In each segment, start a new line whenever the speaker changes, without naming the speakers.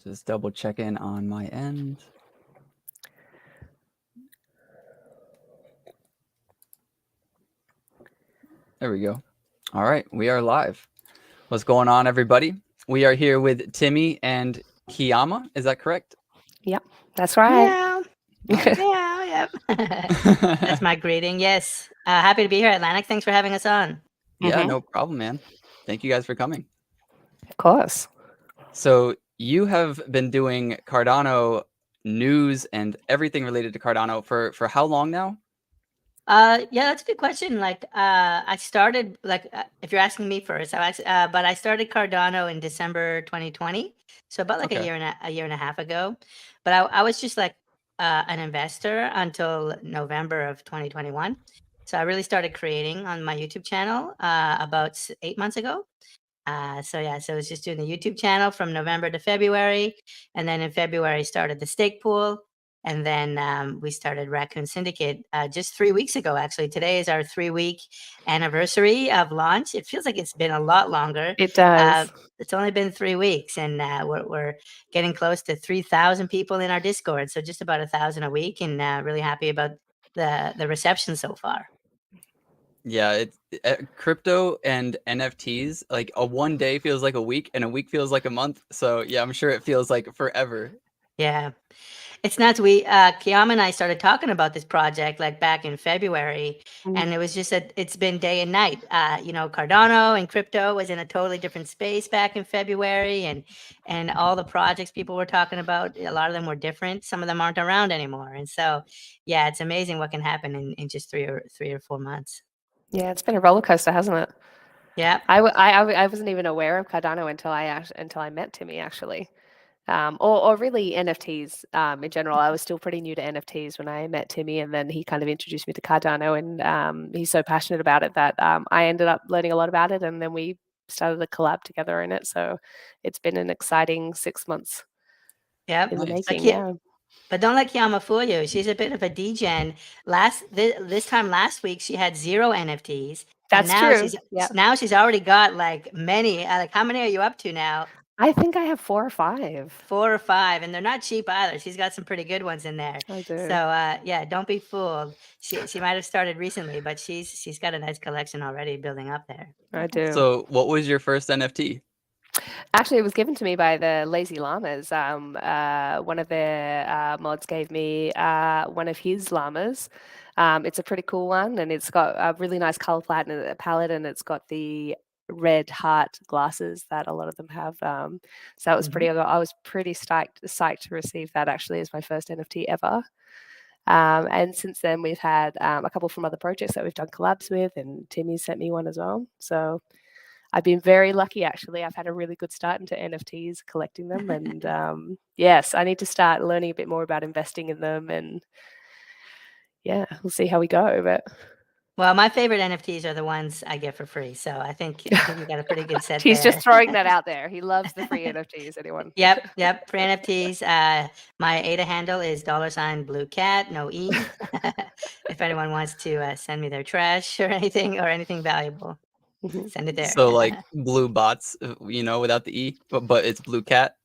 Just double check in on my end. There we go. All right, we are live. What's going on, everybody? We are here with Timmy and Kiyama. Is that correct?
Yep, that's right.
Yeah, that's my greeting. Yes, happy to be here, Atlanick. Thanks for having us on.
Yeah, no problem, man. Thank you guys for coming.
Of course.
So you have been doing Cardano news and everything related to Cardano for how long now?
Yeah, that's a good question. I started if you're asking me first, but I started Cardano in December 2020, so about like
Okay.
a year and a half ago. But I was just like an investor until November of 2021. So I really started creating on my YouTube channel about 8 months ago. So I was just doing the YouTube channel from November to February, and then in February started the stake pool. And then we started Raccoon Syndicate just 3 weeks ago, actually. Today is our 3-week anniversary of launch. It feels like it's been a lot longer.
It does.
It's only been 3 weeks, and we're getting close to 3,000 people in our Discord. So just about 1,000 a week, and really happy about the reception so far.
Yeah, it's crypto and NFTs, like a one day feels like a week and a week feels like a month. So yeah, I'm sure it feels like forever.
Yeah. It's nuts. Kiyama and I started talking about this project like back in February, and it was just it's been day and night. Cardano and crypto was in a totally different space back in February, and all the projects people were talking about, a lot of them were different. Some of them aren't around anymore, and so yeah, it's amazing what can happen in just 3 or 4 months.
Yeah, it's been a roller coaster, hasn't it?
Yeah.
I wasn't even aware of Cardano until I met Timmy, actually. Or really NFTs in general. I was still pretty new to NFTs when I met Timmy, and then he kind of introduced me to Cardano, and he's so passionate about it that I ended up learning a lot about it, and then we started a collab together in it. So it's been an exciting 6 months
Yep.
in the
Nice.
making. Yeah.
But don't let Kiyama fool you. She's a bit of a degen. This time last week, she had 0 NFTs.
That's
and now
true.
now she's already got like many. Like, how many are you up to now?
I think I have 4 or 5.
4 or 5, and they're not cheap either. She's got some pretty good ones in there.
I do.
So yeah, don't be fooled. She might have started recently, but she's got a nice collection already building up there.
I do.
So what was your first NFT?
Actually, it was given to me by the Lazy Llamas. One of their mods gave me one of his llamas. It's a pretty cool one, and it's got a really nice color palette, and it's got the red heart glasses that a lot of them have. So it was I was pretty psyched to receive that, actually, as my first NFT ever. And since then, we've had a couple from other projects that we've done collabs with, and Timmy sent me one as well. So I've been very lucky, actually. I've had a really good start into NFTs, collecting them. And yes, I need to start learning a bit more about investing in them. And yeah, we'll see how we go. But
well, my favorite NFTs are the ones I get for free. So I think you got a pretty good set
He's
there.
just throwing that out there. He loves the free NFTs, anyone?
Yep. Free NFTs. My ADA handle is $BlueCat, no E. If anyone wants to send me their trash or anything valuable, send it there.
So like blue bots, without the E, but it's Blue Cat.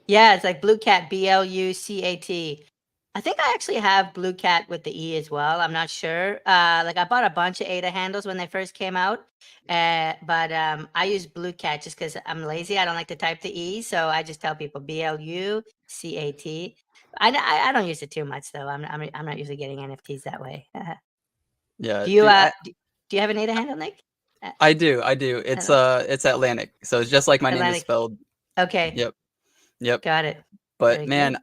Yeah, it's like BlueCat, BLUCAT. I think I actually have BlueCat with the E as well. I'm not sure. I bought a bunch of ADA handles when they first came out, but I use BlueCat just because I'm lazy. I don't like to type the E, so I just tell people BLUCAT. I don't use it too much though. I'm not usually getting NFTs that way.
Yeah.
Do you do you have an ADA handle, Nick?
I do. It's Atlanick, so it's just like my name is spelled.
Okay.
Yep.
Got it.
But
Very
man,
good.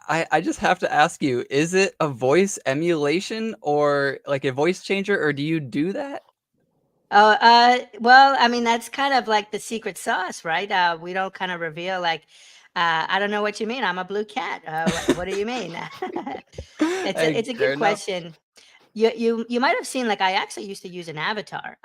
I just have to ask you, is it a voice emulation or like a voice changer, or do you do that?
Oh, well, I mean, that's kind of like the secret sauce, right? We don't kind of reveal I don't know what you mean. I'm a blue cat. What do you mean? It's a good question. You might have seen, like, I actually used to use an avatar.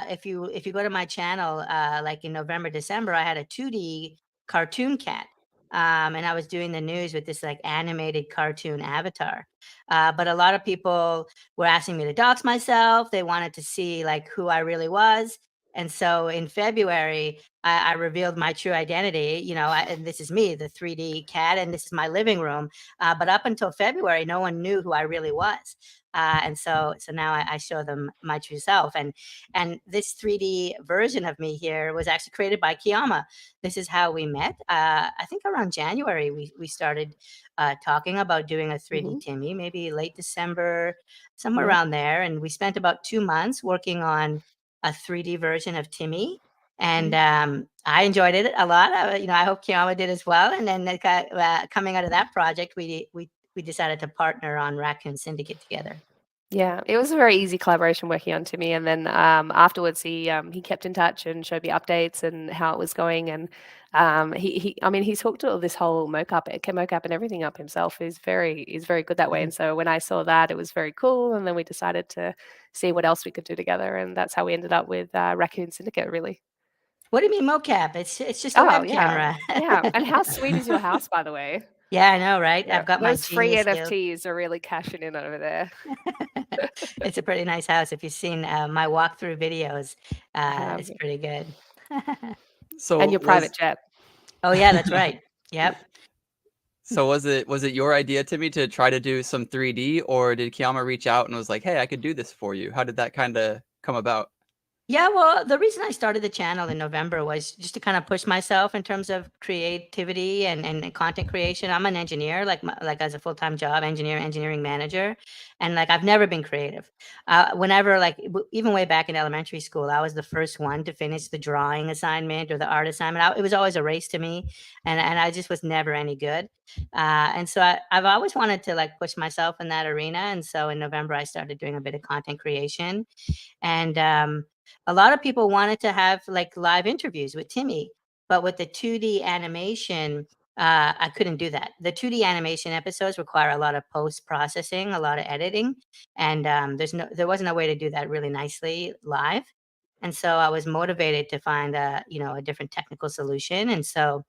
If you go to my channel, like in November, December, I had a 2D cartoon cat. And I was doing the news with this like animated cartoon avatar. But a lot of people were asking me to dox myself. They wanted to see like who I really was. And so in February, I revealed my true identity, and this is me, the 3D cat, and this is my living room. But up until February, no one knew who I really was. And so now I show them my true self. And this 3D version of me here was actually created by Kiyama. This is how we met. I think around January, we started talking about doing a 3D Timmy, maybe late December, somewhere around there. And we spent about 2 months working on a 3D version of Timmy. And I enjoyed it a lot. I hope Kiyama did as well. And then coming out of that project, we decided to partner on Raccoon Syndicate together.
Yeah, it was a very easy collaboration working on Timmy, and then afterwards he kept in touch and showed me updates and how it was going, and he's hooked all this whole mocap and everything up himself. He's very good that way, and so when I saw that, it was very cool, and then we decided to see what else we could do together, and that's how we ended up with Raccoon Syndicate, really.
What do you mean mocap? It's just a web camera.
Yeah, and how sweet is your house, by the way?
Yeah, I know, right?
Yeah,
I've got
those
my
free
genius skills.
NFTs are really cashing in over there.
It's a pretty nice house. If you've seen my walkthrough videos, it's pretty good.
So
And your private jet.
Oh yeah, that's right. Yep.
So was it your idea, Timmy, to try to do some 3D, or did Kiyama reach out and was like, "Hey, I could do this for you"? How did that kind of come about?
Yeah, well, the reason I started the channel in November was just to kind of push myself in terms of creativity and content creation. I'm an engineer, like as a full-time job, engineering manager, and like I've never been creative. Whenever, like even way back in elementary school, I was the first one to finish the drawing assignment or the art assignment. It was always a race to me, and I just was never any good. And so I've always wanted to like push myself in that arena. And so in November, I started doing a bit of content creation, and a lot of people wanted to have like live interviews with Timmy, but with the 2D animation, I couldn't do that. The 2D animation episodes require a lot of post processing, a lot of editing, and there wasn't a way to do that really nicely live. And so I was motivated to find a different technical solution. And so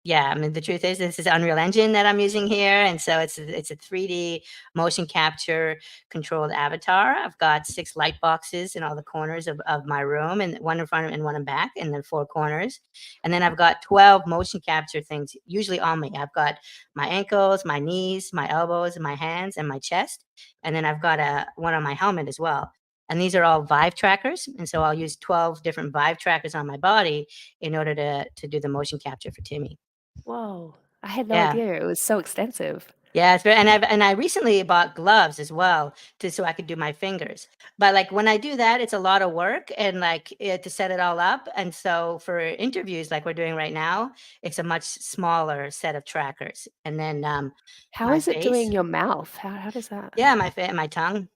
yeah, I mean, the truth is this is Unreal Engine that I'm using here. And so it's a 3D motion capture controlled avatar. I've got 6 light boxes in all the corners of my room, and one in front and one in back, and then 4 corners. And then I've got 12 motion capture things usually on me. I've got my ankles, my knees, my elbows, my hands, and my chest. And then I've got one on my helmet as well. And these are all Vive trackers. And so I'll use 12 different Vive trackers on my body in order to do the motion capture for Timmy.
Whoa, I had no
Yeah.
idea it was so extensive.
Yeah, it's very, and I recently bought gloves as well so I could do my fingers. But like when I do that, it's a lot of work and like to set it all up. And so for interviews like we're doing right now, it's a much smaller set of trackers. And then
How
my
is it doing
face.
your mouth? How does that?
Yeah, my tongue.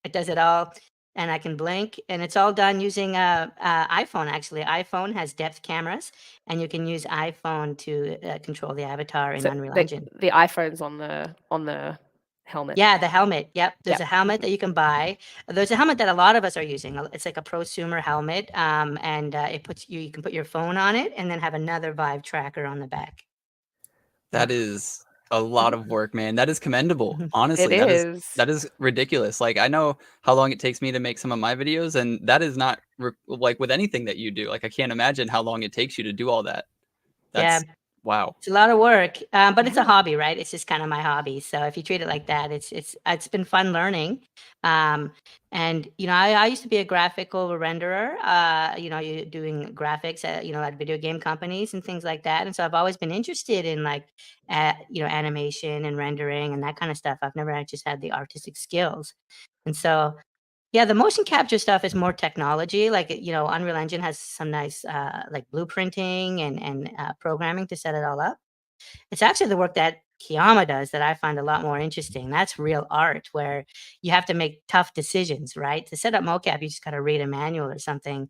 It does it all, and I can blink, and it's all done using iPhone. Actually, iPhone has depth cameras, and you can use iPhone to control the avatar in
So
Unreal Engine.
the iPhone's on the helmet.
Yeah, the helmet. Yep, there's
Yep.
a helmet that you can buy. There's a helmet that a lot of us are using. It's like a prosumer helmet, and it puts you can put your phone on it, and then have another Vive tracker on the back.
That is a lot of work, man. That is commendable.
Mhm.
Honestly,
It is.
that is ridiculous. Like I know how long it takes me to make some of my videos, and that is not like with anything that you do. Like I can't imagine how long it takes you to do all that. That's wow.
It's a lot of work, but it's a
Yeah.
hobby, right? It's just kind of my hobby. So if you treat it like that, it's been fun learning. And I used to be a graphical renderer. You doing graphics at at video game companies and things like that. And so I've always been interested in like animation and rendering and that kind of stuff. I've never just had the artistic skills, and so yeah, the motion capture stuff is more technology. Like, Unreal Engine has some nice like blueprinting and programming to set it all up. It's actually the work that Kiyama does that I find a lot more interesting. That's real art where you have to make tough decisions, right? To set up mocap, you just got to read a manual or something.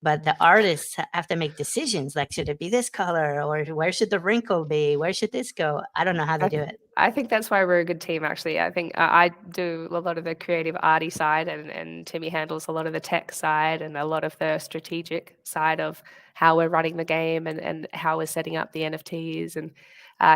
But the artists have to make decisions like, should it be this color or where should the wrinkle be? Where should this go? I don't know how they do it.
I think that's why we're a good team, actually. I think I do a lot of the creative arty side, and Timmy handles a lot of the tech side and a lot of the strategic side of how we're running the game and how we're setting up the NFTs. And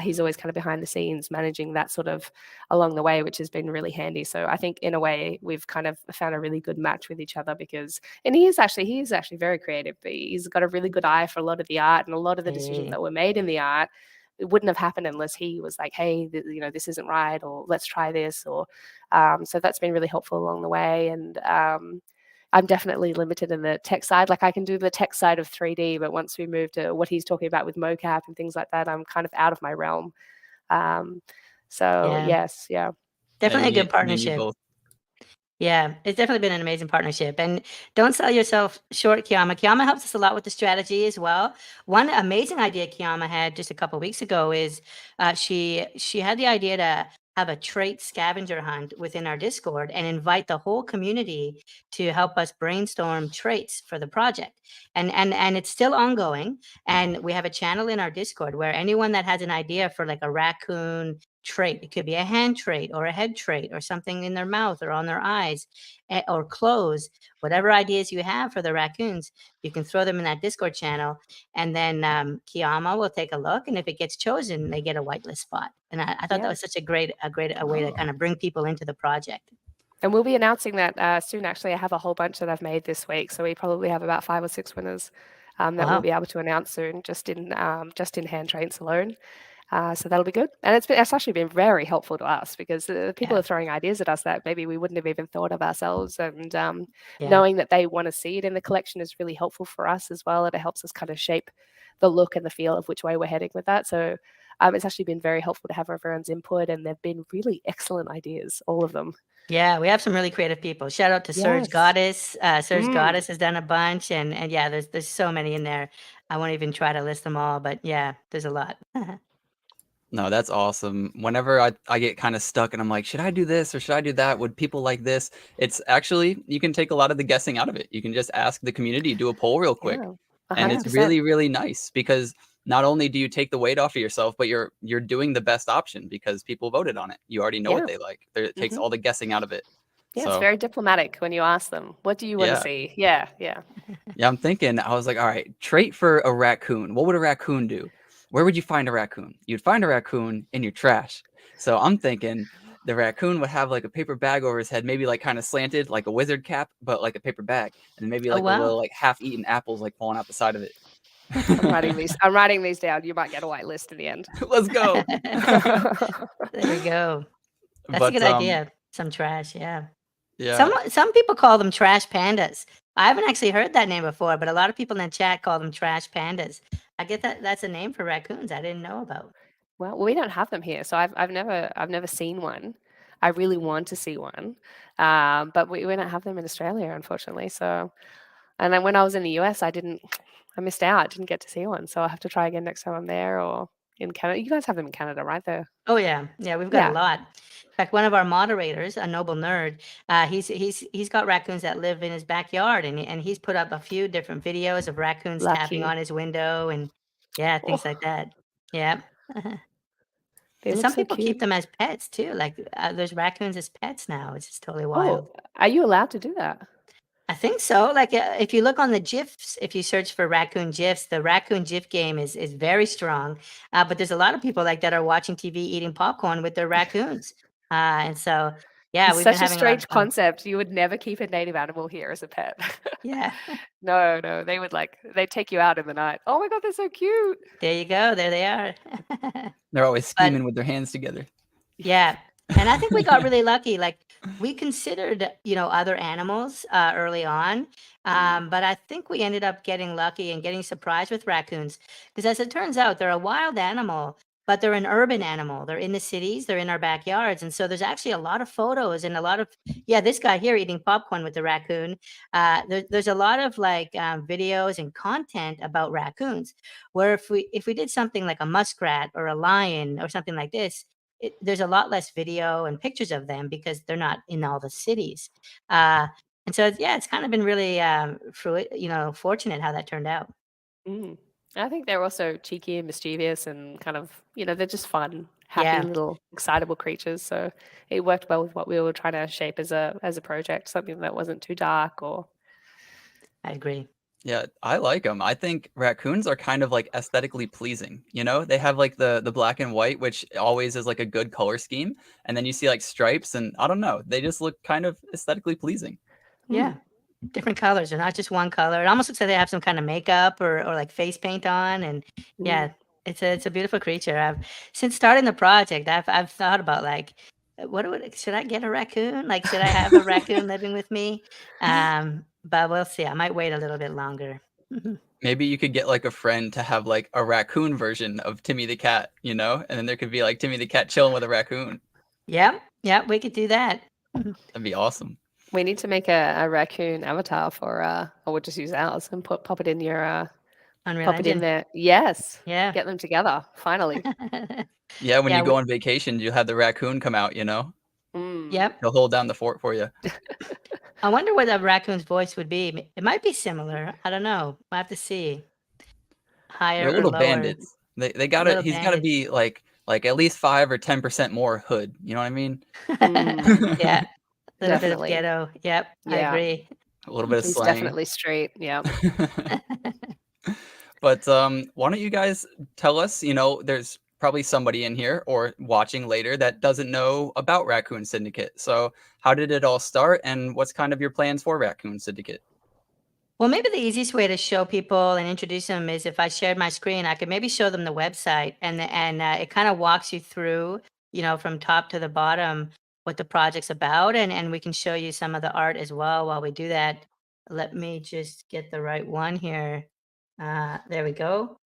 he's always kind of behind the scenes managing that sort of along the way, which has been really handy. So I think in a way we've kind of found a really good match with each other because, and he is actually very creative. He's got a really good eye for a lot of the art, and a lot of the decisions that were made in the art, it wouldn't have happened unless he was like, hey, this isn't right, or let's try this, or so that's been really helpful along the way. And I'm definitely limited in the tech side. Like I can do the tech side of 3D, but once we move to what he's talking about with mocap and things like that, I'm kind of out of my realm. Yes, yeah.
Definitely a good
Me and you
partnership.
both.
Yeah, it's definitely been an amazing partnership. And don't sell yourself short, Kiama. Kiama helps us a lot with the strategy as well. One amazing idea Kiama had just a couple of weeks ago is she had the idea to have a trait scavenger hunt within our Discord and invite the whole community to help us brainstorm traits for the project. And it's still ongoing. And we have a channel in our Discord where anyone that has an idea for like a raccoon trait, it could be a hand trait or a head trait or something in their mouth or on their eyes or clothes, whatever ideas you have for the raccoons, you can throw them in that Discord channel, and then Kiama will take a look, and if it gets chosen, they get a whitelist spot. And I thought that was such a great way to kind of bring people into the project.
And we'll be announcing that soon. Actually, I have a whole bunch that I've made this week, so we probably have about 5 or 6 winners that we'll be able to announce soon, just in hand traits alone. So that'll be good. And it's actually been very helpful to us because people are throwing ideas at us that maybe we wouldn't have even thought of ourselves. And knowing that they want to see it in the collection is really helpful for us as well. And it helps us kind of shape the look and the feel of which way we're heading with that. So it's actually been very helpful to have everyone's input, and they've been really excellent ideas, all of them.
Yeah, we have some really creative people. Shout out to Surge Goddess. Surge Goddess has done a bunch, and yeah, there's so many in there. I won't even try to list them all, but yeah, there's a lot.
No, that's awesome. Whenever I get kind of stuck and I'm like, should I do this or should I do that? Would people like this? It's actually, you can take a lot of the guessing out of it. You can just ask the community, do a poll real quick. And it's really, really nice because not only do you take the weight off of yourself, but you're doing the best option because people voted on it. You already know what they like. It takes all the guessing out of it.
Yeah, it's very diplomatic when you ask them, what do you want to see? Yeah. Yeah,
I'm thinking, I was like, all right, trait for a raccoon. What would a raccoon do? Where would you find a raccoon? You'd find a raccoon in your trash. So I'm thinking the raccoon would have like a paper bag over his head, maybe like kind of slanted, like a wizard cap, but like a paper bag. And maybe like a little like half-eaten apples like falling out the side of it.
I'm writing these down. You might get a white list in the end.
Let's go.
There we go. That's a good idea. Some trash, yeah. Some people call them trash pandas. I haven't actually heard that name before, but a lot of people in the chat call them trash pandas. I get that's a name for raccoons I didn't know about.
Well, we don't have them here, so I've never seen one. I really want to see one, but we don't have them in Australia, unfortunately. So, and then when I was in the US, I missed out. Didn't get to see one, so I'll have to try again next time I'm there or in Canada. You guys have them in Canada, right? There.
Oh yeah, we've got a lot. In fact, one of our moderators, a noble nerd, he's got raccoons that live in his backyard, and he's put up a few different videos of raccoons tapping on his window and things like that. Yeah. And some people keep them as pets too. Like there's raccoons as pets now. It's just totally wild.
Oh, are you allowed to do that?
I think so. Like if you look on the GIFs, if you search for raccoon GIFs, the raccoon GIF game is very strong. But there's a lot of people like that are watching TV eating popcorn with their raccoons. And so, yeah,
it's such a strange concept. You would never keep a native animal here as a pet.
Yeah.
No, they'd take you out in the night. Oh my God, they're so cute.
There you go. There they are.
They're always scheming with their hands together.
Yeah. And I think we got really lucky. Like we considered, other animals early on. But I think we ended up getting lucky and getting surprised with raccoons. Because as it turns out, they're a wild animal, but they're an urban animal. They're in the cities, they're in our backyards. And so there's actually a lot of photos and a lot of, this guy here eating popcorn with the raccoon. There's a lot of like videos and content about raccoons, where if we did something like a muskrat or a lion or something like this, there's a lot less video and pictures of them because they're not in all the cities. And so, it's kind of been really, fortunate how that turned out.
I think they're also cheeky and mischievous and kind of, they're just fun, happy little excitable creatures. So it worked well with what we were trying to shape as a project, something that wasn't too dark or.
I agree.
Yeah, I like them. I think raccoons are kind of like aesthetically pleasing. You know, they have like the black and white, which always is like a good color scheme, and then you see like stripes, and I don't know, they just look kind of aesthetically pleasing.
Yeah. Different colors. They're not just one color. It almost looks like they have some kind of makeup or like face paint on. And yeah, it's a beautiful creature. Since starting the project, I've thought about like, should I get a raccoon? Like, should I have a raccoon living with me? But we'll see. I might wait a little bit longer.
Maybe you could get like a friend to have like a raccoon version of Timmy the cat, you know, and then there could be like Timmy the cat chilling with a raccoon.
Yep. Yep. We could do that.
That'd be awesome.
We need to make a raccoon avatar for, or we'll just use ours and pop it in your,
Unreal
pop it in
Engine.
there. Yes.
Yeah.
Get them together, finally.
Yeah, when
Yeah,
you go on vacation, you'll have the raccoon come out, you know?
Yep.
He'll hold down the fort for you.
I wonder what a raccoon's voice would be. It might be similar. I don't know. We'll have to see. Higher
They're
or
little
lower.
bandits. They gotta
Little
he's gotta
bandits.
be like at least 5 or 10% more hood. You know what I mean?
Yeah. A little bit of
Definitely.
ghetto. Yep. I
Yeah.
agree.
A little bit of
He's
slang.
definitely straight. Yeah.
But why don't you guys tell us, you know, there's probably somebody in here or watching later that doesn't know about Raccoon Syndicate. So how did it all start and what's kind of your plans for Raccoon Syndicate?
Well, maybe the easiest way to show people and introduce them is if I shared my screen, I could maybe show them the website and it kind of walks you through, you know, from top to the bottom what the project's about, and we can show you some of the art as well while we do that. Let me just get the right one here. There we go.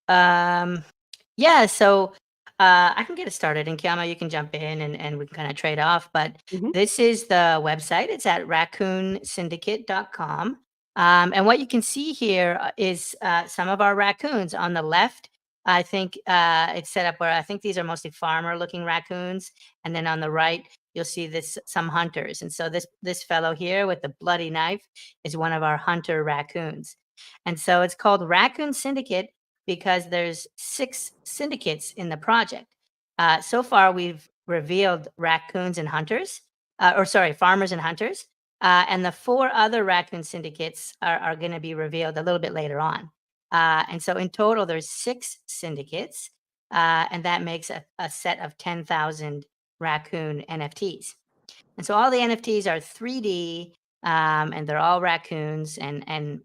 Yeah, so I can get it started, and Kiama, you can jump in and we can kind of trade off. But this is the website. It's at raccoonsyndicate.com. And what you can see here is some of our raccoons on the left. I think it's set up where I think these are mostly farmer looking raccoons. And then on the right, you'll see some hunters. And so this fellow here with the bloody knife is one of our hunter raccoons. And so it's called Raccoon Syndicate because there's 6 syndicates in the project. So far, we've revealed raccoons and hunters, farmers and hunters. And the 4 other raccoon syndicates are going to be revealed a little bit later on. And so in total, there's 6 syndicates, and that makes a set of 10,000 raccoon NFTs. And so all the NFTs are 3D, and they're all raccoons, and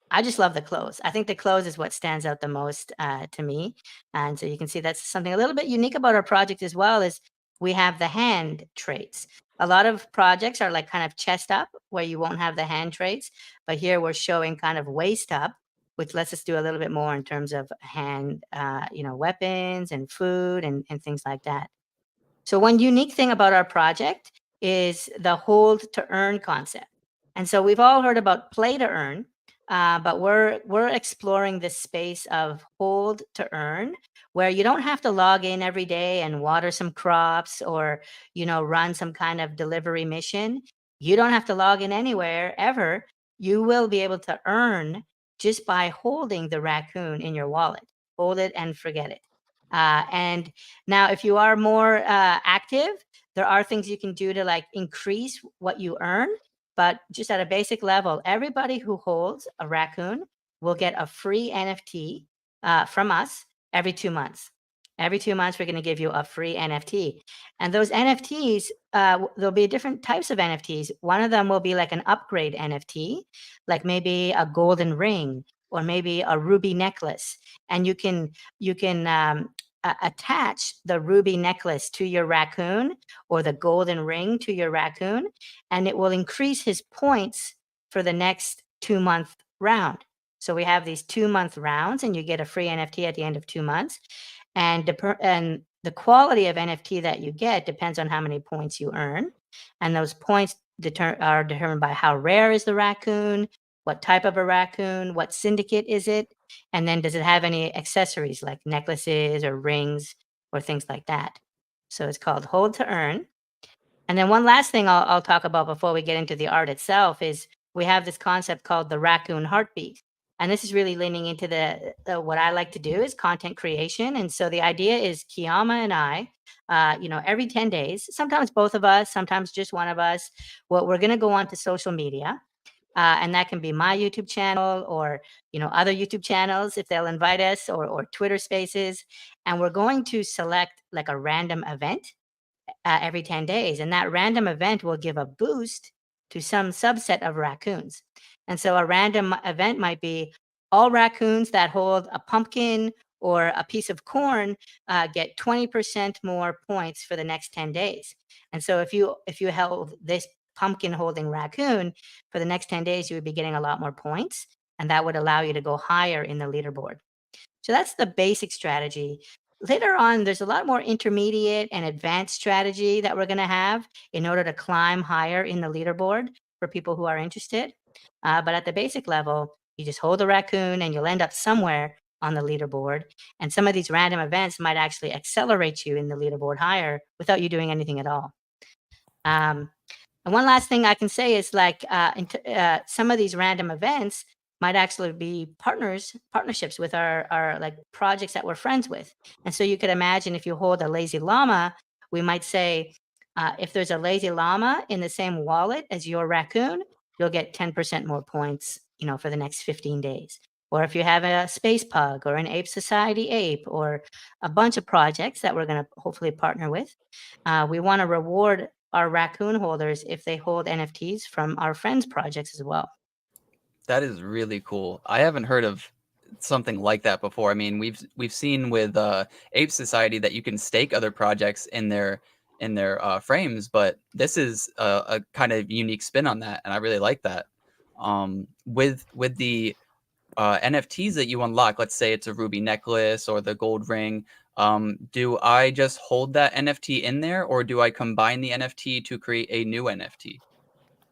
I just love the clothes. I think the clothes is what stands out the most to me. And so you can see that's something a little bit unique about our project as well is we have the hand traits. A lot of projects are like kind of chest up where you won't have the hand traits, but here we're showing kind of waist up, which lets us do a little bit more in terms of hand, weapons and food and things like that. So one unique thing about our project is the hold to earn concept. And so we've all heard about play to earn, but we're exploring this space of hold to earn, where you don't have to log in every day and water some crops or run some kind of delivery mission. You don't have to log in anywhere ever. You will be able to earn just by holding the raccoon in your wallet. Hold it and forget it. And now, if you are more active, there are things you can do to like increase what you earn. But just at a basic level, everybody who holds a raccoon will get a free NFT from us every 2 months. Every 2 months, we're going to give you a free NFT. And those NFTs, there'll be different types of NFTs. One of them will be like an upgrade NFT, like maybe a golden ring or maybe a ruby necklace. And you can attach the ruby necklace to your raccoon or the golden ring to your raccoon, and it will increase his points for the next 2-month round. So we have these 2-month rounds, and you get a free NFT at the end of 2 months. And the quality of NFT that you get depends on how many points you earn. And those points are determined by how rare is the raccoon, what type of a raccoon, what syndicate is it, and then does it have any accessories like necklaces or rings or things like that. So it's called Hold to Earn. And then one last thing I'll talk about before we get into the art itself is we have this concept called the raccoon heartbeat. And this is really leaning into the what I like to do is content creation. And so the idea is Kiama and I, every 10 days, sometimes both of us, sometimes just one of us, we're going to go onto social media and that can be my YouTube channel or other YouTube channels if they'll invite us, or Twitter Spaces, and we're going to select like a random event every 10 days, and that random event will give a boost to some subset of raccoons. And so a random event might be all raccoons that hold a pumpkin or a piece of corn get 20% more points for the next 10 days. And so if you held this pumpkin holding raccoon for the next 10 days, you would be getting a lot more points, and that would allow you to go higher in the leaderboard. So that's the basic strategy. Later on, there's a lot more intermediate and advanced strategy that we're going to have in order to climb higher in the leaderboard for people who are interested. But at the basic level, you just hold a raccoon and you'll end up somewhere on the leaderboard. And some of these random events might actually accelerate you in the leaderboard higher without you doing anything at all. And one last thing I can say is like some of these random events might actually be partnerships with our like projects that we're friends with. And so you could imagine if you hold a lazy llama, we might say, if there's a lazy llama in the same wallet as your raccoon, you'll get 10% more points, for the next 15 days. Or if you have a space pug or an ape society ape or a bunch of projects that we're going to hopefully partner with, we want to reward our raccoon holders if they hold NFTs from our friends' projects as well.
That is really cool. I haven't heard of something like that before. I mean, we've seen with Ape Society that you can stake other projects in their frames, but this is a kind of unique spin on that, and I really like that. With the NFTs that you unlock, let's say it's a ruby necklace or the gold ring, do I just hold that NFT in there, or do I combine the NFT to create a new NFT?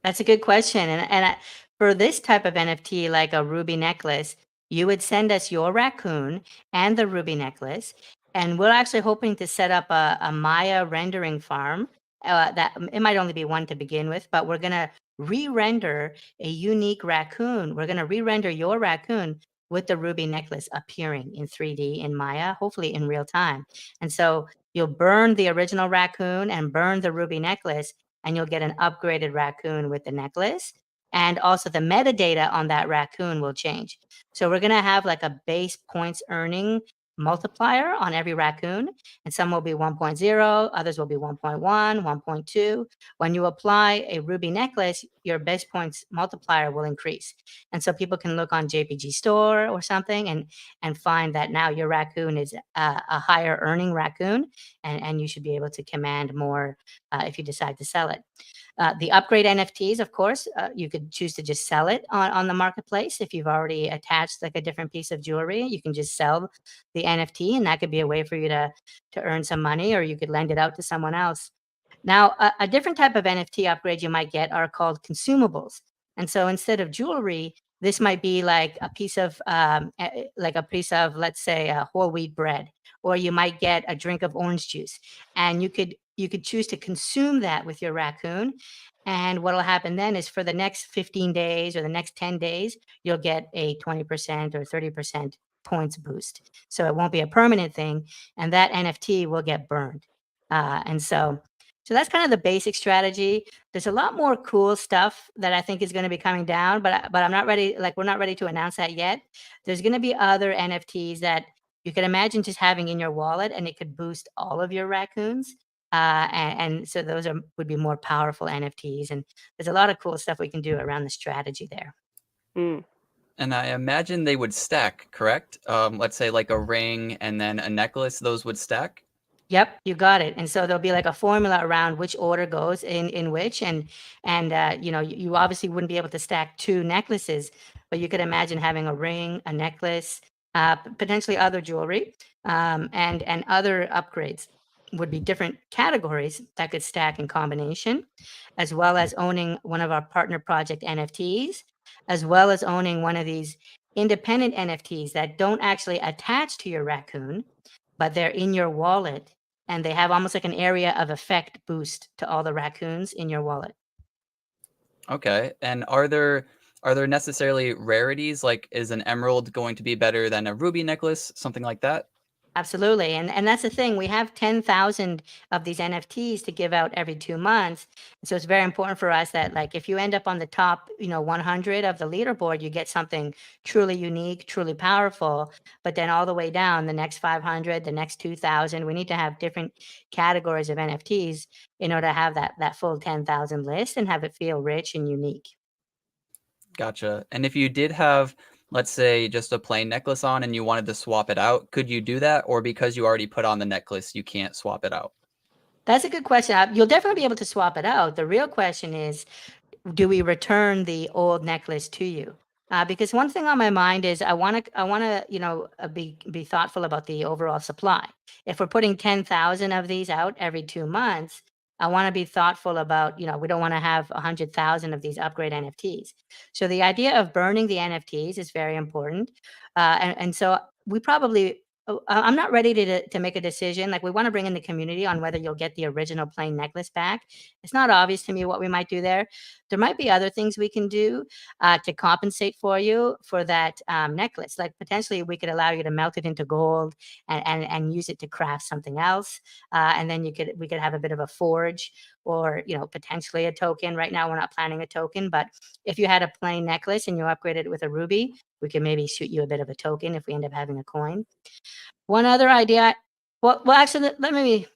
That's a good question. And for this type of NFT, like a ruby necklace, you would send us your raccoon and the ruby necklace. And we're actually hoping to set up a Maya rendering farm. That it might only be one to begin with, but we're going to re-render a unique raccoon. We're going to re-render your raccoon with the ruby necklace appearing in 3D in Maya, hopefully in real time. And so you'll burn the original raccoon and burn the ruby necklace, and you'll get an upgraded raccoon with the necklace. And also the metadata on that raccoon will change. So we're going to have like a base points earning multiplier on every raccoon, and some will be 1.0, others will be 1.1, 1.2. When you apply a ruby necklace, your base points multiplier will increase. And so people can look on JPG Store or something and find that now your raccoon is a higher earning raccoon, and you should be able to command more if you decide to sell it. The upgrade NFTs, of course, you could choose to just sell it on the marketplace. If you've already attached like a different piece of jewelry, you can just sell the NFT, and that could be a way for you to earn some money, or you could lend it out to someone else. Now, a different type of NFT upgrade you might get are called consumables. And so instead of jewelry, this might be like a piece of, let's say, whole wheat bread, or you might get a drink of orange juice, and you could choose to consume that with your raccoon. And what will happen then is for the next 15 days or the next 10 days, you'll get a 20% or 30% points boost. So it won't be a permanent thing, and that NFT will get burned. And so that's kind of the basic strategy. There's a lot more cool stuff that I think is going to be coming down, but I'm not ready. Like, we're not ready to announce that yet. There's going to be other NFTs that you can imagine just having in your wallet, and it could boost all of your raccoons. And so those would be more powerful NFTs. And there's a lot of cool stuff we can do around the strategy there.
Mm.
And I imagine they would stack, correct? Let's say like a ring and then a necklace, those would stack?
Yep, you got it. And so there'll be like a formula around which order goes in which, and you obviously wouldn't be able to stack two necklaces, but you could imagine having a ring, a necklace, potentially other jewelry, and other upgrades would be different categories that could stack in combination, as well as owning one of our partner project NFTs, as well as owning one of these independent NFTs that don't actually attach to your raccoon, but they're in your wallet, and they have almost like an area of effect boost to all the raccoons in your wallet.
Okay. And are there necessarily rarities? Like, is an emerald going to be better than a ruby necklace? Something like that?
Absolutely. And that's the thing. We have 10,000 of these NFTs to give out every 2 months. So it's very important for us that, like, if you end up on the top, 100 of the leaderboard, you get something truly unique, truly powerful. But then all the way down, the next 500, the next 2,000, we need to have different categories of NFTs in order to have that full 10,000 list and have it feel rich and unique.
Gotcha. And if you did have, let's say, just a plain necklace on and you wanted to swap it out, could you do that? Or because you already put on the necklace, you can't swap it out?
That's a good question. You'll definitely be able to swap it out. The real question is, do we return the old necklace to you? Because one thing on my mind is I want to, be thoughtful about the overall supply. If we're putting 10,000 of these out every 2 months, I want to be thoughtful about, we don't want to have 100,000 of these upgrade NFTs. So the idea of burning the NFTs is very important. And so we probably, I'm not ready to make a decision. Like, we want to bring in the community on whether you'll get the original plain necklace back. It's not obvious to me what we might do there. There might be other things we can do to compensate for you for that necklace. Like, potentially we could allow you to melt it into gold and use it to craft something else. And then we could have a bit of a forge, or, potentially a token. Right now we're not planning a token, but if you had a plain necklace and you upgraded it with a ruby, we could maybe shoot you a bit of a token if we end up having a coin. One other idea. Well, actually, let me.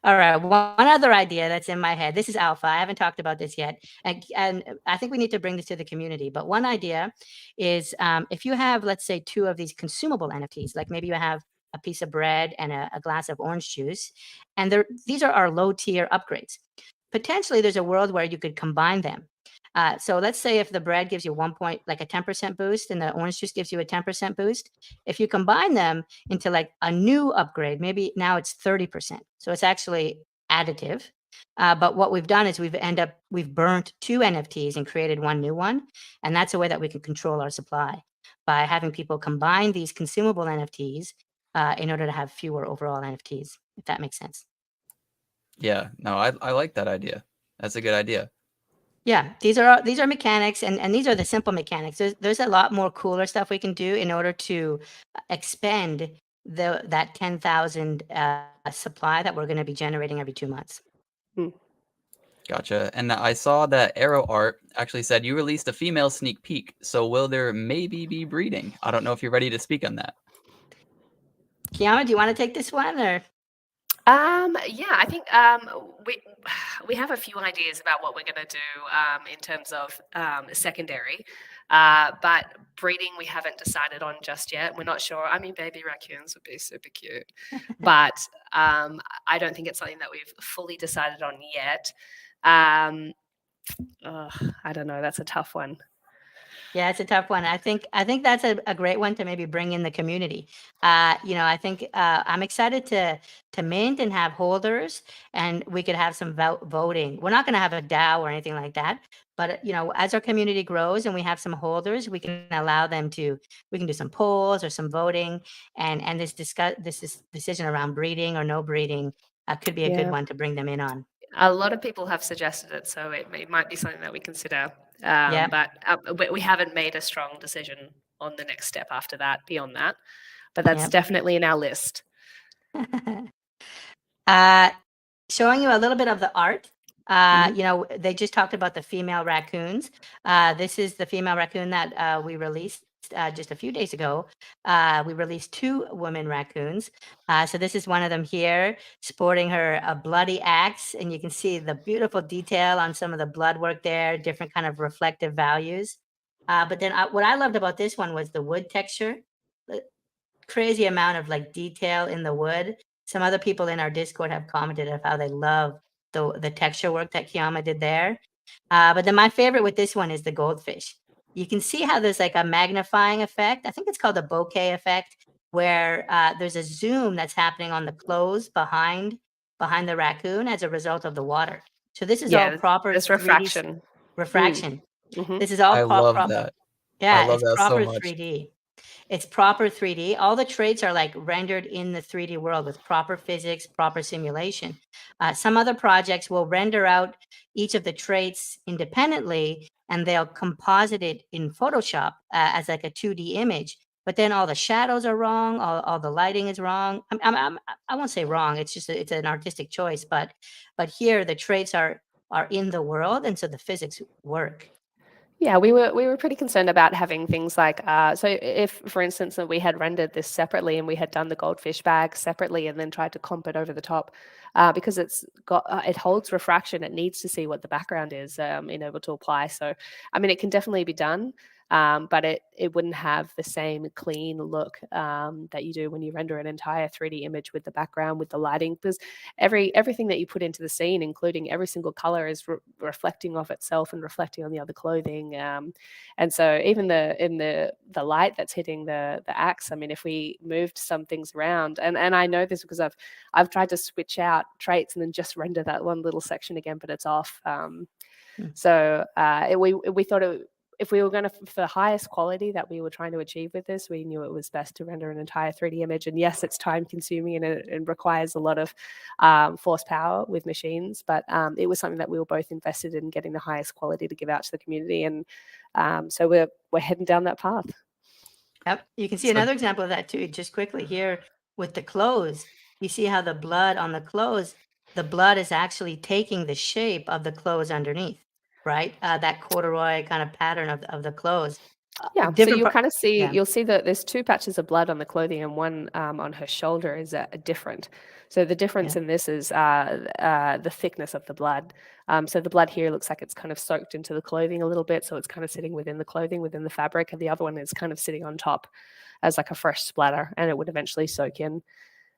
All right, one other idea that's in my head. This is alpha. I haven't talked about this yet, and I think we need to bring this to the community. But one idea is, if you have, let's say, 2 of these consumable NFTs, like maybe you have a piece of bread and a glass of orange juice, and these are our low tier upgrades. Potentially, there's a world where you could combine them. So let's say if the bread gives you like a 10% boost, and the orange juice gives you a 10% boost. If you combine them into like a new upgrade, maybe now it's 30%. So it's actually additive. But what we've done is we've burnt 2 NFTs and created one new one. And that's a way that we can control our supply, by having people combine these consumable NFTs in order to have fewer overall NFTs, if that makes sense.
Yeah, no, I like that idea. That's a good idea.
Yeah, these are mechanics, and these are the simple mechanics. There's a lot more cooler stuff we can do in order to expend that 10,000 supply that we're going to be generating every 2 months.
Gotcha. And I saw that Arrow Art actually said you released a female sneak peek. So will there maybe be breeding? I don't know if you're ready to speak on that.
Kiama, do you want to take this one, or?
Yeah, I think we have a few ideas about what we're going to do in terms of secondary, but breeding we haven't decided on just yet. We're not sure. I mean, baby raccoons would be super cute, but I don't think it's something that we've fully decided on yet. I don't know. That's a tough one.
Yeah, it's a tough one. I think that's a great one to maybe bring in the community. I think I'm excited to mint and have holders, and we could have some voting. We're not going to have a DAO or anything like that, but as our community grows and we have some holders, we can allow them to. We can do some polls or some voting, and this decision around breeding or no breeding could be a good one to bring them in on.
A lot of people have suggested it, so it might be something that we consider.
Yeah.
But we haven't made a strong decision on the next step after that, beyond that. But that's definitely in our list.
Showing you a little bit of the art. They just talked about the female raccoons. This is the female raccoon that we released just a few days ago. We released 2 women raccoons. So this is one of them here, sporting a bloody axe, and you can see the beautiful detail on some of the blood work there, different kind of reflective values. But then what I loved about this one was the wood texture. Crazy amount of like detail in the wood. Some other people in our Discord have commented of how they love the texture work that Kiama did there. But then my favorite with this one is the goldfish. You can see how there's like a magnifying effect. I think it's called a bokeh effect, where there's a zoom that's happening on the clothes behind the raccoon as a result of the water. So this is all proper.
This refraction.
Refraction.
Mm-hmm.
This is all
I love that.
Yeah,
I love
it's
that
proper
so much.
3D. It's proper 3D. All the traits are like rendered in the 3D world with proper physics, proper simulation. Some other projects will render out each of the traits independently, and they'll composite it in Photoshop as like a 2D image. but then all the shadows are wrong, all the lighting is wrong. I won't say wrong, it's just it's an artistic choice, but here the traits are in the world, and so the physics work.
Yeah, we were pretty concerned about having things like so if, for instance, that we had rendered this separately and we had done the goldfish bag separately and then tried to comp it over the top, because it holds refraction, it needs to see what the background is in order to apply. So, I mean, it can definitely be done, but it wouldn't have the same clean look that you do when you render an entire 3D image with the background, with the lighting, because everything that you put into the scene, including every single color, is reflecting off itself and reflecting on the other clothing. And so even the light that's hitting the axe, I mean, if we moved some things around, and I know this because I've tried to switch out traits and then just render that one little section again, but it's off. So we thought if we were going to, for the highest quality that we were trying to achieve with this, we knew it was best to render an entire 3D image. And yes, it's time consuming and it requires a lot of force power with machines, but it was something that we were both invested in getting the highest quality to give out to the community. And so we're heading down that path.
Yep. You can see another example of that too, just quickly here with the clothes. You see how the blood on the clothes, the blood is actually taking the shape of the clothes underneath, right? That corduroy kind of pattern of the clothes.
Yeah, so you'll kind of see, you'll see that there's two patches of blood on the clothing, and one on her shoulder is different. So the difference in this is the thickness of the blood. So the blood here looks like it's kind of soaked into the clothing a little bit, so it's kind of sitting within the clothing, within the fabric, and the other one is kind of sitting on top as like a fresh splatter, and it would eventually soak in.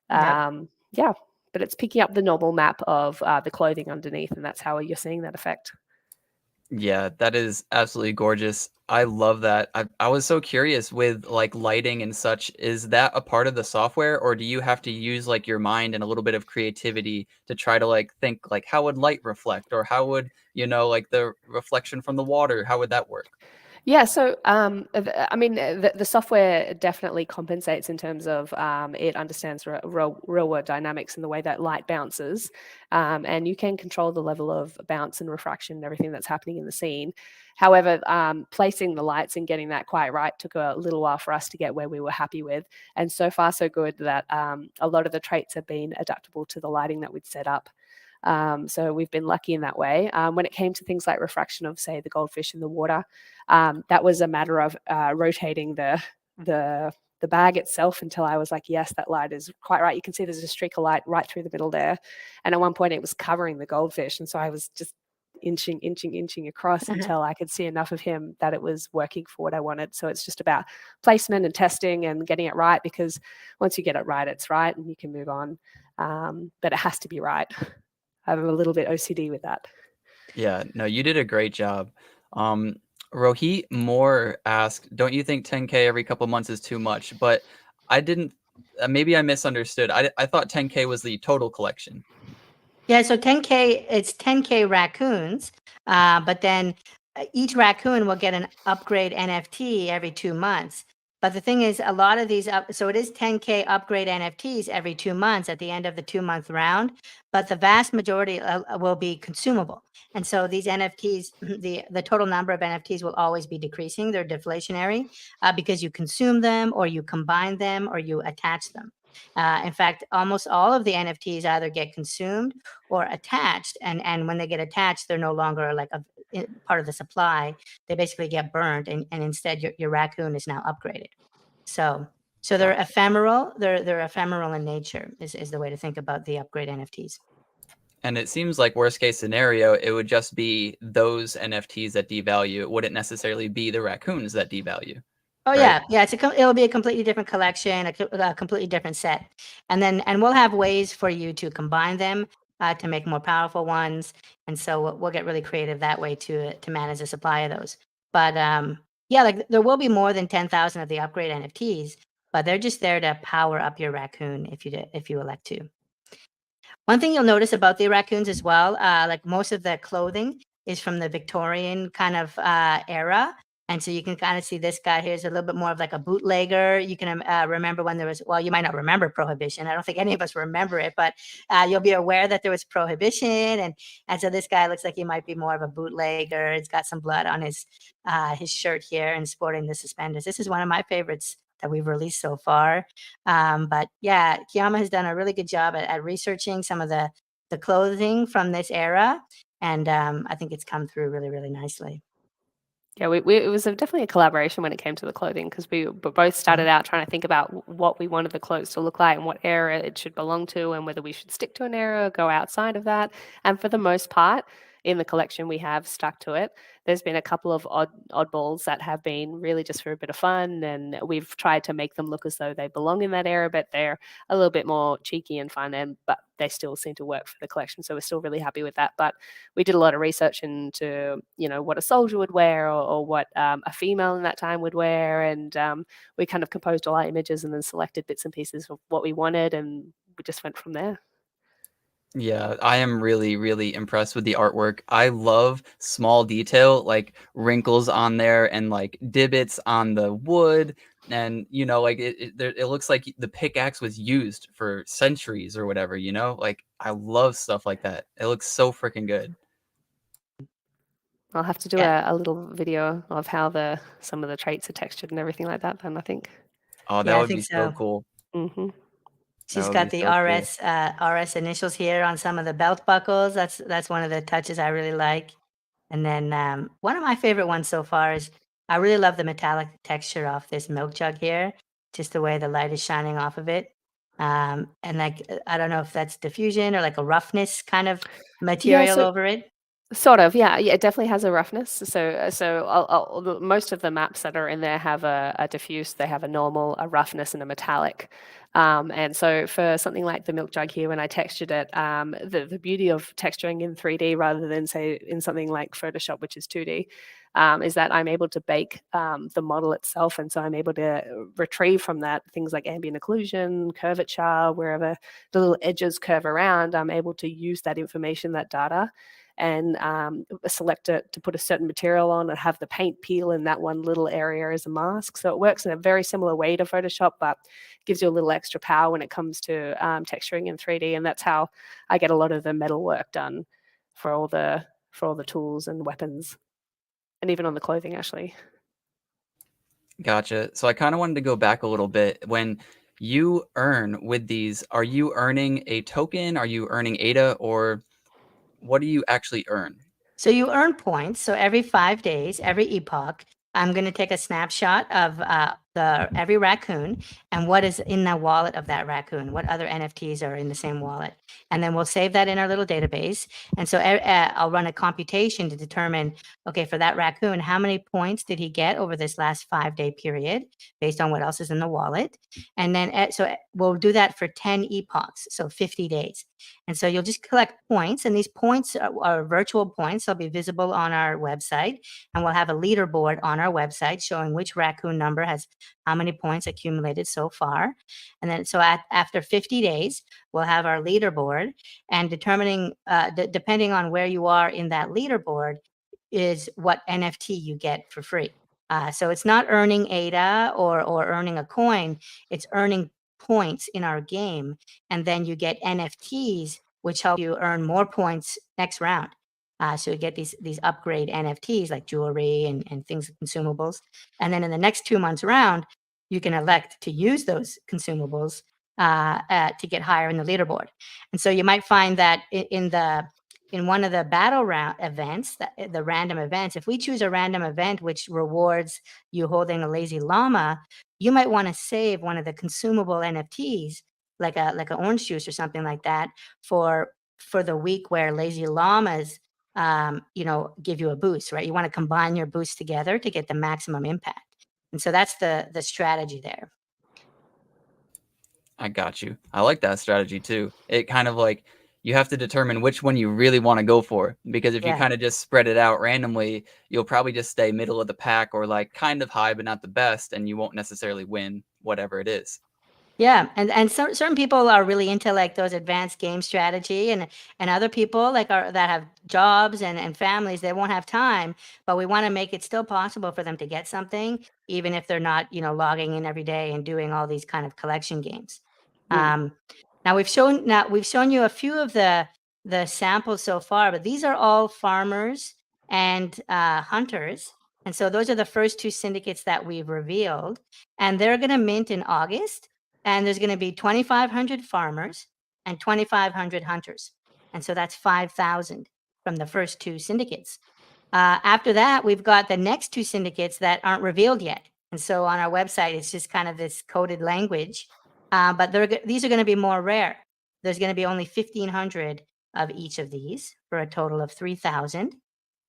Yeah, but it's picking up the normal map of the clothing underneath, and that's how you're seeing that effect.
Yeah, that is absolutely gorgeous. I love that. I was so curious with like lighting and such. Is that a part of the software, or do you have to use like your mind and a little bit of creativity to try to like think like how would light reflect, or how would, you know, like the reflection from the water, how would that work?
Yeah, so I mean, the software definitely compensates in terms of it understands real world dynamics and the way that light bounces, and you can control the level of bounce and refraction and everything that's happening in the scene. However, placing the lights and getting that quite right took a little while for us to get where we were happy with, and so far so good that a lot of the traits have been adaptable to the lighting that we'd set up. So we've been lucky in that way. When it came to things like refraction of, say, the goldfish in the water, that was a matter of rotating the bag itself until I was like, yes, that light is quite right. You can see there's a streak of light right through the middle there. And at one point it was covering the goldfish. And so I was just inching across until I could see enough of him that it was working for what I wanted. So it's just about placement and testing and getting it right, because once you get it right, it's right and you can move on. But it has to be right. I'm a little bit OCD with that.
Yeah, no, you did a great job. Rohit Moore asked, don't you think 10K every couple months is too much? But I didn't, maybe I misunderstood. I thought 10K was the total collection.
Yeah, so 10K, it's 10K raccoons, but then each raccoon will get an upgrade NFT every 2 months. But the thing is, a lot of these, so it is 10K upgrade NFTs every 2 months at the end of the 2-month round, but the vast majority will be consumable. And so these NFTs, the total number of NFTs will always be decreasing. They're deflationary because you consume them, or you combine them, or you attach them. In fact, almost all of the NFTs either get consumed or attached, and when they get attached, they're no longer like a part of the supply. They basically get burned, and instead your raccoon is now upgraded. So they're ephemeral. They're ephemeral in nature is the way to think about the upgrade NFTs.
And it seems like worst case scenario, it would just be those NFTs that devalue. It wouldn't necessarily be the raccoons that devalue.
Oh
right?
yeah, it'll be a completely different collection, a completely different set, and we'll have ways for you to combine them to make more powerful ones, and so we'll get really creative that way to manage the supply of those. But yeah, like there will be more than 10,000 of the upgrade NFTs, but they're just there to power up your raccoon if you elect to. One thing you'll notice about the raccoons as well, like most of the clothing is from the Victorian kind of era. And so you can kind of see this guy here is a little bit more of like a bootlegger. You can remember when there was, well, you might not remember Prohibition. I don't think any of us remember it, but you'll be aware that there was Prohibition. And so this guy looks like he might be more of a bootlegger. It's got some blood on his shirt here and sporting the suspenders. This is one of my favorites that we've released so far. But yeah, Kiyama has done a really good job at researching some of the clothing from this era, and I think it's come through really, really nicely.
Yeah, it was definitely a collaboration when it came to the clothing, because we both started out trying to think about what we wanted the clothes to look like and what era it should belong to, and whether we should stick to an era or go outside of that. And for the most part, in the collection, we have stuck to it. There's been a couple of oddballs that have been really just for a bit of fun, and we've tried to make them look as though they belong in that era, but they're a little bit more cheeky and fun, but they still seem to work for the collection. So we're still really happy with that. But we did a lot of research into, what a soldier would wear, or what a female in that time would wear, and we kind of composed all our images and then selected bits and pieces of what we wanted, and we just went from there.
Yeah, I am really, really impressed with the artwork. I love small detail, like wrinkles on there and like divots on the wood. And, like it looks like the pickaxe was used for centuries or whatever, Like I love stuff like that. It looks so freaking good.
I'll have to do
Yeah.
a little video of how some of the traits are textured and everything like that then, I think.
Oh, that
Yeah, I
would
think
be so
so.
cool.
Mm-hmm.
That
She's
would be
got the
so cool.
RS initials here on some of the belt buckles. That's one of the touches I really like. And then one of my favorite ones so far is I really love the metallic texture off this milk jug here, just the way the light is shining off of it. And like I don't know if that's diffusion or like a roughness kind of material over it.
Sort of, yeah. It definitely has a roughness. So most of the maps that are in there have a diffuse, they have a normal, a roughness, and a metallic. And so for something like the milk jug here, when I textured it, the beauty of texturing in 3D rather than, say, in something like Photoshop, which is 2D, is that I'm able to bake the model itself. And so I'm able to retrieve from that things like ambient occlusion, curvature, wherever the little edges curve around, I'm able to use that information, that data, and select it to put a certain material on and have the paint peel in that one little area as a mask. So it works in a very similar way to Photoshop, but gives you a little extra power when it comes to texturing in 3D. And that's how I get a lot of the metal work done for all the tools and weapons, and even on the clothing, actually.
Gotcha. So I kind of wanted to go back a little bit. When you earn with these, are you earning a token? Are you earning ADA, or what do you actually earn?
So you earn points. So every 5 days, every epoch, I'm going to take a snapshot of every raccoon and what is in the wallet of that raccoon, what other NFTs are in the same wallet. And then we'll save that in our little database. And so I'll run a computation to determine, okay, for that raccoon, how many points did he get over this last 5-day period based on what else is in the wallet. And then we'll do that for 10 epochs, so 50 days. And so you'll just collect points, and these points are virtual points. They'll be visible on our website, and we'll have a leaderboard on our website showing which raccoon number has how many points accumulated so far. And then so after 50 days, we'll have our leaderboard, and determining, depending on where you are in that leaderboard, is what NFT you get for free. So it's not earning ADA or earning a coin, it's earning points in our game, and then you get NFTs, which help you earn more points next round. So you get these upgrade NFTs like jewelry and things, consumables, and then in the next 2 months round, you can elect to use those consumables to get higher in the leaderboard. And so you might find that in one of the battle round events, the random events, if we choose a random event which rewards you holding a lazy llama, you might want to save one of the consumable NFTs, like an orange juice or something like that, for the week where lazy llamas, give you a boost, right? You want to combine your boosts together to get the maximum impact. And so that's the strategy there.
I got you. I like that strategy too. It kind of like you have to determine which one you really want to go for, because if you
Yeah.
kind of just spread it out randomly, you'll probably just stay middle of the pack or like kind of high but not the best, and you won't necessarily win whatever it is.
Yeah, and certain people are really into like those advanced game strategy, and other people like that have jobs and families, they won't have time, but we want to make it still possible for them to get something, even if they're not, logging in every day and doing all these kind of collection games.
Mm.
Now we've shown you a few of the samples so far, but these are all farmers and hunters. And so those are the first 2 syndicates that we've revealed, and they're going to mint in August. And there's going to be 2,500 farmers and 2,500 hunters. And so that's 5,000 from the first 2 syndicates. After that, we've got the next 2 syndicates that aren't revealed yet. And so on our website, it's just kind of this coded language. But these are going to be more rare. There's going to be only 1,500 of each of these for a total of 3,000.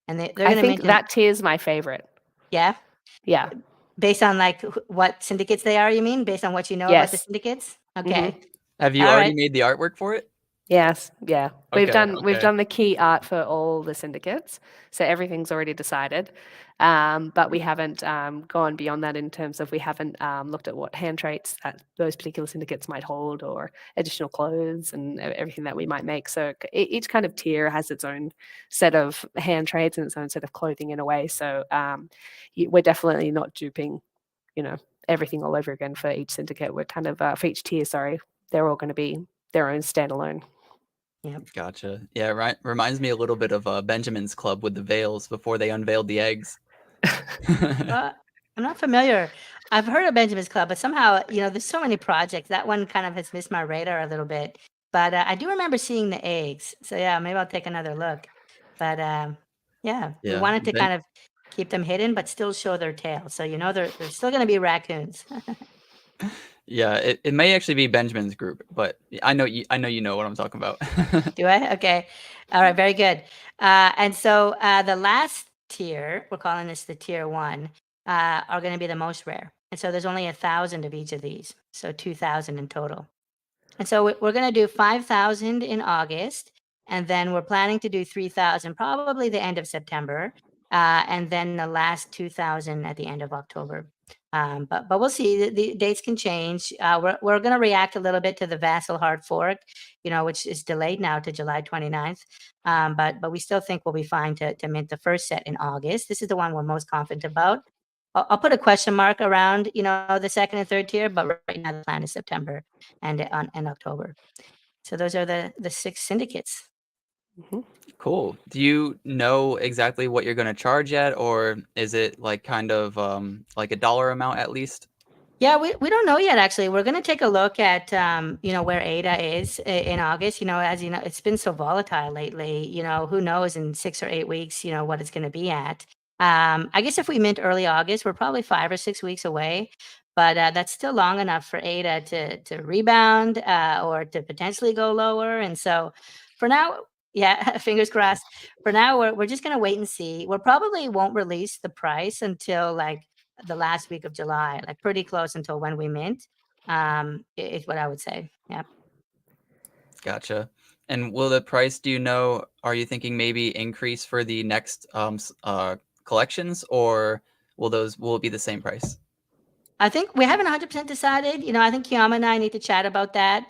And they're going
I
to
think
mint
that tier is my favorite.
Yeah.
Yeah.
Based on like what syndicates they are, you mean? Based on what you know about the
Yes.
syndicates? Okay.
Have you
All
already
right.
made the artwork for it?
Yes. Yeah. We've
Okay,
done
okay.
the key art for all the syndicates, so everything's already decided. But we haven't gone beyond that in terms of we haven't looked at what hand traits that those particular syndicates might hold, or additional clothes and everything that we might make. So each kind of tier has its own set of hand traits and its own set of clothing in a way. So we're definitely not duping, everything all over again for each syndicate. We're kind of for each tier. Sorry, they're all going to be their own standalone.
Yep.
Gotcha. Yeah, right. Reminds me a little bit of Benjamin's Club with the veils before they unveiled the eggs.
I'm not familiar. I've heard of Benjamin's Club, but somehow, there's so many projects. That one kind of has missed my radar a little bit. But I do remember seeing the eggs. So yeah, maybe I'll take another look. But yeah, we
Yeah,
wanted to kind of keep them hidden, but still show their tail. So they're still going to be raccoons.
Yeah, it may actually be Benjamin's group, but I know you know what I'm talking about.
Do I? Okay. All right. Very good. And so the last tier, we're calling this the tier 1, are going to be the most rare. And so there's only 1,000 of each of these. So 2,000 in total. And so we're going to do 5,000 in August. And then we're planning to do 3,000, probably the end of September. And then the last 2,000 at the end of October. But we'll see. The dates can change. We're going to react a little bit to the Vassal hard fork, which is delayed now to July 29th. But we still think we'll be fine to mint the first set in August. This is the one we're most confident about. I'll put a question mark around, the second and third tier, but right now the plan is September and October. So those are the 6 syndicates.
Cool. Do you know exactly what you're going to charge yet, or is it like kind of like a dollar amount at least?
Yeah, we don't know yet, actually. We're going to take a look at, where ADA is in August. As you know, it's been so volatile lately. Who knows in 6 or 8 weeks, what it's going to be at. I guess if we mint early August, we're probably 5 or 6 weeks away. But that's still long enough for ADA to rebound or to potentially go lower. And so for now, yeah, fingers crossed. For now, we're just going to wait and see. We probably won't release the price until like the last week of July, like pretty close until when we mint, is what I would say. Yeah.
Gotcha. And will the price, are you thinking maybe increase for the next collections, or will it be the same price?
I think we haven't 100% decided. I think Kiama and I need to chat about that.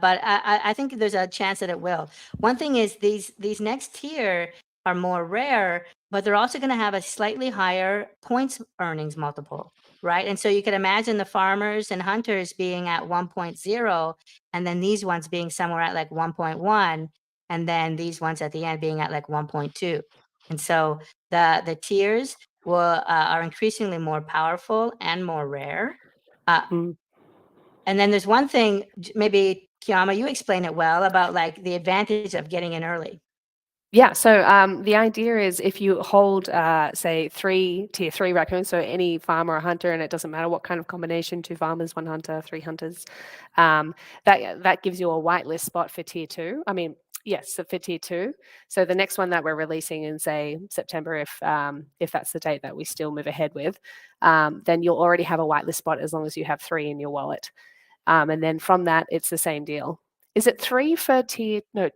But I think there's a chance that it will. One thing is these next tier are more rare, but they're also going to have a slightly higher points earnings multiple, right? And so you could imagine the farmers and hunters being at 1.0, and then these ones being somewhere at like 1.1, and then these ones at the end being at like 1.2. And so the tiers are increasingly more powerful and more rare. And then there's one thing, maybe Kiama, you explain it well, about like the advantage of getting in early.
Yeah, so the idea is if you hold, say, tier 3 raccoons, so any farmer or hunter, and it doesn't matter what kind of combination, 2 farmers, 1 hunter, 3 hunters, that gives you a whitelist spot for tier 2. I mean, yes, so for tier 2. So the next one that we're releasing in, say, September, if that's the date that we still move ahead with, then you'll already have a whitelist spot as long as you have 3 in your wallet. And then from that, it's the same deal. Is it 2 for tier 2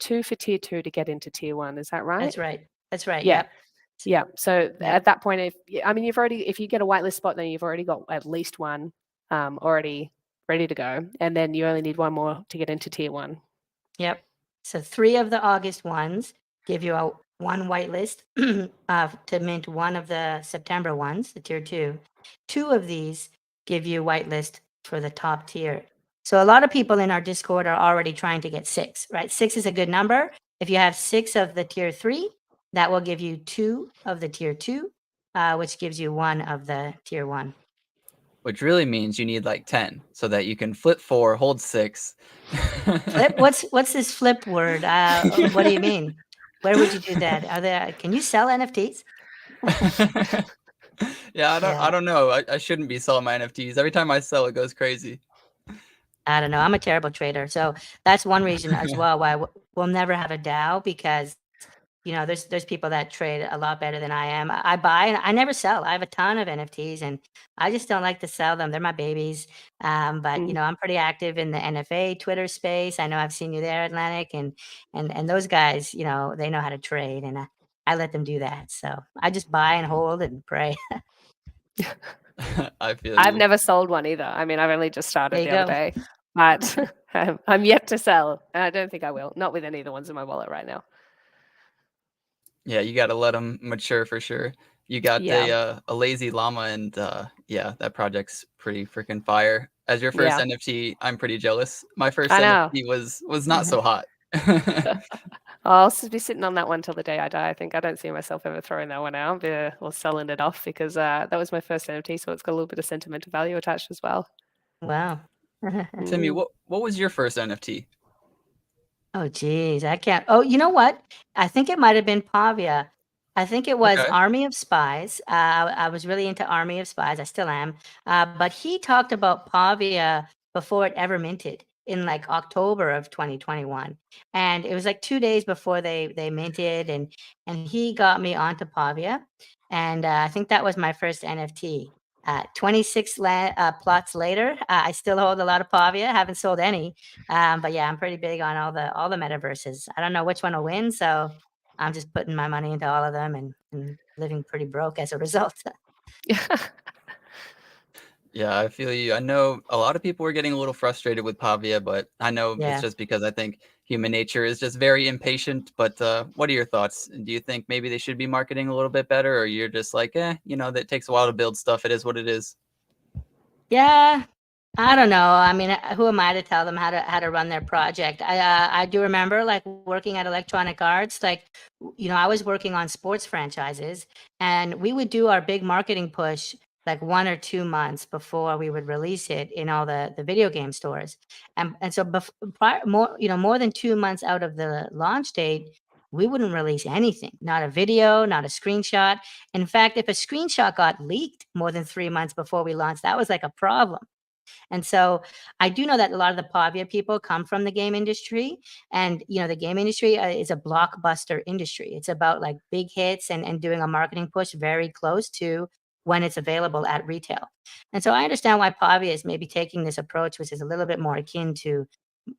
to get into tier 1? Is that right?
That's right.
Yeah.
Yep.
Yeah. So at that point, if you get a whitelist spot, then you've already got at least 1 already ready to go, and then you only need 1 more to get into tier 1.
Yep. So 3 of the August ones give you a 1 whitelist to mint 1 of the September ones, the tier 2. 2 of these give you whitelist for the top tier. So a lot of people in our Discord are already trying to get 6, right? 6 is a good number. If you have 6 of the tier 3, that will give you 2 of the tier 2. which gives you 1 of the tier 1.
Which really means you need like 10 so that you can flip 4, hold 6.
Flip? What's this flip word? What do you mean? Where would you do that? Can you sell NFTs?
Yeah, I
Yeah.
don't know. I shouldn't be selling my NFTs. Every time I sell, it goes crazy.
I don't know. I'm a terrible trader. So that's one reason as well why we'll never have a DAO, because there's people that trade a lot better than I am. I buy and I never sell. I have a ton of NFTs and I just don't like to sell them. They're my babies. But I'm pretty active in the NFA Twitter space. I know I've seen you there, Atlanick, and those guys, they know how to trade, and I let them do that. So I just buy and hold and pray.
I feel
I've
you.
never sold one either. I mean, I've only just
There
started
you
the other
go.
day, but I'm yet to sell. And I don't think I will. Not with any of the ones in my wallet right now.
Yeah, you got to let them mature for sure. You got
Yeah.
a lazy llama, and yeah, that project's pretty freaking fire. As your first
Yeah.
NFT, I'm pretty jealous. My first
I know.
NFT was not so hot.
I'll be sitting on that one till the day I die. I think I don't see myself ever throwing that one out or selling it off, because that was my first NFT, so it's got a little bit of sentimental value attached as well.
Wow.
Timmy,
Mm.
what was your first NFT?
Oh, geez, I can't. Oh, you know what? I think it might have been Pavia. I think it was
Okay.
Army of Spies. I was really into Army of Spies. I still am. But he talked about Pavia before it ever minted in like October of 2021, and it was like 2 days before they minted, and he got me onto Pavia, and I think that was my first NFT. 26 plots later, I still hold a lot of Pavia. Haven't sold any, but yeah, I'm pretty big on all the metaverses. I don't know which one will win, so I'm just putting my money into all of them and living pretty broke as a result.
Yeah, I feel you. I know a lot of people were getting a little frustrated with Pavia, but I know it's
Yeah.
just because I think human nature is just very impatient. But what are your thoughts? Do you think maybe they should be marketing a little bit better, or you're just like, that takes a while to build stuff. It is what it is.
Yeah, I don't know. I mean, who am I to tell them how to run their project? I do remember like working at Electronic Arts. Like, I was working on sports franchises, and we would do our big marketing push like 1 or 2 months before we would release it in all the video game stores. And so more than 2 months out of the launch date, we wouldn't release anything, not a video, not a screenshot. In fact, if a screenshot got leaked more than 3 months before we launched, that was like a problem. And so I do know that a lot of the Pavia people come from the game industry, and the game industry is a blockbuster industry. It's about like big hits and doing a marketing push very close to when it's available at retail. And so I understand why Pavia is maybe taking this approach, which is a little bit more akin to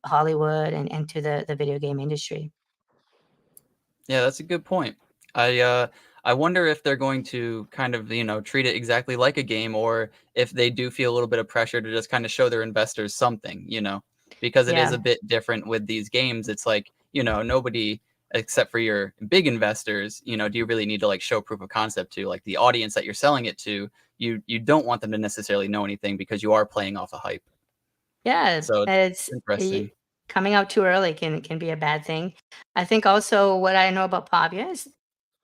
Hollywood and to the video game industry.
Yeah, that's a good point. I wonder if they're going to kind of, treat it exactly like a game, or if they do feel a little bit of pressure to just kind of show their investors something, because it is
Yeah.
a bit different with these games. It's like, nobody except for your big investors, do you really need to like show proof of concept to like the audience that you're selling it to? You don't want them to necessarily know anything because you are playing off a hype.
Yeah,
So it's
it's
interesting.
coming out too early can be a bad thing. I think also what I know about Pavia is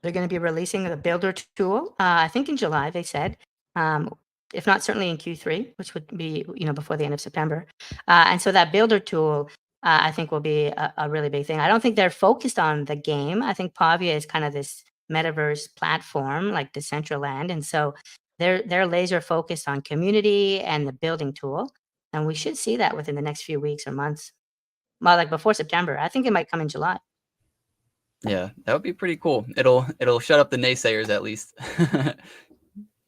they're going to be releasing a builder tool. I think in July they said, um, if not certainly in Q3, which would be before the end of September. And so that builder tool, I think will be a really big thing. I don't think they're focused on the game. I think Pavia is kind of this metaverse platform like Decentraland, and so they're laser focused on community and the building tool. And we should see that within the next few weeks or months. Well, like before September. I think it might come in July.
Yeah, that would be pretty cool. It'll shut up the naysayers at least.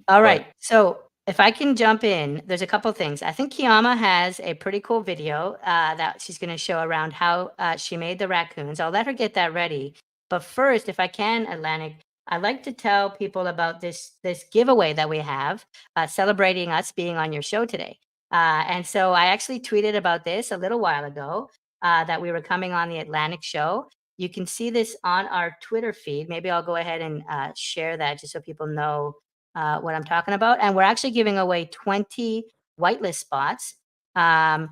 All
But
right. So if I can jump in, there's a couple things. I think Kiyama has a pretty cool video that she's going to show around how she made the raccoons. I'll let her get that ready. But first, if I can, Atlantic, I'd like to tell people about this giveaway that we have, celebrating us being on your show today. And so I actually tweeted about this a little while ago, that we were coming on the Atlanick show. You can see this on our Twitter feed. Maybe I'll go ahead and share that just so people know what I'm talking about. And we're actually giving away 20 whitelist spots, um,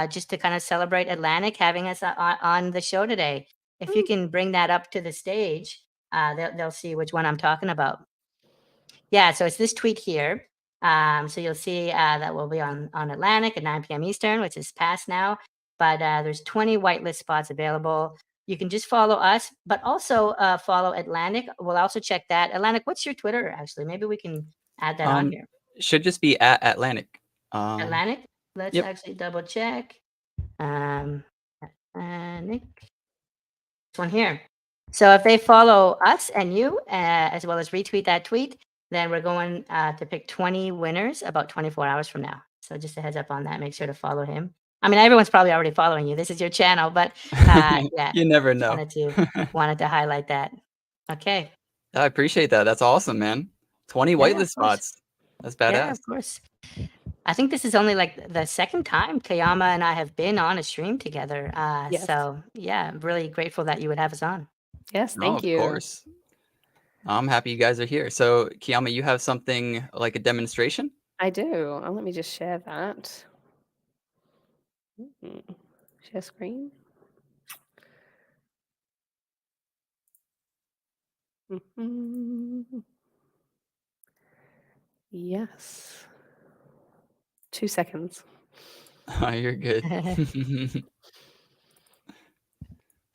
just to kind of celebrate Atlanick having us on the show today. If you can bring that up to the stage, they'll see which one I'm talking about. Yeah, so it's this tweet here. So you'll see that will be on Atlanick at 9 p.m. Eastern, which is past now. But there's 20 whitelist spots available. You can just follow us, but also follow Atlanick. We'll also check that. Atlanick, what's your Twitter, actually? Maybe we can add that on here.
Should just be at Atlanick.
Atlanick? Let's
Yep.
actually double check. Atlanick. This one here. So if they follow us and you, as well as retweet that tweet, then we're going to pick 20 winners about 24 hours from now. So just a heads up on that. Make sure to follow him. I mean, everyone's probably already following you. This is your channel, but yeah,
You never know.
wanted to highlight that. Okay.
I appreciate that. That's awesome, man. 20 whitelist spots. That's badass.
Yeah, of course. I think this is only like the second time Kayama and I have been on a stream together.
Yes.
So yeah, I'm really grateful that you would have us on.
Yes, thank you.
Of course. I'm happy you guys are here. So Kayama, you have something like a demonstration?
I do. Let me just share that. Share screen. Yes. 2 seconds.
Oh, you're good.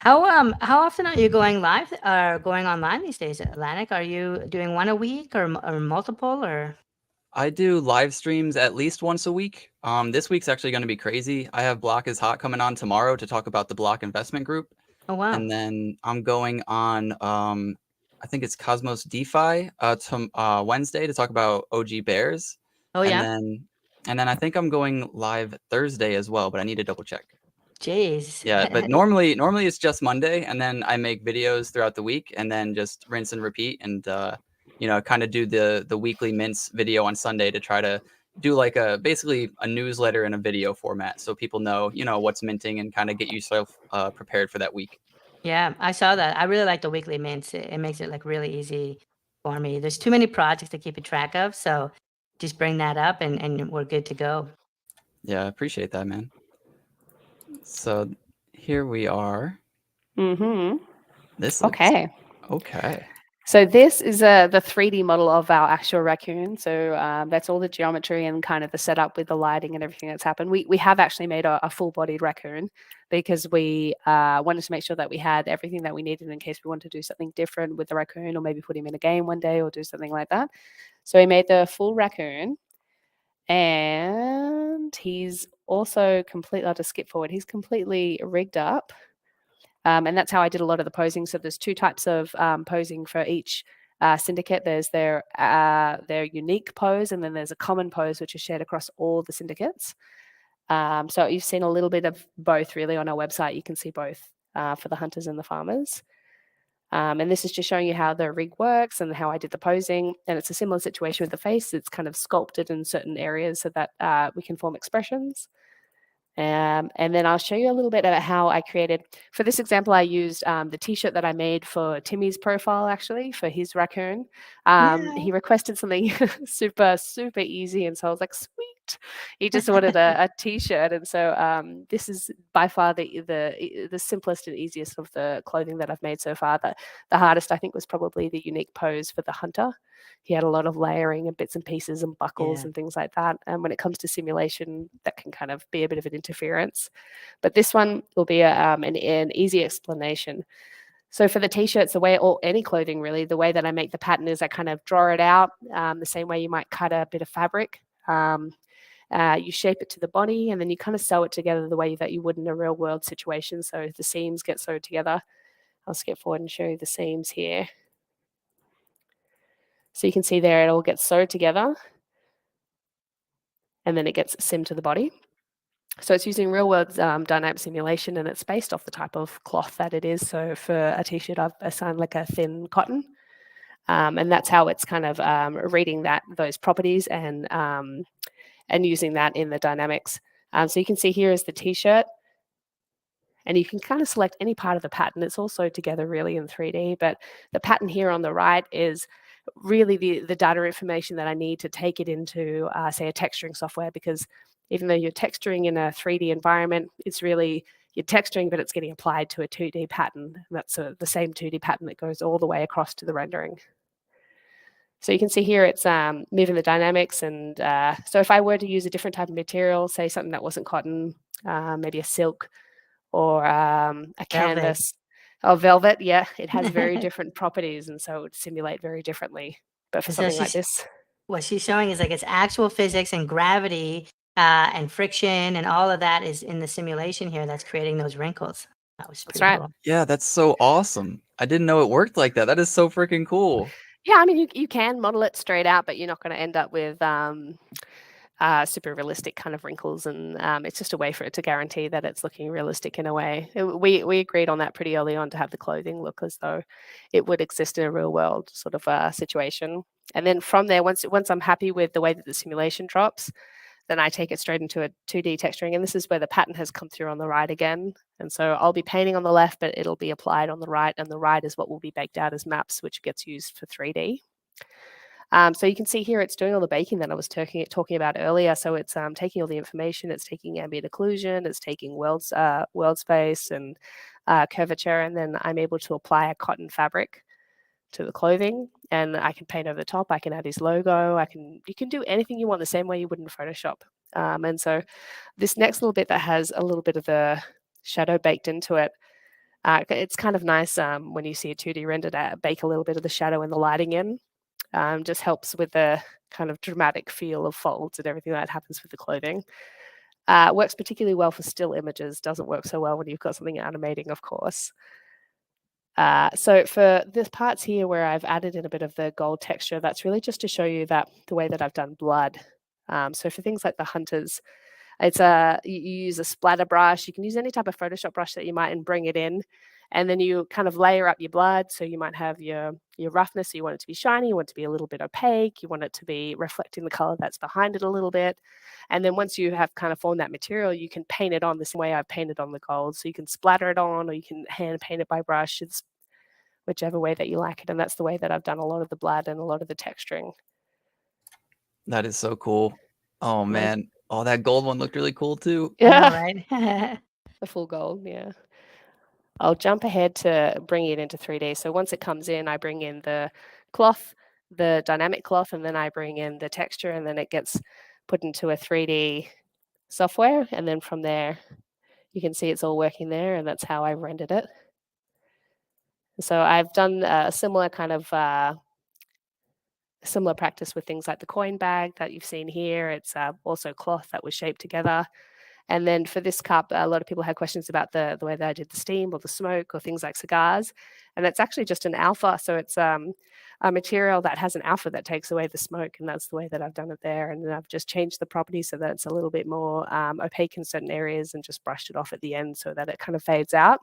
How often are you going live or going online these days, Atlanick? Are you doing one a week or multiple or?
I do live streams at least once a week. This week's actually going to be crazy. I have Block is Hot coming on tomorrow to talk about the Block Investment Group.
Oh, wow.
And then I'm going on, I think it's Cosmos DeFi Wednesday to talk about OG Bears.
Oh, yeah.
And then I think I'm going live Thursday as well, but I need to double check.
Jeez.
Yeah, but normally it's just Monday, and then I make videos throughout the week, and then just rinse and repeat, and you know, kind of do the weekly mints video on Sunday to try to do like basically a newsletter in a video format, so people know, you know, what's minting and kind of get yourself prepared for that week.
Yeah, I saw that. I really like the weekly mints. It makes it like really easy for me. There's too many projects to keep a track of, so just bring that up and we're good to go.
Yeah, I appreciate that, man. So here we are. This looks okay.
So this is the 3D model of our actual raccoon. So that's all the geometry and kind of the setup with the lighting and everything that's happened. We have actually made a full-bodied raccoon because we wanted to make sure that we had everything that we needed in case we wanted to do something different with the raccoon, or maybe put him in a game one day or do something like that. So we made the full raccoon, and he's also completely, I'll just skip forward, he's completely rigged up. And that's how I did a lot of the posing. So there's 2 types of posing for each syndicate. There's their unique pose, and then there's a common pose, which is shared across all the syndicates. So you've seen a little bit of both really on our website. You can see both for the hunters and the farmers. And this is just showing you how the rig works and how I did the posing. And it's a similar situation with the face. It's kind of sculpted in certain areas so that we can form expressions. And then I'll show you a little bit about how I created. For this example, I used the t-shirt that I made for Timmy's profile, actually, for his raccoon. He requested something super, super easy. And so I was like, sweet. He just wanted a t-shirt. And so this is by far the simplest and easiest of the clothing that I've made so far. The hardest, I think, was probably the unique pose for the hunter. He had a lot of layering and bits and pieces and buckles and things like that. And when it comes to simulation, that can kind of be a bit of an interference. But this one will be an easy explanation. So for the t-shirts, or any clothing really, the way that I make the pattern is I kind of draw it out the same way you might cut a bit of fabric. You shape it to the body, and then you kind of sew it together the way that you would in a real world situation. So the seams get sewed together. I'll skip forward and show you the seams here. So you can see there it all gets sewed together, and then it gets simmed to the body. So it's using real world dynamic simulation, and it's based off the type of cloth that it is. So for a t-shirt, I've assigned like a thin cotton, and that's how it's kind of reading those properties and using that in the dynamics. So you can see here is the t-shirt, and you can kind of select any part of the pattern. It's all sewed together really in 3D, but the pattern here on the right is really the data information that I need to take it into, say, a texturing software, because even though you're texturing in a 3D environment, it's really, you're texturing, but it's getting applied to a 2D pattern. And that's the same 2D pattern that goes all the way across to the rendering. So you can see here it's moving the dynamics. And so if I were to use a different type of material, say something that wasn't cotton, maybe a silk or a canvas or velvet, yeah, it has very different properties. And so it would simulate very differently. But for
So
something like this,
what she's showing is like it's actual physics and gravity and friction and all of that is in the simulation here that's creating those wrinkles. That was
that's
pretty
right.
cool.
Yeah, that's so awesome. I didn't know it worked like that. That is so freaking cool.
Yeah, I mean, you can model it straight out, but you're not going to end up with super realistic kind of wrinkles, and it's just a way for it to guarantee that it's looking realistic in a way. We agreed on that pretty early on to have the clothing look as though it would exist in a real world sort of situation. And then from there, once I'm happy with the way that the simulation drops, then I take it straight into a 2D texturing, and this is where the pattern has come through on the right again. And so I'll be painting on the left, but it'll be applied on the right, and the right is what will be baked out as maps, which gets used for 3D. So you can see here it's doing all the baking that I was talking about earlier. So it's taking all the information, it's taking ambient occlusion, it's taking world space and curvature, and then I'm able to apply a cotton fabric to the clothing, and I can paint over the top. I can add his logo. You can do anything you want the same way you would in Photoshop. And so this next little bit that has a little bit of the shadow baked into it, it's kind of nice when you see a 2D render to bake a little bit of the shadow and the lighting in. Just helps with the kind of dramatic feel of folds and everything that happens with the clothing. Works particularly well for still images, doesn't work so well when you've got something animating, of course. So for the parts here where I've added in a bit of the gold texture, that's really just to show you that the way that I've done blood. So for things like the hunters, it's you use a splatter brush. You can use any type of Photoshop brush that you might and bring it in, and then you kind of layer up your blood. So you might have your roughness. So you want it to be shiny. You want it to be a little bit opaque. You want it to be reflecting the color that's behind it a little bit. And then once you have kind of formed that material, you can paint it on the same way I've painted on the gold. So you can splatter it on, or you can hand paint it by brush. It's whichever way that you like it. And that's the way that I've done a lot of the blood and a lot of the texturing.
That is so cool. Oh man. Oh, that gold one looked really cool too.
Yeah,
right. The full gold, yeah. I'll jump ahead to bring it into 3D. So once it comes in, I bring in the cloth, the dynamic cloth, and then I bring in the texture, and then it gets put into a 3D software. And then from there, you can see it's all working there, and that's how I rendered it. So I've done a similar kind of similar practice with things like the coin bag that you've seen here. It's also cloth that was shaped together. And then for this cup, a lot of people had questions about the way that I did the steam or the smoke or things like cigars. And it's actually just an alpha. So it's a material that has an alpha that takes away the smoke. And that's the way that I've done it there. And then I've just changed the properties so that it's a little bit more opaque in certain areas and just brushed it off at the end so that it kind of fades out.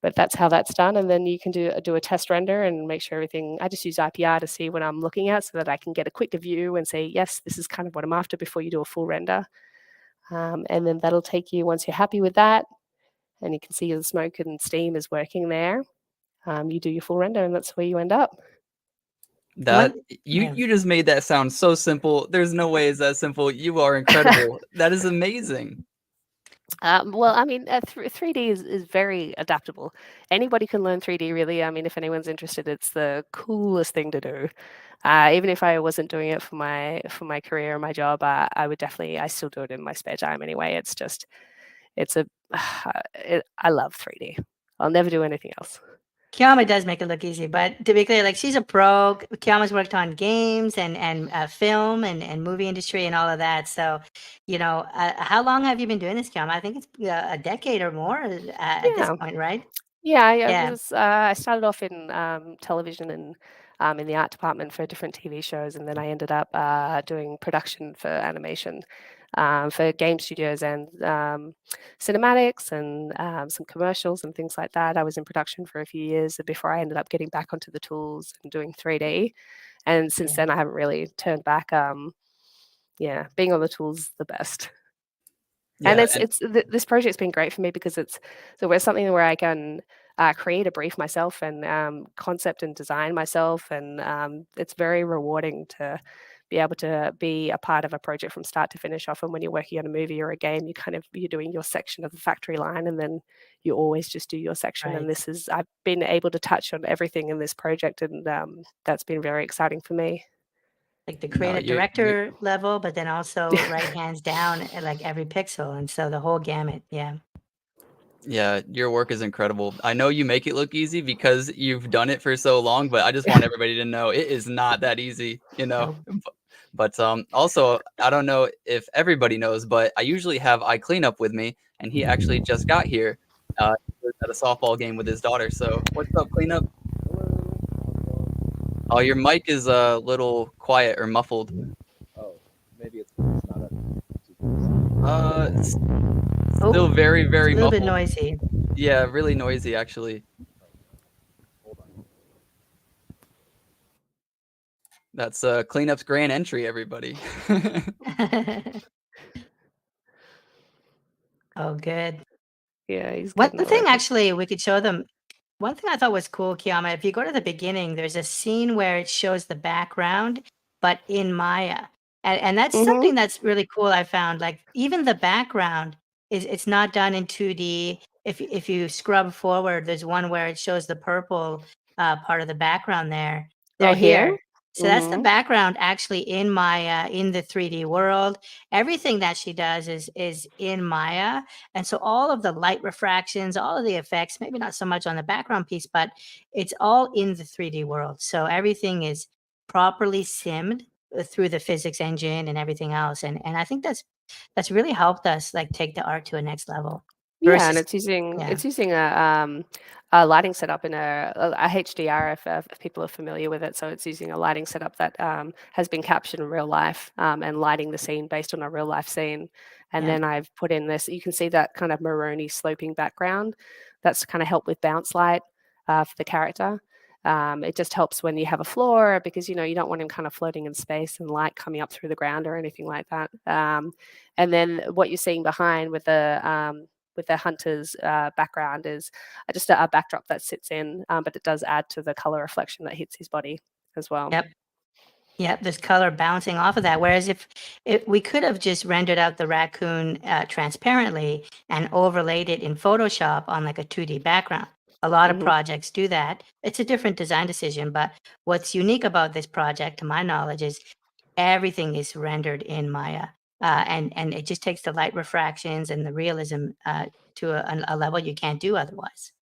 But that's how that's done. And then you can do a test render and make sure everything, I just use IPR to see what I'm looking at so that I can get a quick view and say, yes, this is kind of what I'm after before you do a full render. And then that'll take you, once you're happy with that, and you can see the smoke and steam is working there, you do your full render and that's where you end up.
That you just made that sound so simple. There's no way it's that simple. You are incredible. That is amazing.
Well, I mean, 3D is very adaptable. Anybody can learn 3D, really. I mean, if anyone's interested, it's the coolest thing to do. Even if I wasn't doing it for my career or my job, I would definitely, I still do it in my spare time anyway. It's just, I love 3D. I'll never do anything else.
Kiama does make it look easy, but to be clear, like she's a pro. Kiama's worked on games and film and movie industry and all of that. So, you know, how long have you been doing this, Kiama? I think it's a decade or more at this point, right?
Yeah, I started off in television and in the art department for different TV shows, and then I ended up doing production for animation for game studios and cinematics and some commercials and things like that. I was in production for a few years before I ended up getting back onto the tools and doing 3D. And since then, I haven't really turned back. Being on the tools the best. Yeah, and this project's been great for me because it's something where I can create a brief myself and concept and design myself, and it's very rewarding to be able to be a part of a project from start to finish. Often when you're working on a movie or a game, you're doing your section of the factory line, and then you always just do your section.
Right.
And I've been able to touch on everything in this project, and that's been very exciting for me.
Like the creative director level, but then also right hands down at like every pixel, and so the whole gamut. Yeah.
Yeah, your work is incredible. I know you make it look easy because you've done it for so long, but I just want everybody to know it is not that easy, you know.
Nope.
But also, I don't know if everybody knows, but I usually have iCleanup with me, and he actually just got here. He was at a softball game with his daughter. So what's up, Cleanup? Oh, your mic is a little quiet or muffled.
Oh, maybe it's not
It's still very, very
a little
muffled.
bit noisy.
Yeah, really noisy, actually.
Hold on.
That's Cleanup's grand entry, everybody.
Oh, good.
Yeah, he's
One
getting it
thing
working.
actually we could show them. One thing I thought was cool, Kiama, if you go to the beginning, there's a scene where it shows the background, but in Maya. And that's something that's really cool, I found. Like even the background it's not done in 2D. If you scrub forward, there's one where it shows the purple part of the background there. They're
Oh, here?
here. So that's the background actually in Maya, in the 3D world. Everything that she does is in Maya. And so all of the light refractions, all of the effects, maybe not so much on the background piece, but it's all in the 3D world. So everything is properly simmed through the physics engine and everything else. And I think that's really helped us like take the art to a next level.
Yeah, and it's using a lighting setup in a HDR if people are familiar with it. So it's using a lighting setup that has been captured in real life and lighting the scene based on a real life scene. And then I've put in this. You can see that kind of maroony sloping background. That's kind of help with bounce light for the character. It just helps when you have a floor because you don't want him kind of floating in space and light coming up through the ground or anything like that. And then what you're seeing behind with the hunter's background is just a backdrop that sits in, but it does add to the color reflection that hits his body as well.
Yep, there's color bouncing off of that. Whereas if we could have just rendered out the raccoon transparently and overlaid it in Photoshop on like a 2D background. A lot of projects do that. It's a different design decision, but what's unique about this project, to my knowledge, is everything is rendered in Maya. And it just takes the light refractions and the realism to a level you can't do otherwise.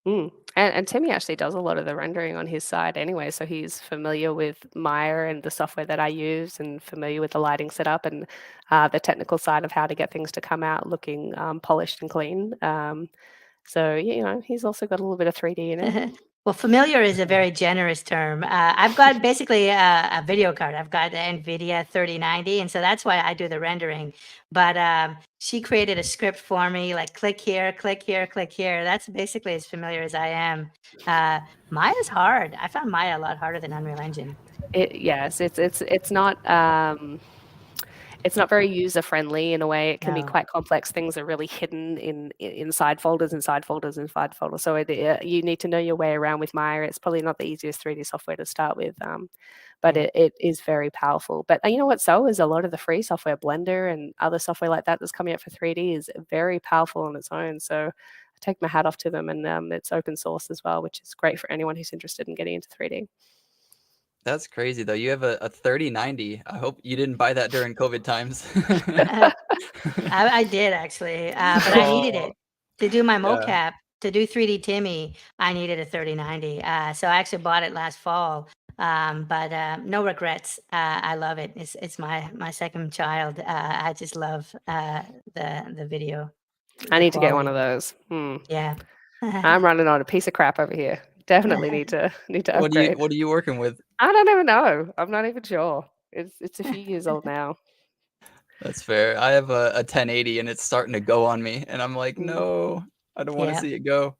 And Timmy actually does a lot of the rendering on his side anyway, so he's familiar with Maya and the software that I use and familiar with the lighting setup and the technical side of how to get things to come out looking polished and clean. So, he's also got a little bit of 3D in it.
Well, familiar is a very generous term. I've got basically a video card. I've got the NVIDIA 3090, and so that's why I do the rendering. But she created a script for me, like click here, click here, click here. That's basically as familiar as I am. Maya's hard. I found Maya a lot harder than Unreal Engine.
Yes, it's not very user friendly in a way. It can be quite complex. Things are really hidden inside folders, inside folders, inside folders. So you need to know your way around with Maya. It's probably not the easiest 3D software to start with, but it is very powerful. But you know what? So is a lot of the free software, Blender and other software like that that's coming out for 3D is very powerful on its own. So I take my hat off to them, and it's open source as well, which is great for anyone who's interested in getting into 3D.
That's crazy, though. You have a 3090. I hope you didn't buy that during COVID times.
I did actually, but I needed it to do my mocap, to do 3D Timmy. I needed a 3090. So I actually bought it last fall, but no regrets. I love it. It's my second child. I just love the video.
I need to get one of those.
Yeah.
I'm running on a piece of crap over here. Definitely need to upgrade.
What are you working with?
I don't even know. I'm not even sure. It's a few years old now.
That's fair. I have a 1080 and it's starting to go on me, and I'm like, no, I don't want to see it go.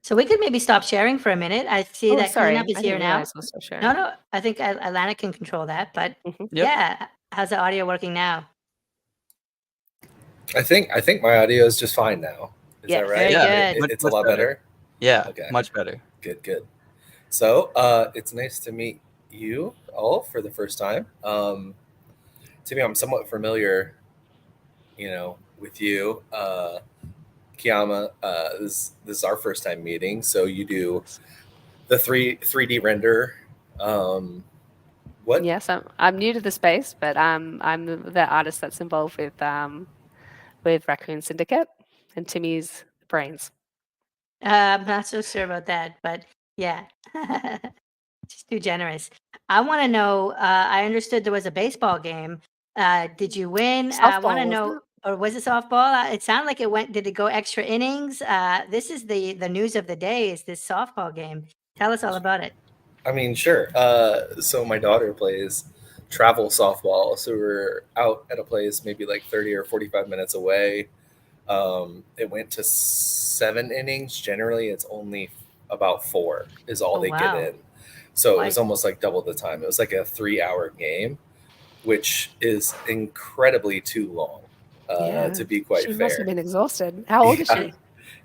So we could maybe stop sharing for a minute. I see that Cleanup is here now. No, I think Atlanick can control that. But yeah, how's the audio working now?
I think my audio is just fine now. Is that right?
Very good.
It's a lot better.
Yeah,
Okay.
much better.
Good. So it's nice to meet you all for the first time. Timmy, I'm somewhat familiar, with you. Kiama, this is our first time meeting. So you do the 3D render. What?
Yes, I'm new to the space, but I'm the artist that's involved with Raccoon Syndicate, and Timmy's brains.
I'm not so sure about that, but yeah, just too generous. I want to know. I understood there was a baseball game. Did you win? I want to
Softball, wasn't
know,
it?
or was it softball? It sounded like it went. Did it go extra innings? This is the news of the day. Is this softball game? Tell us all about it.
I mean, sure. So my daughter plays travel softball. So we're out at a place maybe like 30 or 45 minutes away. It went to 7 innings. Generally, it's only about 4 is all
Oh,
they
wow.
get in. So it was
Quite.
almost like double the time. It was like a 3-hour game, which is incredibly too long,
Yeah,
to be quite
she must have
fair.
been exhausted. How old is
Yeah.
she?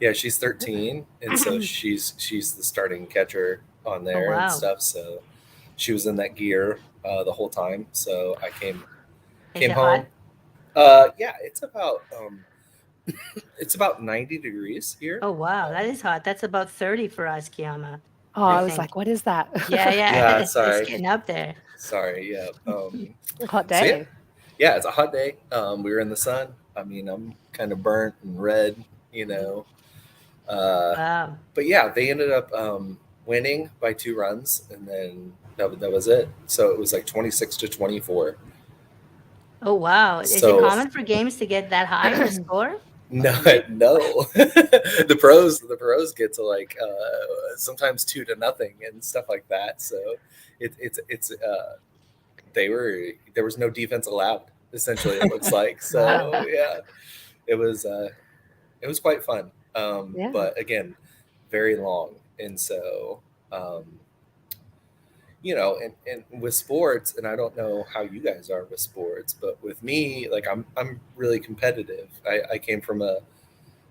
Yeah, she's 13, and so she's the starting catcher on there and
wow.
stuff. So she was in that gear the whole time. So I came
Is
came
it
home.
hot?
Yeah, it's about 90 degrees here.
Oh, wow. That is hot. That's about 30 for us, Kiama.
Oh,
I
I was
think.
like, what is that?
Yeah,
Yeah,
it's
sorry.
getting up there.
Sorry, yeah.
Hot
So
day.
yeah, it's a hot day. We were in the sun. I mean, I'm kind of burnt and red, you know.
Wow.
But yeah, they ended up winning by 2 runs, and then that was it. So it was like 26-24.
Oh, wow. Is it
So
common for games to get that high of a score?
no, the pros get to like sometimes 2-0 and stuff like that. So it's there was no defense allowed. Essentially, it looks like. So
Wow.
yeah, it was quite fun.
Yeah.
But again, very long, and so and with sports, and I don't know how you guys are with sports, but with me, like I'm really competitive. I came from a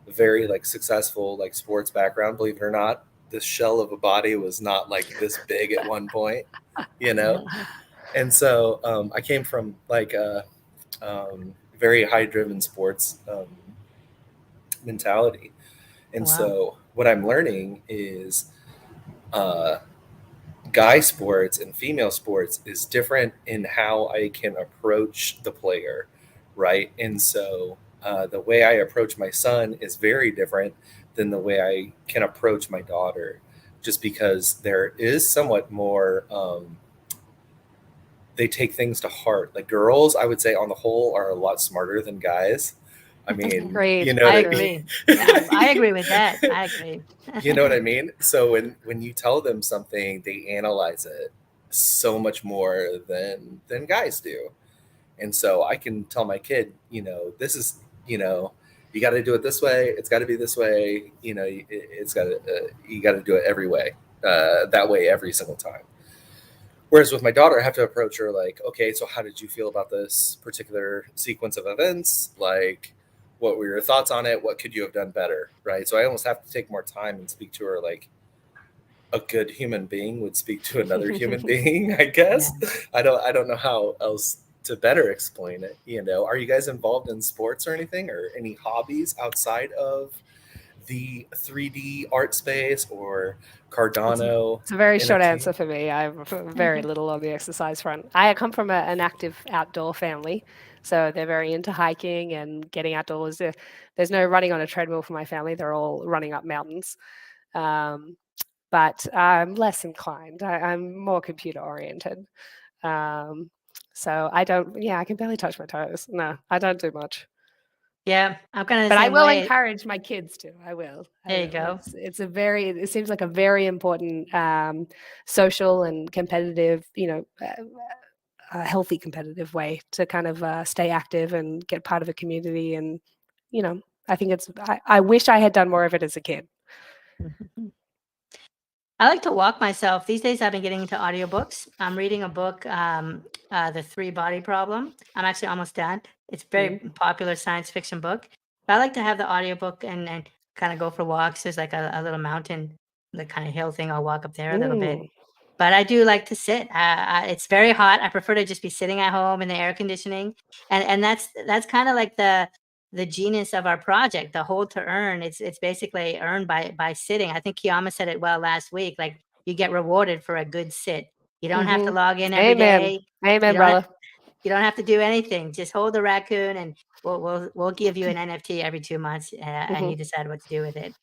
very like successful like sports background, believe it or not. This shell of a body was not like this big at one point, you know. And so I came from like a very high driven sports mentality. And
Wow.
so what I'm learning is uh, guy sports and female sports is different in how I can approach the player, right? And so the way I approach my son is very different than the way I can approach my daughter, just because there is somewhat more. They take things to heart. Like girls, I would say on the whole are a lot smarter than guys. I mean,
Agreed.
you know
I
what I mean?
agree. Yeah, I agree with that. I agree.
You know what I mean? So when you tell them something, they analyze it so much more than guys do. And so I can tell my kid, this is, you got to do it this way. It's got to be this way. It's got to, you got to do it every way, that way every single time. Whereas with my daughter, I have to approach her like, okay, so how did you feel about this particular sequence of events? Like, what were your thoughts on it? What could you have done better? Right. So I almost have to take more time and speak to her like a good human being would speak to another human being, I guess. I don't know how else to better explain it. Are you guys involved in sports or anything, or any hobbies outside of the 3D art space or Cardano?
It's a very short
NFT?
answer for me. I'm very little on the exercise front. I come from an active outdoor family, so they're very into hiking and getting outdoors. There's no running on a treadmill for my family. They're all running up mountains. But I'm less inclined. I'm more computer oriented. So I can barely touch my toes. No, I don't do much.
Yeah, I'm kind of the
But I
same
will
way.
encourage my kids to. I will.
There you go.
It seems like a very important social and competitive, healthy competitive way to kind of stay active and get part of a community. And, I think I wish I had done more of it as a kid.
I like to walk myself. These days I've been getting into audiobooks. I'm reading a book, The 3 Body Problem. I'm actually almost done. It's a very popular science fiction book. But I like to have the audiobook and kind of go for walks. There's like a little mountain, the kind of hill thing. I'll walk up there a little bit. but I do like to sit. It's very hot. I prefer to just be sitting at home in the air conditioning, and that's kind of like the genius of our project, the hold to earn. It's basically earned by sitting. I think Kiyama said it well last week. Like, you get rewarded for a good sit. You don't have to log in every
Amen.
day.
Amen, brother.
You don't have to do anything. Just hold the raccoon, and we'll give you an NFT every 2 months, and you decide what to do with it.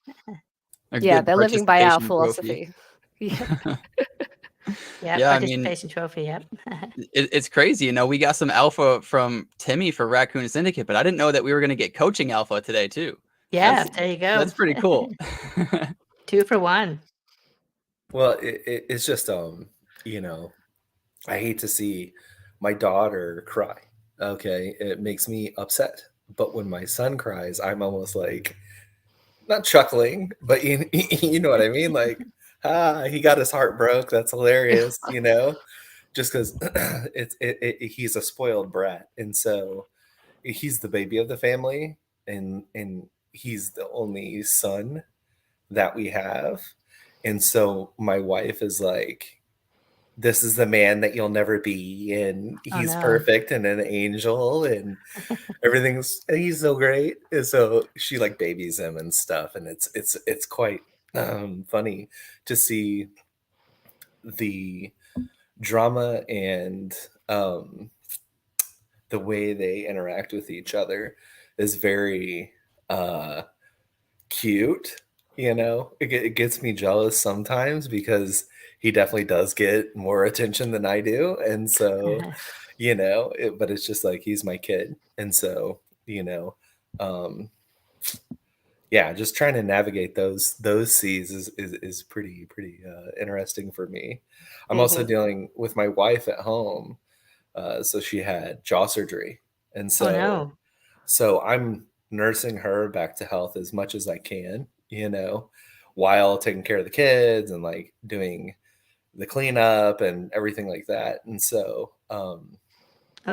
Yeah, they're living by our
participation trophy.
philosophy. Yeah.
Yeah,
Yeah, I mean,
participation trophy. Yep.
it's crazy. You know, we got some alpha from Timmy for Raccoon Syndicate, but I didn't know that we were going to get coaching alpha today too.
Yeah, there you go.
That's pretty cool.
2 for 1.
Well, it's just you know, I hate to see my daughter cry. Okay, it makes me upset. But when my son cries, I'm almost like not chuckling, but you know what I mean? Like, he got his heart broke. That's hilarious, you know, just because he's a spoiled brat, and so he's the baby of the family, and he's the only son that we have, and so my wife is like, this is the man that you'll never be, and he's perfect and an angel and he's so great. And so she like babies him and stuff, and it's quite funny to see the drama and the way they interact with each other is very cute. You know, it gets me jealous sometimes because he definitely does get more attention than I do. And so, you know, but it's just like, he's my kid. And so, you know, yeah, just trying to navigate those seas is pretty interesting for me. I'm also dealing with my wife at home. So she had jaw surgery. And so, so I'm nursing her back to health as much as I can, you know, while taking care of the kids and like doing the cleanup and everything like that. And so,
oh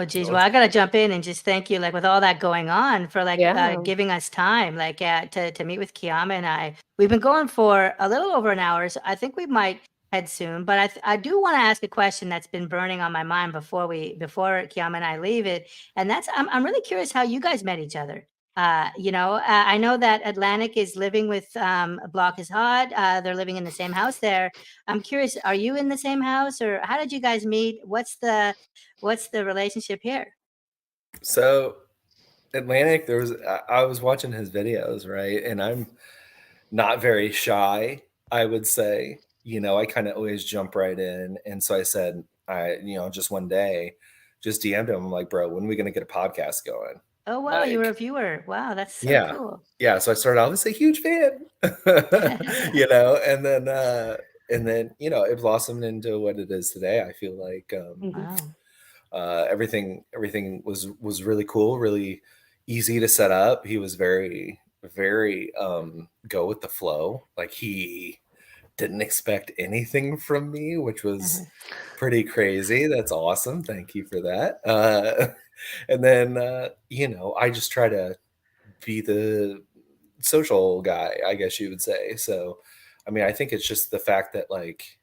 geez, well, I gotta jump in and just thank you, like, with all that going on, for like giving us time, like, to meet with Kiyama and I. We've been going for a little over an hour, so I think we might head soon. But I do want to ask a question that's been burning on my mind before Kiyama and I leave it, and that's, I'm really curious how you guys met each other. You know, I know that Atlanick is living with Block is Hot. They're living in the same house there. I'm curious, are you in the same house, or how did you guys meet? What's the relationship here?
So Atlanick, I was watching his videos, right? And I'm not very shy, I would say. You know, I kind of always jump right in. And so I said, you know, just one day, just DM'd him. I'm like, bro, when are we going to get a podcast going?
Oh, wow. You were a viewer. Wow. That's so cool.
Yeah. So I started off as a huge fan, you know, and then, you know, it blossomed into what it is today. I feel like, everything was really cool, really easy to set up. He was very go with the flow. Like, he didn't expect anything from me, which was pretty crazy. That's awesome. Thank you for that. And then you know, I just try to be the social guy, I guess you would say. So I mean, I think it's just the fact that like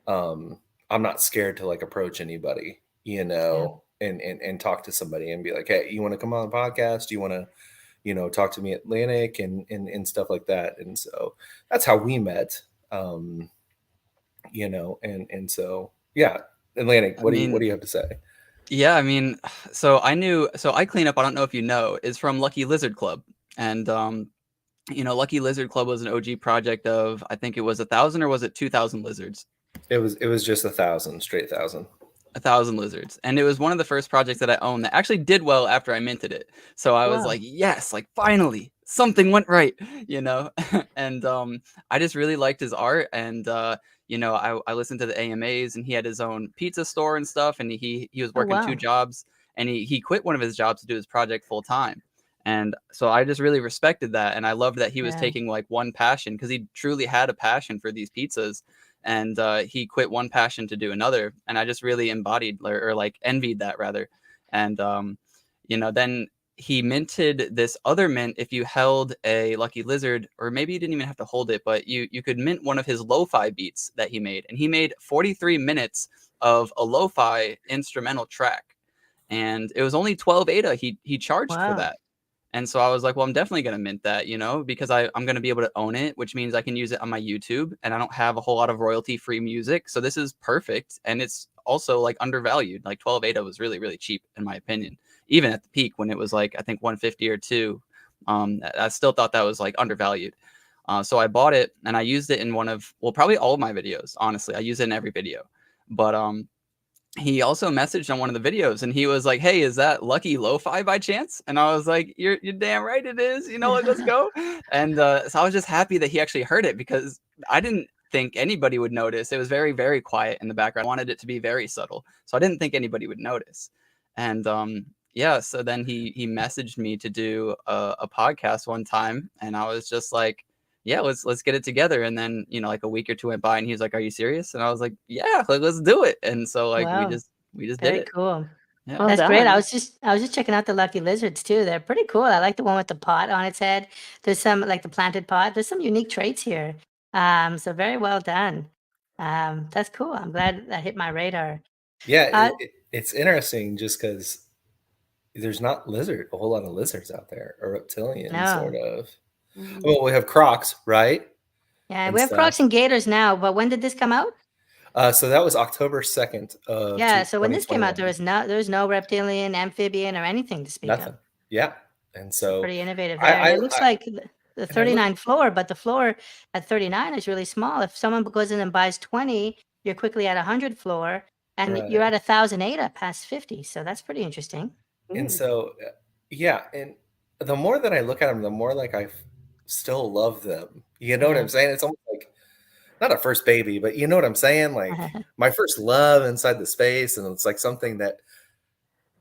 I'm not scared to like approach anybody, you know, and talk to somebody and be like, hey, you want to come on the podcast? Do you want to, you know, talk to me at Atlanick and stuff like that? And so that's how we met, you know, and so, yeah. Atlanick, what do you have to say?
Yeah, I mean, so I Clean Up, I don't know if you know, is from Lucky Lizard Club. And, you know, Lucky Lizard Club was an OG project of, I think it was 1,000 or was it 2,000 lizards?
It was just 1,000, straight 1,000.
1,000 lizards. And it was one of the first projects that I owned that actually did well after I minted it. So I was like, yes, like finally something went right, you know? And I just really liked his art. And, you know, I listened to the AMAs, and he had his own pizza store and stuff. And he was working 2 jobs, and he quit one of his jobs to do his project full time. And so I just really respected that. And I loved that he was taking like one passion, because he truly had a passion for these pizzas. And he quit one passion to do another. And I just really embodied or like envied that rather. And, you know, then he minted this other mint if you held a Lucky Lizard, or maybe you didn't even have to hold it, but you could mint one of his lo-fi beats that he made. And he made 43 minutes of a lo-fi instrumental track. And it was only 12 ADA he charged for
Wow.
that. And so I was like, well, I'm definitely going to mint that, you know, because I'm going to be able to own it, which means I can use it on my YouTube, and I don't have a whole lot of royalty-free music. So this is perfect. And it's also like undervalued. Like 12 ADA was really, really cheap in my opinion, even at the peak when it was like, I think 150 or 2. I still thought that was like undervalued. So I bought it and I used it in one of, well, probably all of my videos. Honestly, I use it in every video. But he also messaged on one of the videos and he was like, hey, is that Lucky Lo-Fi by chance? And I was like, you're damn right it is, you know, let's go. And so I was just happy that he actually heard it, because I didn't think anybody would notice. It was very, very quiet in the background. I wanted it to be very subtle, so I didn't think anybody would notice. And yeah, so then he messaged me to do a podcast one time, and I was just like, yeah, let's get it together. And then, you know, like a week or two went by and he was like, are you serious? And I was like, yeah, like, let's do it. And so like
Wow.
we just did
Very
it.
cool.
Yeah.
Well
That's great.
done.
I was just checking out the Lucky Lizards too. They're pretty cool. I like the one with the pot on its head. There's some like the planted pot. There's some unique traits here. So very well done. That's cool. I'm glad that hit my radar.
Yeah, it's interesting just because there's not a whole lot of lizards out there, or reptilian
No.
sort of.
Mm.
Well, we have crocs, right?
Yeah,
And
we have
stuff.
crocs and gators now, but when did this come out?
So that was October 2nd of
Yeah, so when this came out,
2021.
there was no reptilian, amphibian, or anything to speak
Nothing.
of.
Yeah, and
So
so
pretty innovative there. And it looks like the
I look-
39 floor, but the floor at 39 is really small. If someone goes in and buys 20, you're quickly at 100 floor, and you're
Right.
at 1,000 ADA past 50. So that's pretty interesting.
And
Mm.
so, yeah, and the more that I look at them, the more like I still love them. You know what
Yeah.
I'm saying? It's almost like not a first baby, but you know what I'm saying? Like my first love inside the space, and it's like something that,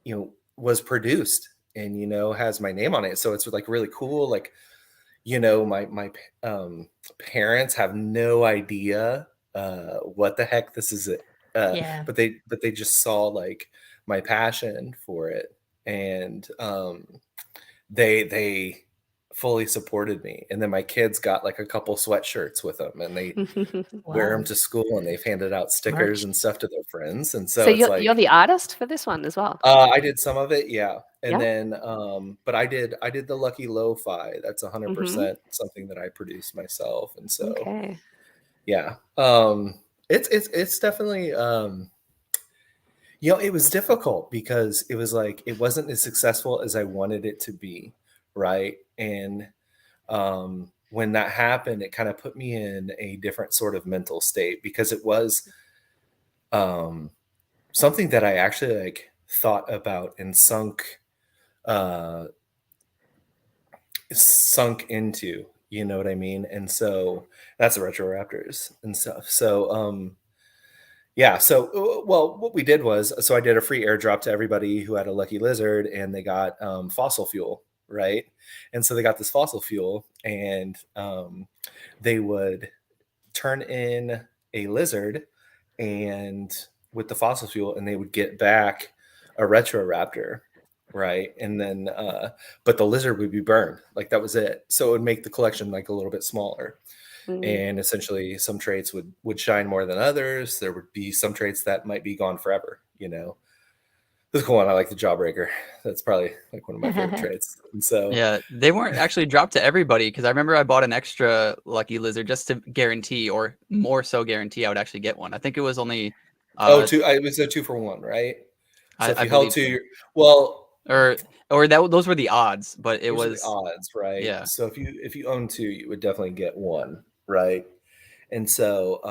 you know, was produced and, you know, has my name on it. So it's like really cool. Like, you know, my parents have no idea what the heck this is.
Yeah.
But they just saw like my passion for it, and they fully supported me. And then my kids got like a couple sweatshirts with them, and they wear them
Wow.
to school, and they've handed out stickers
Merch.
and stuff to their friends. And so
So
it's
you're
like
the artist for this one as well.
I did some of it, yeah. And
Yeah.
then but I did the Lucky Lo-Fi. That's 100%
Mhm.
something that I produced myself. And so
Okay.
yeah. It's definitely you know, it was difficult because it was like it wasn't as successful as I wanted it to be, right? And when that happened, it kind of put me in a different sort of mental state, because it was something that I actually like thought about and sunk into, you know what I mean? And so that's the Retro Raptors and stuff. So yeah, so well, what we did was, so I did a free airdrop to everybody who had a Lucky Lizard, and they got fossil fuel, right? And so they got this fossil fuel, and they would turn in a lizard and with the fossil fuel, and they would get back a Retro Raptor, right? And then but the lizard would be burned. Like that was it. So it would make the collection like a little bit smaller.
Mm.
And essentially some traits would shine more than others. There would be some traits that might be gone forever, you know. This is cool one. I like the Jawbreaker. That's probably like one of my favorite traits. And so
Yeah, they weren't actually dropped to everybody, because I remember I bought an extra Lucky Lizard just to guarantee, or more so guarantee, I would actually get one. I think it was only
it was a 2-for-1, right? So if
I
you held
believe
two,
so.
well,
or those were the odds, but it
those are
was
the odds, right?
yeah.
So if you own 2, you would definitely get 1, right? And so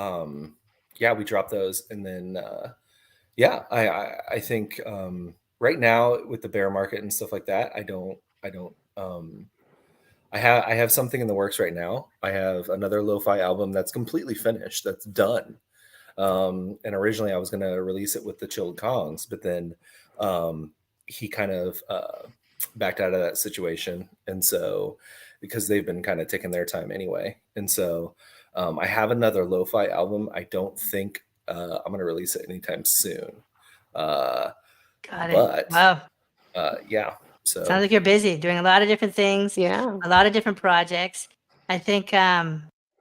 yeah, we dropped those, and then yeah, I think right now with the bear market and stuff like that, I don't I have something in the works right now. I have another lo-fi album that's completely finished, that's done. And originally I was going to release it with the Chilled Kongs, but then he kind of backed out of that situation. And so, because they've been kind of taking their time anyway. And so I have another lo-fi album. I don't think I'm going to release it anytime soon.
Got it.
But
Wow.
yeah. So
Sounds like you're busy doing a lot of different things.
Yeah.
A lot of different projects. I think, I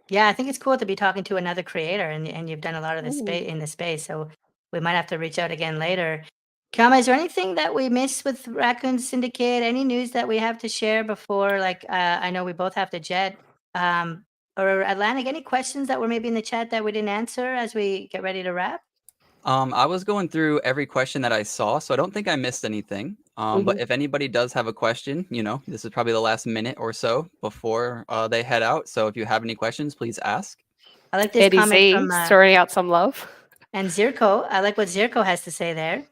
think it's cool to be talking to another creator, and you've done a lot of this space in the space. So we might have to reach out again later. Kama, is there anything that we missed with Raccoon Syndicate? Any news that we have to share before? Like, I know we both have to jet. Or Atlanick, any questions that were maybe in the chat that we didn't answer as we get ready to wrap?
I was going through every question that I saw, so I don't think I missed anything. But if anybody does have a question, this is probably the last minute or so before they head out. So if you have any questions, please ask.
I like this
Eddie
comment
Z,
from
throwing out some love.
and Zirko. I like what Zirko has to say there.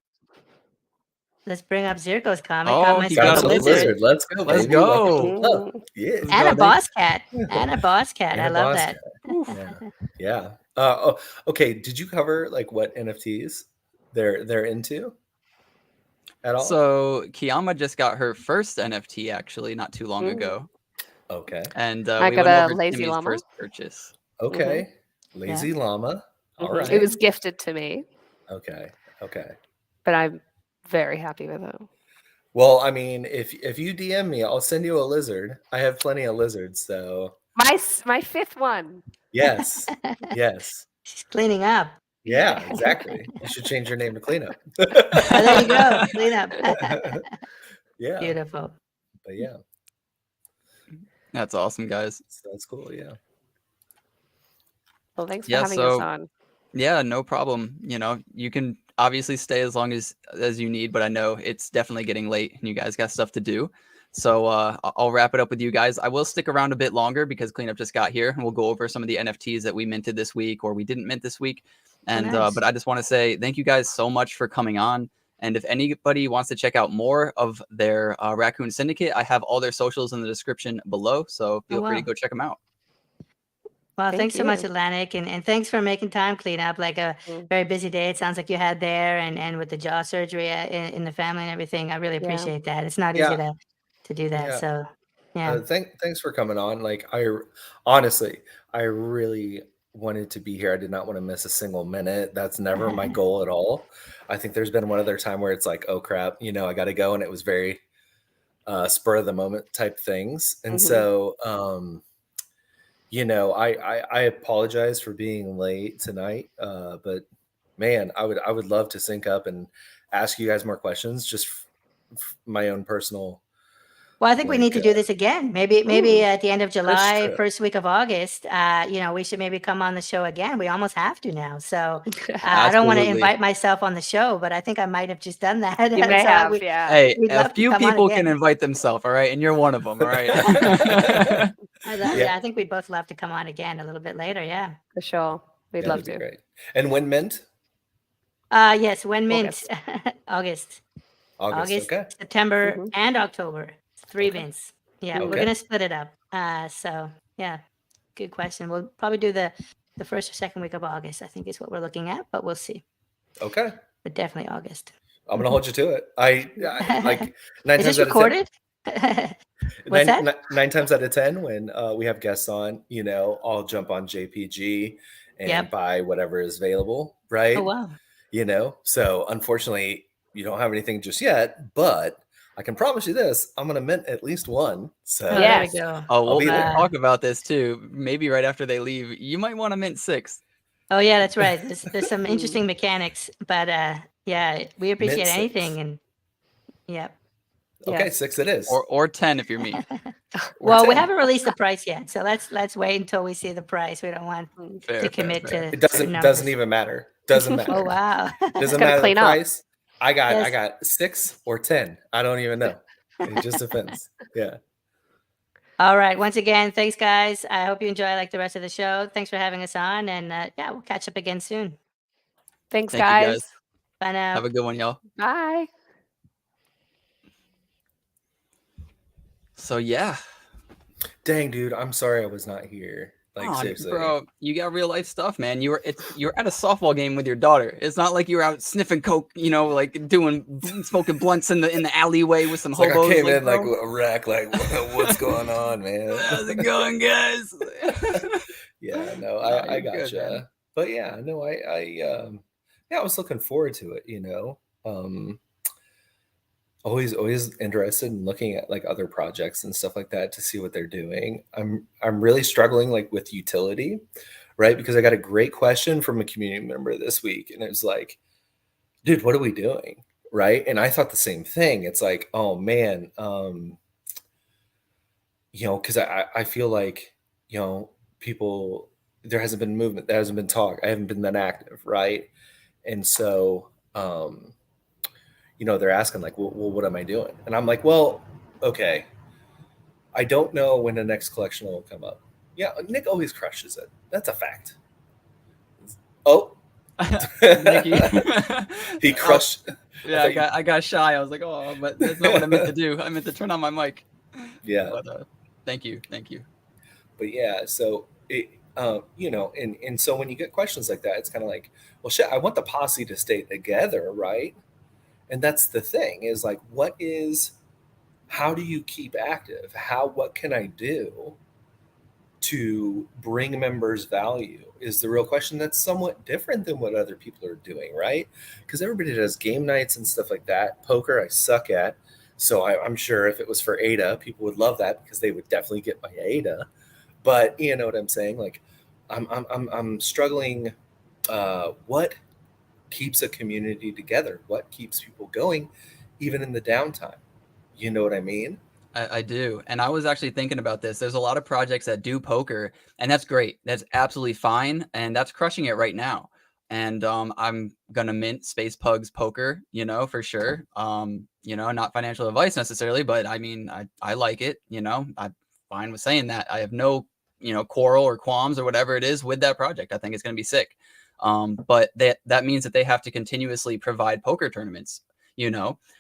Let's bring up Zirko's comment.
Oh,
Got
he
myself
got
a
a
lizard.
lizard.
Let's go,
Let's
baby.
go.
Oh, yeah.
Let's
And
go.
a boss cat. And a boss cat.
And
I
a
love
boss
that.
cat. Yeah. Okay. Did you cover like what NFTs they're into at all?
So Kiyama just got her first NFT actually not too long ago.
Okay.
And
I
we
got
went
a
over
lazy
Timmy's
llama.
first purchase.
Okay. Lazy llama. All right.
It was gifted to me,
Okay.
but I'm very happy with it.
Well, I mean, if you DM me, I'll send you a lizard. I have plenty of lizards, so
My fifth one.
yes.
She's cleaning up.
Yeah, exactly. You should change your name to Cleanup.
Oh, there you go. Clean up.
Yeah.
Beautiful.
But yeah,
That's awesome, guys.
so that's cool. Yeah.
Well, thanks for
Yeah,
having us
so-
on.
Yeah, no problem. You can obviously stay as long as you need, but I know it's definitely getting late and you guys got stuff to do. So I'll wrap it up with you guys. I will stick around a bit longer because Cleanup just got here and we'll go over some of the NFTs that we minted this week or we didn't mint this week. And
nice.
but I just want to say thank you guys so much for coming on. And if anybody wants to check out more of their Raccoon Syndicate, I have all their socials in the description below. So feel free to
wow.
go check them out.
Well,
Thank
thanks so much,
you.
Atlanick, and thanks for making time clean up. Like a very busy day, it sounds like you had there, and with the jaw surgery in the family and everything. I really appreciate that. It's not easy
Yeah.
to do that.
Yeah.
So, yeah.
Thanks for coming on. Like honestly, I really wanted to be here. I did not want to miss a single minute. That's never my goal at all. I think there's been one other time where it's like, oh crap, I got to go, and it was very spur of the moment type things. And so, I apologize for being late tonight. But man, I would love to sync up and ask you guys more questions. Just my own personal.
Well, I think we need to do this again. Maybe at the end of July,
true.
first week of August. We should maybe come on the show again. We almost have to now. So I don't want to
Absolutely.
invite myself on the show, but I think I might have just done that.
You may
So
have, yeah.
Hey,
we'd
a
love to
few
come on
people can
again.
invite themselves, all right? And you're one of them, all right?
I think we'd both love to come on again a little bit later. Yeah.
For sure. We'd
Yeah,
love
that'd be
to.
great. And when mint?
Yes, when mint? August.
August. Okay.
September, and October. 3
Okay.
mints. Yeah,
Okay.
we're gonna split it up. So yeah, good question. We'll probably do the first or second week of August, I think is what we're looking at, but we'll see.
Okay.
But definitely August.
I'm gonna hold you to it. I like 9
Is
times
this
out of 10.
recorded? What's that?
Nine times out of 10, when we have guests on, I'll jump on JPG and
Yep.
buy whatever is available, right?
Oh wow.
So unfortunately, you don't have anything just yet, but I can promise you this: I'm gonna mint at least one. So
Oh,
Yes.
there we go.
Oh, we'll
be there.
talk about this too. Maybe right after they leave, you might want to mint 6.
Oh yeah, that's right. There's some interesting mechanics, but yeah, we appreciate
Mint 6.
anything, and yeah.
Okay,
Yes.
6 it is.
Or 10 if you're me.
Or
Well, we
10.
haven't released the price yet, so let's wait until we see the price. We don't want
Fair,
to
fair,
commit
fair.
to
It
certain
doesn't
numbers.
even matter. Doesn't matter.
Oh wow.
Doesn't
Gotta
matter the
clean up.
price. I
Yes.
got 6 or 10. I don't even know. It just depends. Yeah.
All right. Once again, thanks guys. I hope you enjoy like the rest of the show. Thanks for having us on, and yeah, we'll catch up again soon.
Thanks,
Thank you,
guys.
guys.
Bye now.
Have a good one, y'all.
Bye.
So yeah.
Dang, dude, I'm sorry I was not here. Like
Aw,
seriously.
bro, you got real life stuff, man. You're at a softball game with your daughter. It's not like you're out sniffing coke, like smoking blunts in the alleyway with some
It's like
hobos.
I came in
bro,
like a wreck, like what's going on, man?
how's it going, guys?
Yeah, no,
No,
I
you're good,
gotcha.
man.
But yeah, no, I was looking forward to it, always interested in looking at like other projects and stuff like that to see what they're doing. I'm really struggling like with utility, right? Because I got a great question from a community member this week, and it was like, dude, what are we doing? Right. And I thought the same thing. It's like, oh man, because I feel like, people, there hasn't been movement, there hasn't been talk, I haven't been that active, right? And so, they're asking like, well, what am I doing? And I'm like, well, okay, I don't know when the next collection will come up. Yeah, Nick always crushes it. That's a fact. Oh,
Nikki.
he crushed.
Yeah, I got shy. I was like, oh, but that's not what I meant to do. I meant to turn on my mic.
Yeah.
But thank you.
But yeah, so it, and so when you get questions like that, it's kind of like, well, shit, I want the posse to stay together, right? And that's the thing is like, how do you keep active? What can I do to bring members value is the real question. That's somewhat different than what other people are doing, right? Because everybody does game nights and stuff like that. Poker, I suck at. So I'm sure if it was for ADA, people would love that because they would definitely get my ADA. But you know what I'm saying? Like, I'm struggling. What keeps a community together? What keeps people going, even in the downtime? You know what I mean?
I do. And I was actually thinking about this. There's a lot of projects that do poker, and that's great. That's absolutely fine. And that's crushing it right now. And I'm going to mint Space Pugs poker, for sure. Not financial advice necessarily, but I mean, I like it, I'm fine with saying that. I have no, quarrel or qualms or whatever it is with that project. I think it's going to be sick. But that means that they have to continuously provide poker tournaments,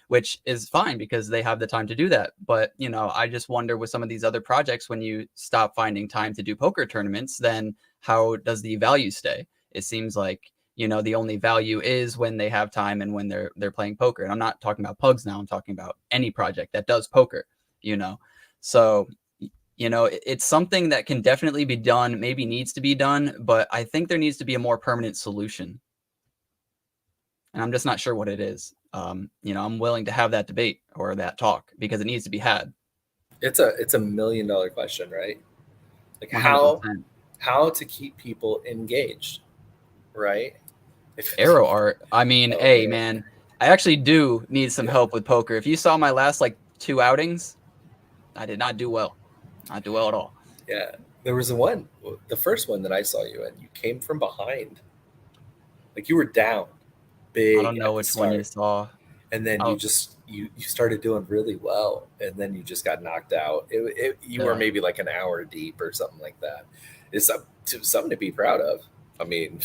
which is fine because they have the time to do that. But, I just wonder with some of these other projects, when you stop finding time to do poker tournaments, then how does the value stay? It seems like, the only value is when they have time and when they're playing poker. And I'm not talking about Pugs now. I'm talking about any project that does poker, So, it's something that can definitely be done, maybe needs to be done, but I think there needs to be a more permanent solution. And I'm just not sure what it is. I'm willing to have that debate or that talk because it needs to be had.
It's a $1 million question, right? Like
100%.
how to keep people engaged, right?
Arrow art. I mean,
Oh,
hey, man, I actually do need some help with poker. If you saw my last 2 outings, I did not do well. Not do well at all.
Yeah, there was the first one that I saw you in. You came from behind, like you were down big.
I don't know which one you saw.
And then you started doing really well, and then you just got knocked out. You were maybe like an hour deep or something like that. It's something to be proud of. I mean,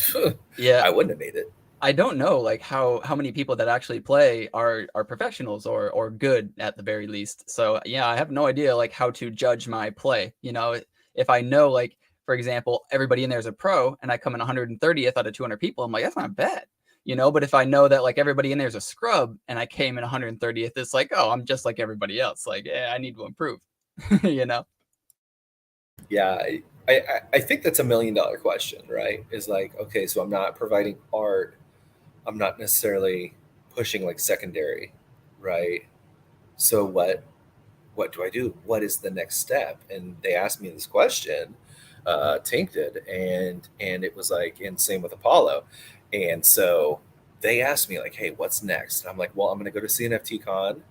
yeah,
I wouldn't have made it.
I don't know how many people that actually play are professionals or good at the very least. So yeah, I have no idea how to judge my play. If I know for example, everybody in there is a pro and I come in 130th out of 200 people, I'm like, that's not bad. But if I know that everybody in there is a scrub and I came in 130th, it's like, oh, I'm just like everybody else. I need to improve.
Yeah, I think that's $1 million question, right? Is like, okay, so I'm not providing art. I'm not necessarily pushing secondary, right? So what do I do? What is the next step? And they asked me this question, Tink did, and it was and same with Apollo. And so they asked me hey, what's next? And I'm like, well, I'm going to go to CNFT Con.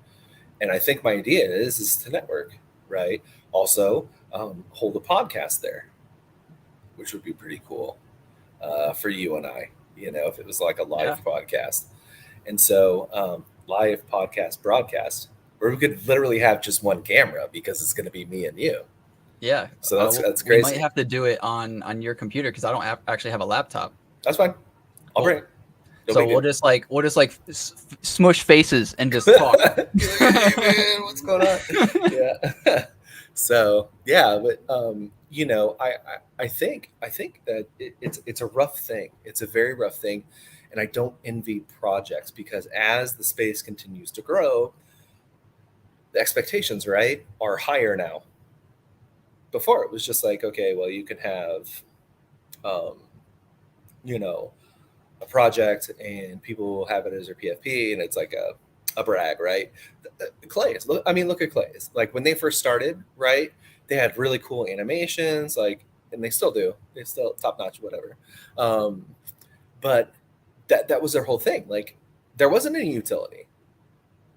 And I think my idea is to network, right? Also, hold a podcast there, which would be pretty cool for you and I, if it was a live podcast. And so live podcast broadcast, where we could literally have just one camera because it's going to be me and you.
Yeah.
So that's crazy.
We might have to do it on your computer because I don't actually have a laptop.
That's fine. I'll bring it.
So we'll just smush faces and just talk.
Hey, man, what's going on? Yeah. So yeah, but I think that it's a rough thing. It's a very rough thing, and I don't envy projects because as the space continues to grow, the expectations, right, are higher now. Before it was just okay, well, you can have, a project and people will have it as their PFP, and it's a brag, right? Clay's, look, I mean, look at Clay's. Like when they first started, right? They had really cool animations, like, and they still do. They still top notch, whatever. Um, but that was their whole thing. Like there wasn't any utility.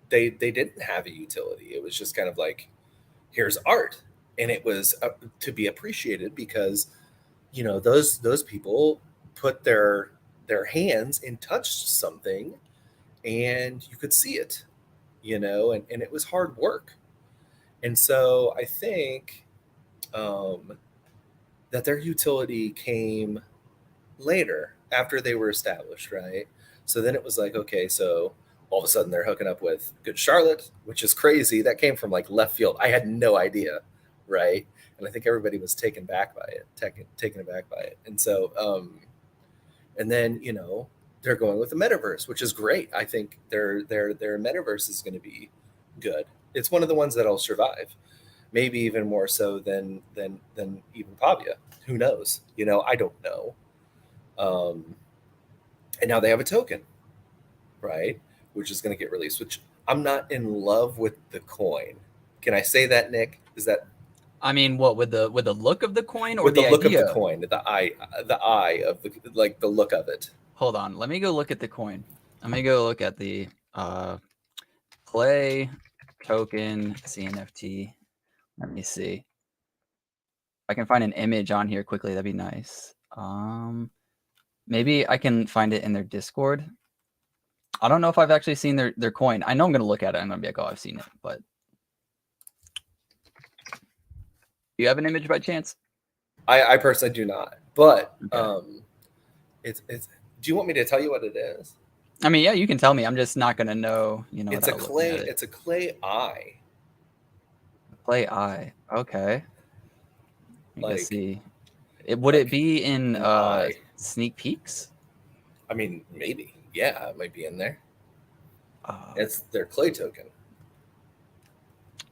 They didn't have a utility. It was just kind of like, here's art, and it was to be appreciated because those people put their hands and touched something, and you could see it, and it was hard work. And so I think that their utility came later after they were established, right? So then it was like, okay, so all of a sudden they're hooking up with Good Charlotte, which is crazy. That came from like left field. I had no idea, right? And I think everybody was taken aback by it. And so, and then they're going with the metaverse, which is great. I think their metaverse is going to be good. It's one of the ones that'll survive, maybe even more so than even Pavia. Who knows? I don't know. And now they have a token, right? Which is going to get released, which I'm not in love with the coin. Can I say that, Nick? Is that?
I mean, what, with the look of the coin, or
with the look
idea?
Of the coin, the eye of the look of it.
Hold on, let me go look at the coin. Let me go look at the Clay token CNFT. Let me see. If I can find an image on here quickly, that'd be nice. Maybe I can find it in their Discord. I don't know if I've actually seen their coin. I know I'm gonna look at it. I'm gonna be like, oh, I've seen it, but do you have an image by chance?
I personally do not, but
Okay.
it's. Do you want me to tell you what it is?
I mean, yeah, you can tell me. I'm just not gonna know.
It's a clay. It's a clay eye.
Clay eye. Okay. Let's see. Would
like
it be in
eye.
sneak peeks?
I mean, maybe. Yeah, it might be in there. It's their clay token.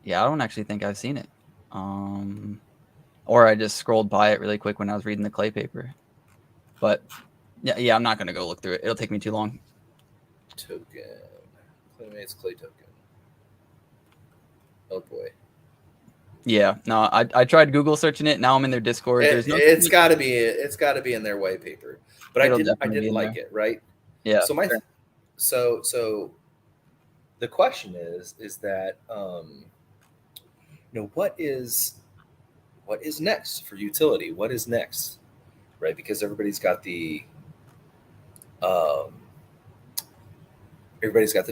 Yeah, I don't actually think I've seen it. Or I just scrolled by it really quick when I was reading the clay paper. But yeah, I'm not gonna go look through it. It'll take me too long.
Token. Claymate's clay token. Oh boy.
Yeah, no, I tried Google searching it. Now I'm in their Discord. There's no.
It's got to be in their white paper. But I didn't like it, right?
Yeah.
So so the question is that what is next for utility? What is next, right? Because everybody's got the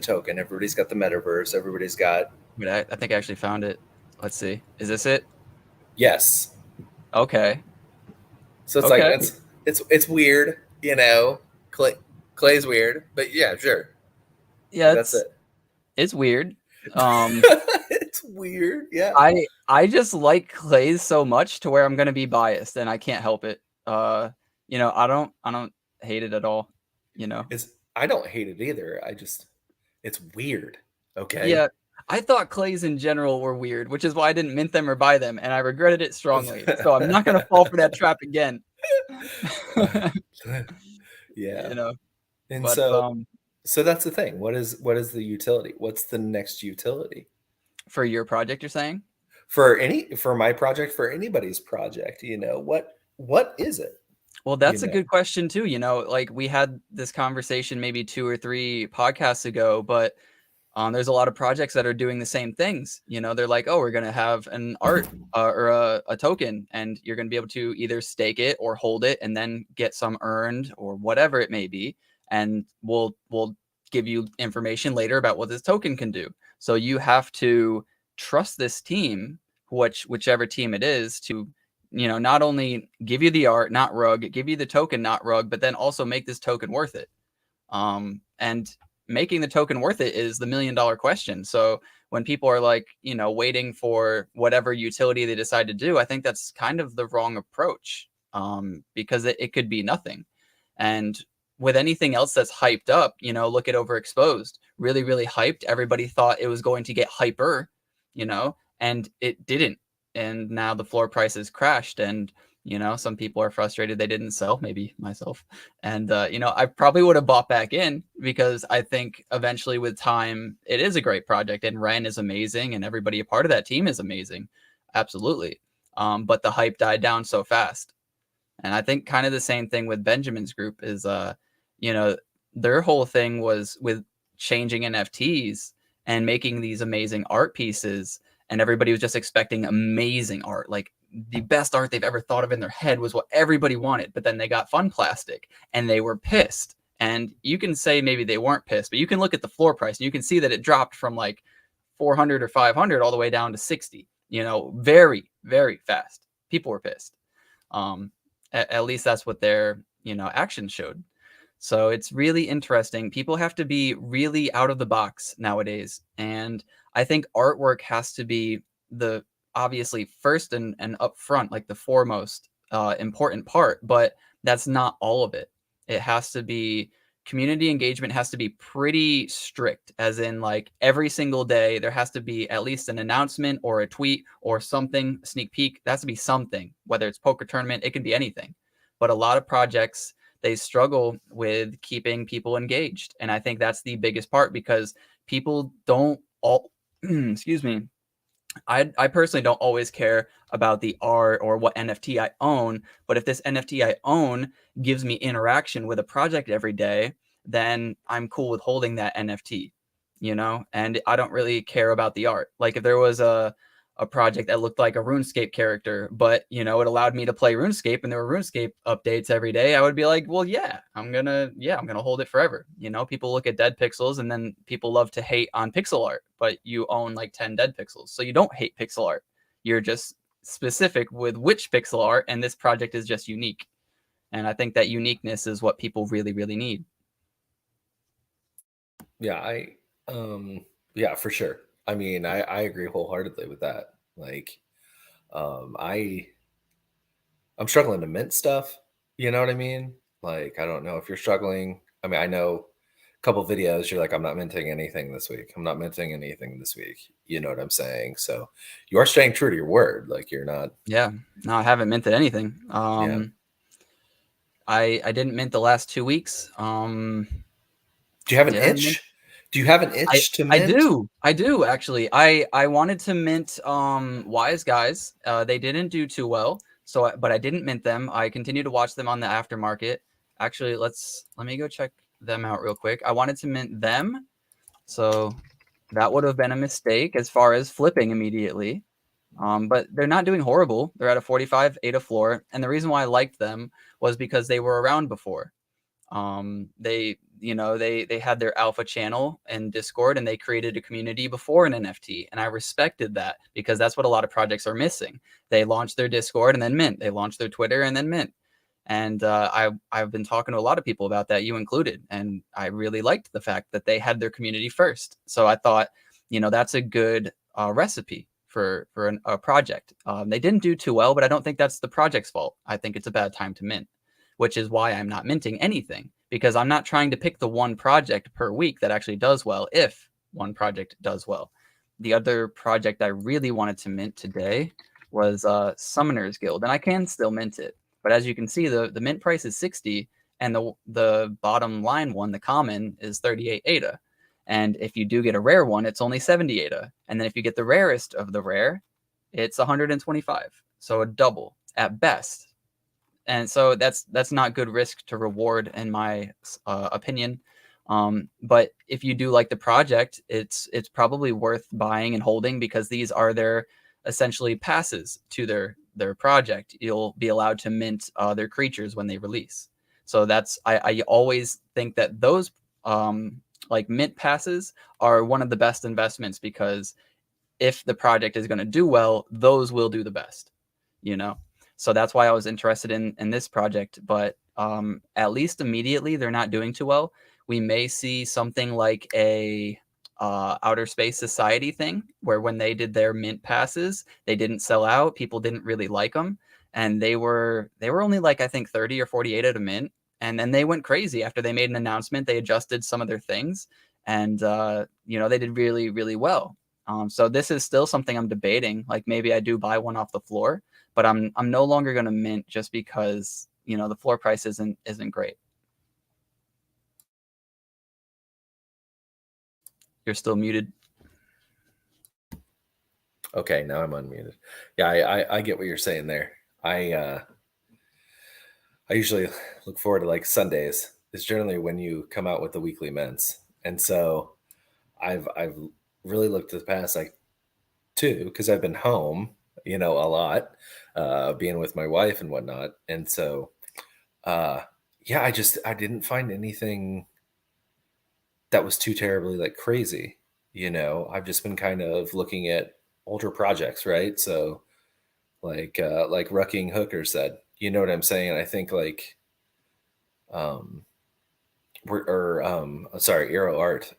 token. Everybody's got the metaverse. Everybody's got.
Wait, I think I actually found it. Let's see. Is this it?
Yes.
Okay.
So it's like it's weird, Clay's weird, but yeah, sure.
Yeah,
that's it.
It's weird.
It's weird. Yeah.
I just like Clay's so much to where I'm gonna be biased, and I can't help it. I don't hate it at all.
I don't hate it either. It's weird. Okay.
Yeah. I thought Clays in general were weird, which is why I didn't mint them or buy them, and I regretted it strongly. So I'm not gonna fall for that trap again.
Yeah. And so that's the thing. What is the utility? What's the next utility?
For your project, you're saying?
For my project, for anybody's project, what is it?
Well, that's a good question too. Like we had this conversation maybe 2 or 3 podcasts ago, but there's a lot of projects that are doing the same things. They're like, oh, we're going to have an art or a token, and you're going to be able to either stake it or hold it and then get some earned or whatever it may be. And we'll give you information later about what this token can do. So you have to trust this team, whichever team it is, to, not only give you the art, not rug, give you the token, not rug, but then also make this token worth it. And making the token worth it is the $1 million question. So when people are like, waiting for whatever utility they decide to do, I think that's kind of the wrong approach, because it could be nothing. And with anything else that's hyped up, look at Overexposed, really, really hyped. Everybody thought it was going to get hyper, and it didn't. And now the floor price has crashed. And, You know, some people are frustrated they didn't sell, maybe myself. And, you know, I probably would have bought back in because I think eventually with time, it is a great project and Ren is amazing and everybody a part of that team is amazing. Absolutely. But the hype died down so fast. And I think kind of the same thing with Benjamin's group is, you know, their whole thing was with changing NFTs and making these amazing art pieces. And everybody was just expecting amazing art. Like the best art they've ever thought of in their head was what everybody wanted. But then they got fun plastic and they were pissed. And you can say maybe they weren't pissed, but you can look at the floor price and you can see that it dropped from like 400 or 500 all the way down to 60, you know, very, very fast. People were pissed. At least that's what their, you know, actions showed. So it's really interesting. People have to be really out of the box nowadays. And I think artwork has to be the obviously first and upfront, like the foremost important part, but that's not all of it. It has to be community engagement has to be pretty strict, as in like every single day there has to be at least an announcement or a tweet or something, sneak peek. That has to be something, whether it's poker tournament, it can be anything. But a lot of projects, they struggle with keeping people engaged. And I think that's the biggest part because people don't all, excuse me, I personally don't always care about the art or what NFT I own, but if this NFT I own gives me interaction with a project every day, then I'm cool with holding that NFT, you know? And I don't really care about the art. Like if there was a project that looked like a RuneScape character, but you know, it allowed me to play RuneScape and there were RuneScape updates every day, I would be like, well, yeah, I'm gonna hold it forever. You know, people look at dead pixels and then people love to hate on pixel art, but you own like 10 dead pixels. So you don't hate pixel art. You're just specific with which pixel art, and this project is just unique. And I think that uniqueness is what people really, really need.
Yeah, yeah, for sure. I mean, I agree wholeheartedly with that. Like, I'm struggling to mint stuff. You know what I mean? Like, I don't know if you're struggling. I mean, I know a couple videos, you're like, I'm not minting anything this week. I'm not minting anything this week. You know what I'm saying? So you are staying true to your word. Like you're not.
Yeah, no, I haven't minted anything.
Yeah.
I didn't mint the last 2 weeks.
Do you have an
did I mint?
itch? Do you have an itch to mint?
I do actually. I wanted to mint Wise Guys. They didn't do too well, so but I didn't mint them. I continue to watch them on the aftermarket. Actually, let me go check them out real quick. I wanted to mint them, so that would have been a mistake as far as flipping immediately. But they're not doing horrible. They're at a 45 ADA floor, and the reason why I liked them was because they were around before. They had their alpha channel in Discord and they created a community before an NFT, and I respected that because that's what a lot of projects are missing. They launch their Discord and then mint. They launch their Twitter and then mint. And I've been talking to a lot of people about that, you included, and I really liked the fact that they had their community first. So I thought, you know, that's a good recipe for a project. They didn't do too well, but I don't think that's the project's fault. I think it's a bad time to mint, which is why I'm not minting anything, because I'm not trying to pick the one project per week that actually does well if one project does well. The other project I really wanted to mint today was Summoners Guild, and I can still mint it. But as you can see, the mint price is 60, and the bottom line one, the common, is 38 ADA. And if you do get a rare one, it's only 70 ADA. And then if you get the rarest of the rare, it's 125. So a double at best. And so that's not good risk to reward in my opinion. But if you do like the project, it's probably worth buying and holding because these are their essentially passes to their project. You'll be allowed to mint their creatures when they release. So that's I always think that those like mint passes are one of the best investments because if the project is going to do well, those will do the best, you know? So that's why I was interested in this project, but at least immediately they're not doing too well. We may see something like a Outer Space Society thing where when they did their mint passes, they didn't sell out. People didn't really like them. And they were only like, I think 30 or 48 at a mint. And then they went crazy after they made an announcement. They adjusted some of their things and, they did really, really well. So this is still something I'm debating. Like maybe I do buy one off the floor, but I'm no longer going to mint just because, you know, the floor price isn't great. You're still muted.
Okay, now I'm unmuted. Yeah, I get what you're saying there. I usually look forward to like Sundays. Is generally when you come out with the weekly mints, and so I've really looked at the past like 2 because I've been home, you know, a lot, being with my wife and whatnot, and so yeah, I didn't find anything that was too terribly like crazy. You know, I've just been kind of looking at older projects, right? So like Rucking Hooker said, you know what I'm saying? I think like sorry, Aero Art,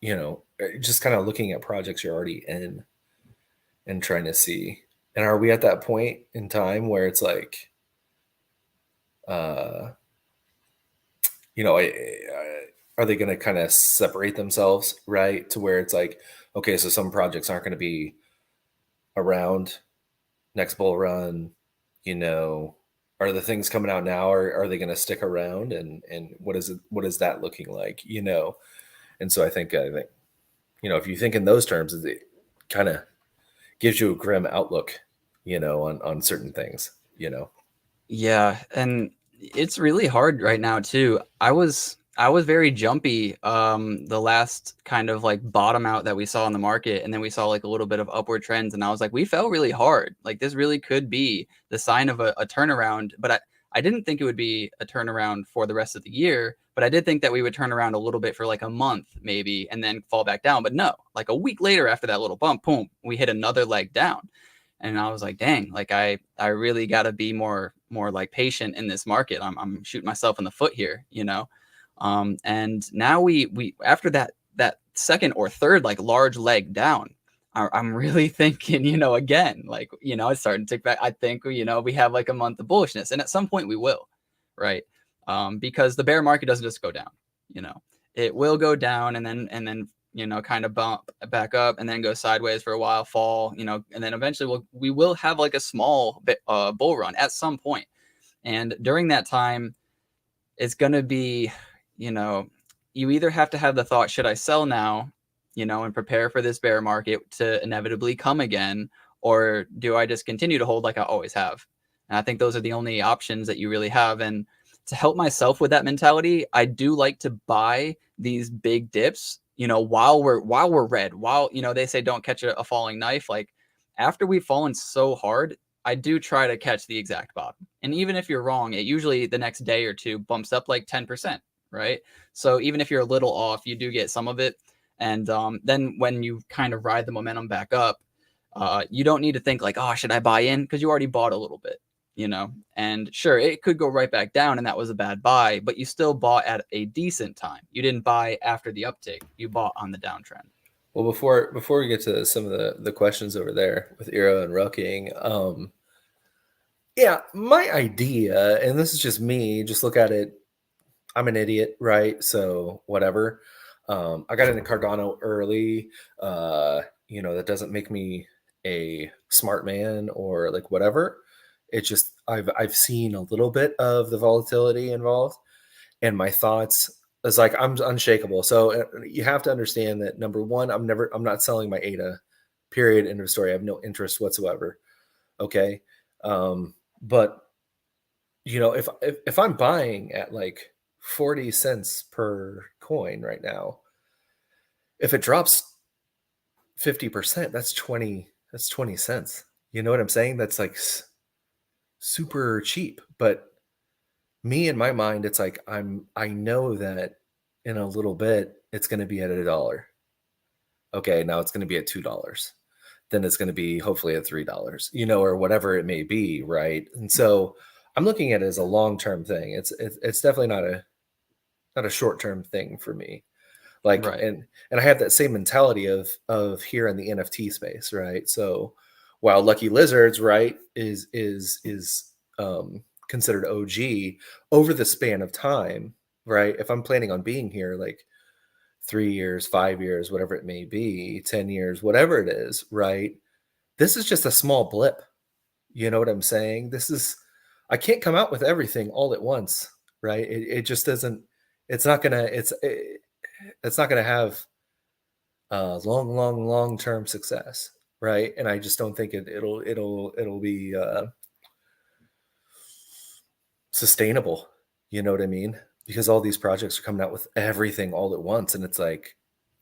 you know, just kind of looking at projects you're already in and trying to see. And are we at that point in time where it's like, you know, are they going to kind of separate themselves, right? To where it's like, okay, so some projects aren't going to be around next bull run, you know, are the things coming out now, or are they going to stick around, and what is that looking like, you know? And so I think, you know, if you think in those terms, it kind of gives you a grim outlook, you know, on certain things, you know?
Yeah, and it's really hard right now too. I was very jumpy the last kind of like bottom out that we saw in the market, and then we saw like a little bit of upward trends, and I was like, we fell really hard. Like this really could be the sign of a turnaround, but I didn't think it would be a turnaround for the rest of the year, but I did think that we would turn around a little bit for like a month maybe and then fall back down. But no, like a week later after that little bump, boom, we hit another leg down. And I was like, dang, like I really got to be more like patient in this market. I'm shooting myself in the foot here, you know? And now we after that second or third like large leg down, I'm really thinking, you know, again, like, you know, it's starting to tick back. I think, you know, we have like a month of bullishness, and at some point we will, right? Because the bear market doesn't just go down, you know, it will go down and then you know, kind of bump back up and then go sideways for a while, fall, you know, and then eventually we will have like a small bit bull run at some point. And during that time, it's going to be, you know, you either have to have the thought, should I sell now, you know, and prepare for this bear market to inevitably come again, or do I just continue to hold like I always have? And I think those are the only options that you really have. And to help myself with that mentality, I do like to buy these big dips, you know, while we're red, while, you know, they say don't catch a falling knife. Like after we've fallen so hard, I do try to catch the exact bottom. And even if you're wrong, it usually the next day or two bumps up like 10%, right? So even if you're a little off, you do get some of it. And then when you kind of ride the momentum back up, you don't need to think like, oh, should I buy in? Because you already bought a little bit, you know? And sure, it could go right back down and that was a bad buy, but you still bought at a decent time. You didn't buy after the uptick. You bought on the downtrend.
Well, before we get to some of the questions over there with Eero and Rucking, yeah, my idea, and this is just me, just look at it. I'm an idiot, right? So whatever. I got into Cardano early. You know, that doesn't make me a smart man or like whatever. It's just I've seen a little bit of the volatility involved, and my thoughts is like I'm unshakable. So you have to understand that number one, I'm not selling my ADA. Period. End of story. I have no interest whatsoever. Okay. But you know, if I'm buying at like 40 cents per coin right now, if it drops 50%, that's 20 cents. You know what I'm saying? That's like super cheap. But me in my mind, it's like I know that in a little bit it's going to be at $1. Okay, now it's going to be at $2. Then it's going to be hopefully at $3, you know, or whatever it may be, right? And so I'm looking at it as a long-term thing. It's definitely not a short-term thing for me. Like,
Right.
and I have that same mentality of here in the NFT space, right? So while Lucky Lizards, right, is considered OG over the span of time, right? If I'm planning on being here like 3 years, 5 years, whatever it may be, 10 years, whatever it is, right? This is just a small blip. You know what I'm saying? I can't come out with everything all at once, right? It just doesn't, it's not gonna, it's not gonna have long-term success, right? And I just don't think it'll be sustainable. You know what I mean? Because all these projects are coming out with everything all at once, and it's like,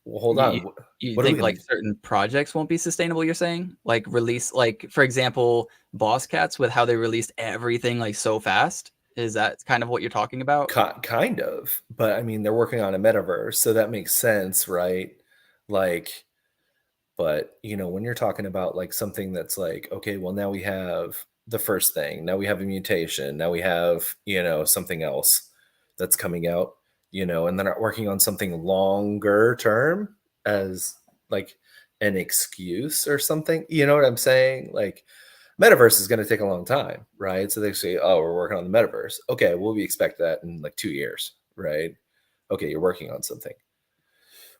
well, hold on.
You
What are we
think like certain projects won't be sustainable? You're saying like release, like for example, Boss Cats with how they released everything like so fast. Is that kind of what you're talking about?
Kind of, but I mean, they're working on a metaverse, so that makes sense, right? Like, but you know, when you're talking about like something that's like, okay, well, now we have the first thing, now we have a mutation, now we have, you know, something else that's coming out, you know, and they're not working on something longer term as like an excuse or something. You know what I'm saying? Like, metaverse is going to take a long time, right? So they say, oh, we're working on the metaverse. Okay, well, we expect that in like 2 years, right? Okay, you're working on something.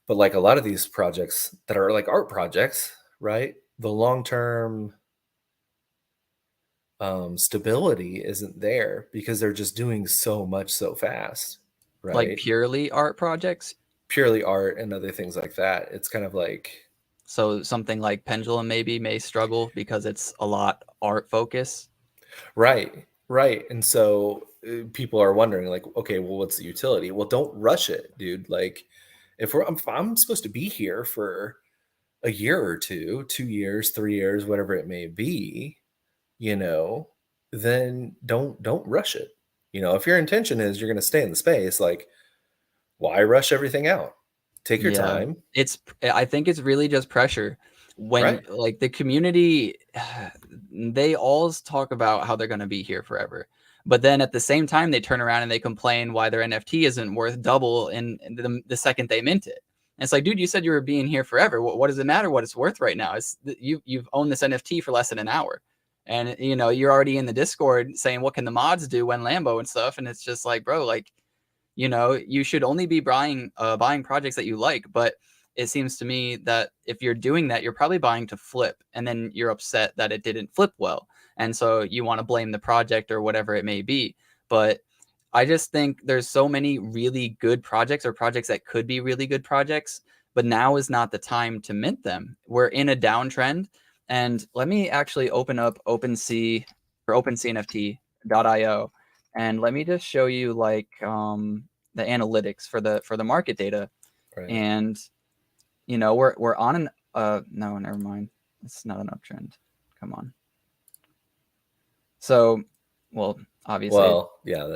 But like a lot of these projects that are like art projects, right? The long-term stability isn't there because they're just doing so much so fast, right?
Like purely art projects?
Purely art and other things like that. It's kind of like,
so something like Pendulum maybe may struggle because it's a lot art focus.
Right. And so people are wondering like, okay, well, what's the utility? Well, don't rush it, dude. Like if I'm supposed to be here for a year or two, 2 years, 3 years, whatever it may be, you know, then don't rush it. You know, if your intention is you're going to stay in the space, like why rush everything out? Take your time.
I think it's really just pressure. When like the community, they all talk about how they're going to be here forever. But then at the same time, they turn around and they complain why their NFT isn't worth double in the second they mint it. And it's like, dude, you said you were being here forever. What does it matter what it's worth right now? You've owned this NFT for less than an hour. And, you know, you're already in the Discord saying, what can the mods do when Lambo and stuff? And it's just like, bro, like, you know, you should only be buying projects that you like. But it seems to me that if you're doing that, you're probably buying to flip, and then you're upset that it didn't flip well. And so you want to blame the project or whatever it may be. But I just think there's so many really good projects or projects that could be really good projects, but now is not the time to mint them. We're in a downtrend. And let me actually open up OpenSea or OpenCNFT.io. And let me just show you like the analytics for the market data.
Right.
And you know, we're on an no, never mind. It's not an uptrend. Come on. So, well, obviously.
Well, yeah,
we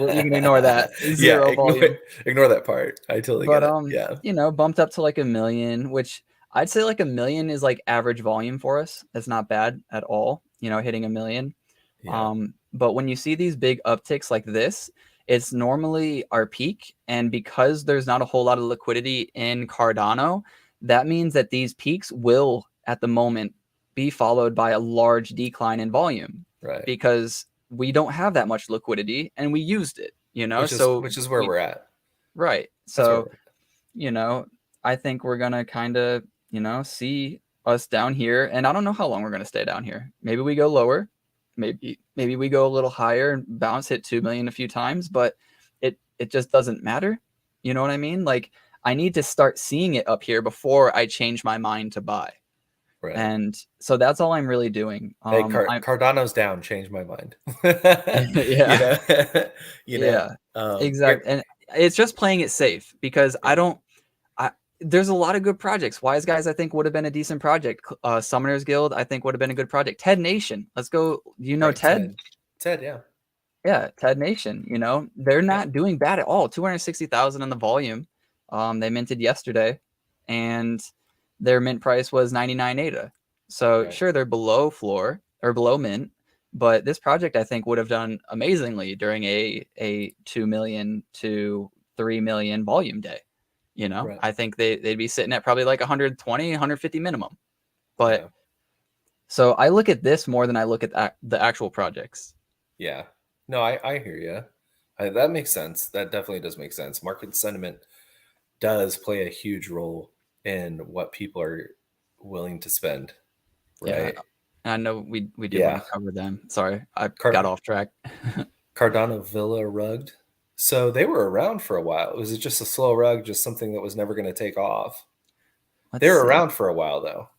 can ignore that. Zero volume.
Ignore that part. I totally get it. Yeah.
You know, bumped up to like 1 million, which I'd say like 1 million is like average volume for us. That's not bad at all. You know, hitting 1 million.
Yeah.
But when you see these big upticks like this, it's normally our peak. And because there's not a whole lot of liquidity in Cardano, that means that these peaks will, at the moment, be followed by a large decline in volume.
Right.
Because we don't have that much liquidity and we used it, you know?
Which is where we're at.
Right. So, you know, I think we're going to kind of, you know, see us down here. And I don't know how long we're going to stay down here. Maybe we go lower. Maybe we go a little higher and bounce, hit 2 million a few times, but it just doesn't matter. You know what I mean? Like I need to start seeing it up here before I change my mind to buy.
Right.
And so that's all I'm really doing.
Hey, Cardano's down. Change my mind.
Yeah.
Yeah.
Exactly. And it's just playing it safe because there's a lot of good projects. Wise Guys, I think, would have been a decent project. Summoners Guild, I think, would have been a good project. Ted Nation, let's go. You know Ted?
Ted, yeah.
Yeah, Ted Nation. You know, they're not doing bad at all. 260,000 in the volume. They minted yesterday, and their mint price was 99 ADA. So sure, they're below floor or below mint, but this project I think would have done amazingly during a 2 million to 3 million volume day. You know, I think they'd be sitting at probably like 120, 150 minimum. But so I look at this more than I look at the actual projects.
Yeah. No, I hear you. That makes sense. That definitely does make sense. Market sentiment does play a huge role in what people are willing to spend, right?
Yeah. And I know we did
Yeah.
want to cover them. Sorry, I
Car-
got off track.
Cardano Villa rugged. So they were around for a while. Was it just a slow rug, just something that was never going to take off? They were around for a while, though.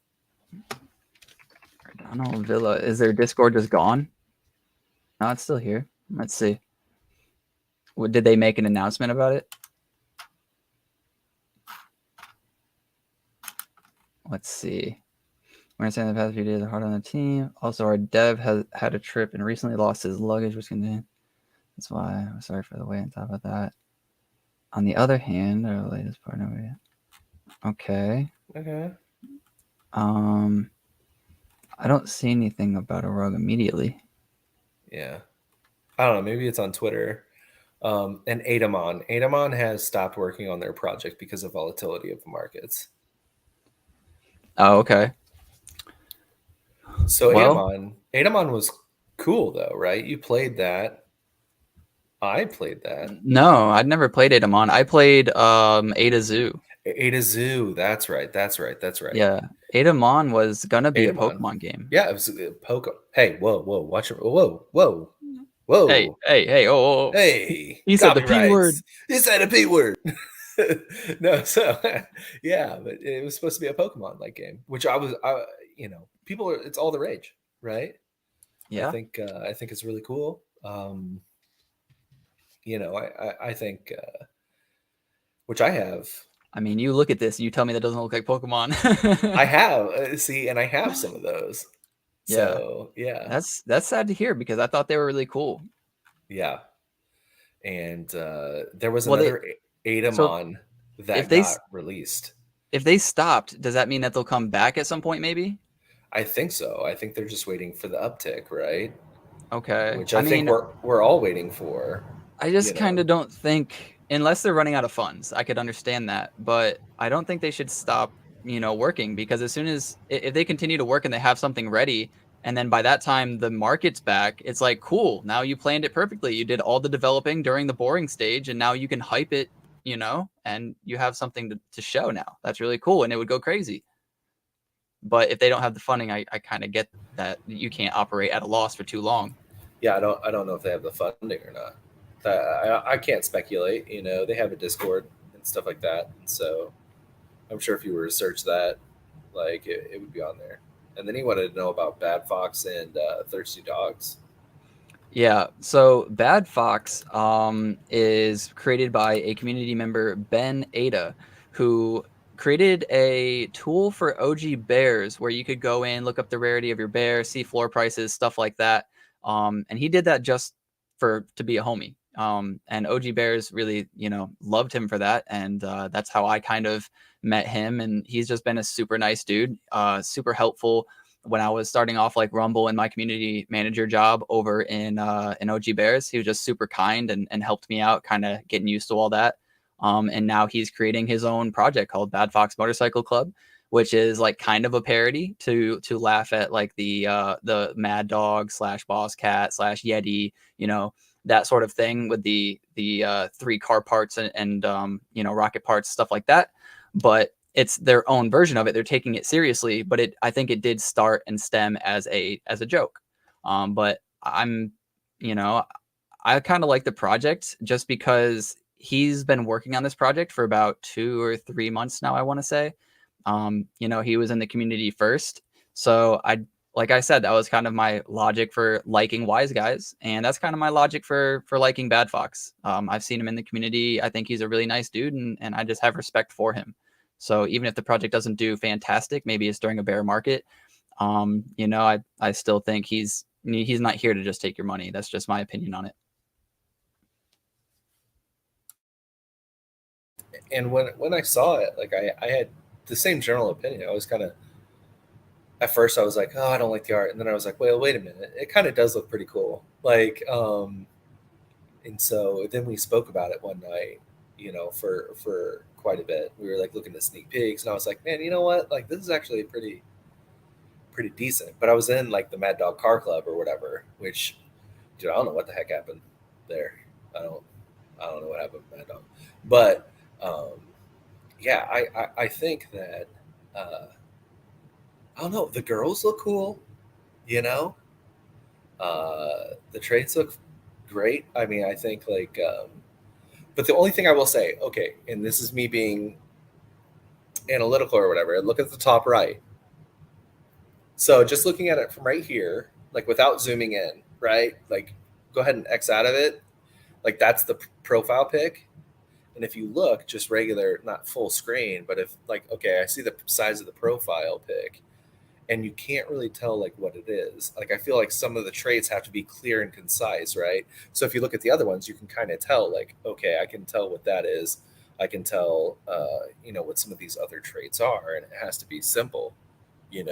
Cardano Villa. Is their Discord just gone? No, it's still here. Let's see. Did they make an announcement about it? Let's see. We're going to say in the past few days, hard on the team. Also, our dev has had a trip and recently lost his luggage, which can. That's why I'm sorry for the wait on top of that. On the other hand, our latest partner. Okay.
Okay.
I don't see anything about a rug immediately.
Yeah. I don't know. Maybe it's on Twitter. And Adamon has stopped working on their project because of volatility of the markets.
Oh, okay.
So Adamon was cool though, right? You played that. I played that.
No, I'd never played Adamon. I played Ada Zoo.
Ada Zoo. That's right.
Yeah. Adamon was gonna be a
Adamon.
Pokemon game.
Yeah, it was a Pokemon. Hey, whoa, watch it. Whoa.
Hey, oh.
Hey,
He said the P word.
He said a P word. No, so yeah, but it was supposed to be a Pokemon like game, which people it's all the rage, right?
Yeah.
I think it's really cool. I think which I have.
I mean, you look at this, you tell me that doesn't look like Pokemon.
I have and I have some of those.
Yeah.
So yeah,
that's sad to hear because I thought they were really cool.
Yeah, and there was another Adamon that got released.
If they stopped, does that mean that they'll come back at some point? Maybe.
I think so. I think they're just waiting for the uptick, right?
Okay.
Which I think we're all waiting for.
I just kind of don't think, unless they're running out of funds, I could understand that, but I don't think they should stop, working, because as soon as if they continue to work and they have something ready, and then by that time the market's back, it's like, cool, now you planned it perfectly. You did all the developing during the boring stage, and now you can hype it, and you have something to show now. That's really cool, and it would go crazy. But if they don't have the funding, I kind of get that you can't operate at a loss for too long.
Yeah, I don't know if they have the funding or not. I can't speculate. They have a Discord and stuff like that, and so I'm sure if you were to search that, like it would be on there. And then he wanted to know about Bad Fox and Thirsty Dogs.
Yeah, so Bad Fox is created by a community member, Ben Ada, who created a tool for OG bears where you could go in, look up the rarity of your bear, see floor prices, stuff like that. And he did that just to be a homie. And OG bears really, loved him for that. And that's how I kind of met him. And he's just been a super nice dude, super helpful. When I was starting off like Rumble and my community manager job over in OG Bears, he was just super kind and helped me out, kind of getting used to all that. And now he's creating his own project called Bad Fox Motorcycle Club, which is like kind of a parody to laugh at like the Mad Dog / Boss Cat / Yeti, that sort of thing with the 3 car parts and rocket parts, stuff like that. But it's their own version of it. They're taking it seriously, but I think it did start and stem as a joke. But I kind of like the project just because he's been working on this project for about 2 or 3 months now, I want to say. He was in the community first. So like I said, that was kind of my logic for liking Wise Guys. And that's kind of my logic for liking Bad Fox. I've seen him in the community. I think he's a really nice dude, and I just have respect for him. So even if the project doesn't do fantastic, maybe it's during a bear market, I still think he's not here to just take your money. That's just my opinion on it.
And when I saw it, like I had the same general opinion. I was kind of, at first I was like, oh, I don't like the art. And then I was like, well, wait a minute. It kind of does look pretty cool. Like, and so then we spoke about it one night, for quite a bit. We were like looking at sneak peeks, and I was like, man, you know what? Like, this is actually pretty decent. But I was in like the Mad Dog Car Club or whatever, which, dude, I don't know what the heck happened there. I don't know what happened with Mad Dog, but yeah, I think that I don't know. The girls look cool, you know. The trades look great. I mean, I think like, but the only thing I will say, okay, and this is me being analytical or whatever. Look at the top right. So just looking at it from right here, like without zooming in, right? Like, go ahead and X out of it. Like that's the profile pic. And if you look just regular, not full screen, but if like, okay, I see the size of the profile pic and you can't really tell like what it is. Like I feel like some of the traits have to be clear and concise, right? So if you look at the other ones, you can kind of tell like, okay, I can tell what that is. I can tell, what some of these other traits are, and it has to be simple, and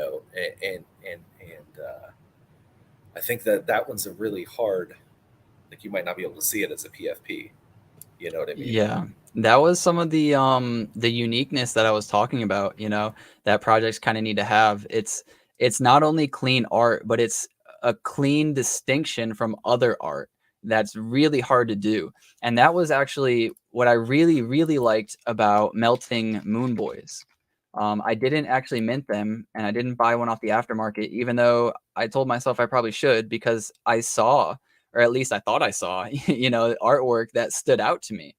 I think that that one's a really hard. Like you might not be able to see it as a PFP. You know what I mean?
Yeah, that was some of the uniqueness that I was talking about, that projects kind of need to have. It's not only clean art, but it's a clean distinction from other art that's really hard to do. And that was actually what I really, really liked about melting Moon Boys. I didn't actually mint them and I didn't buy one off the aftermarket, even though I told myself I probably should, because I saw, or at least I thought I saw, artwork that stood out to me.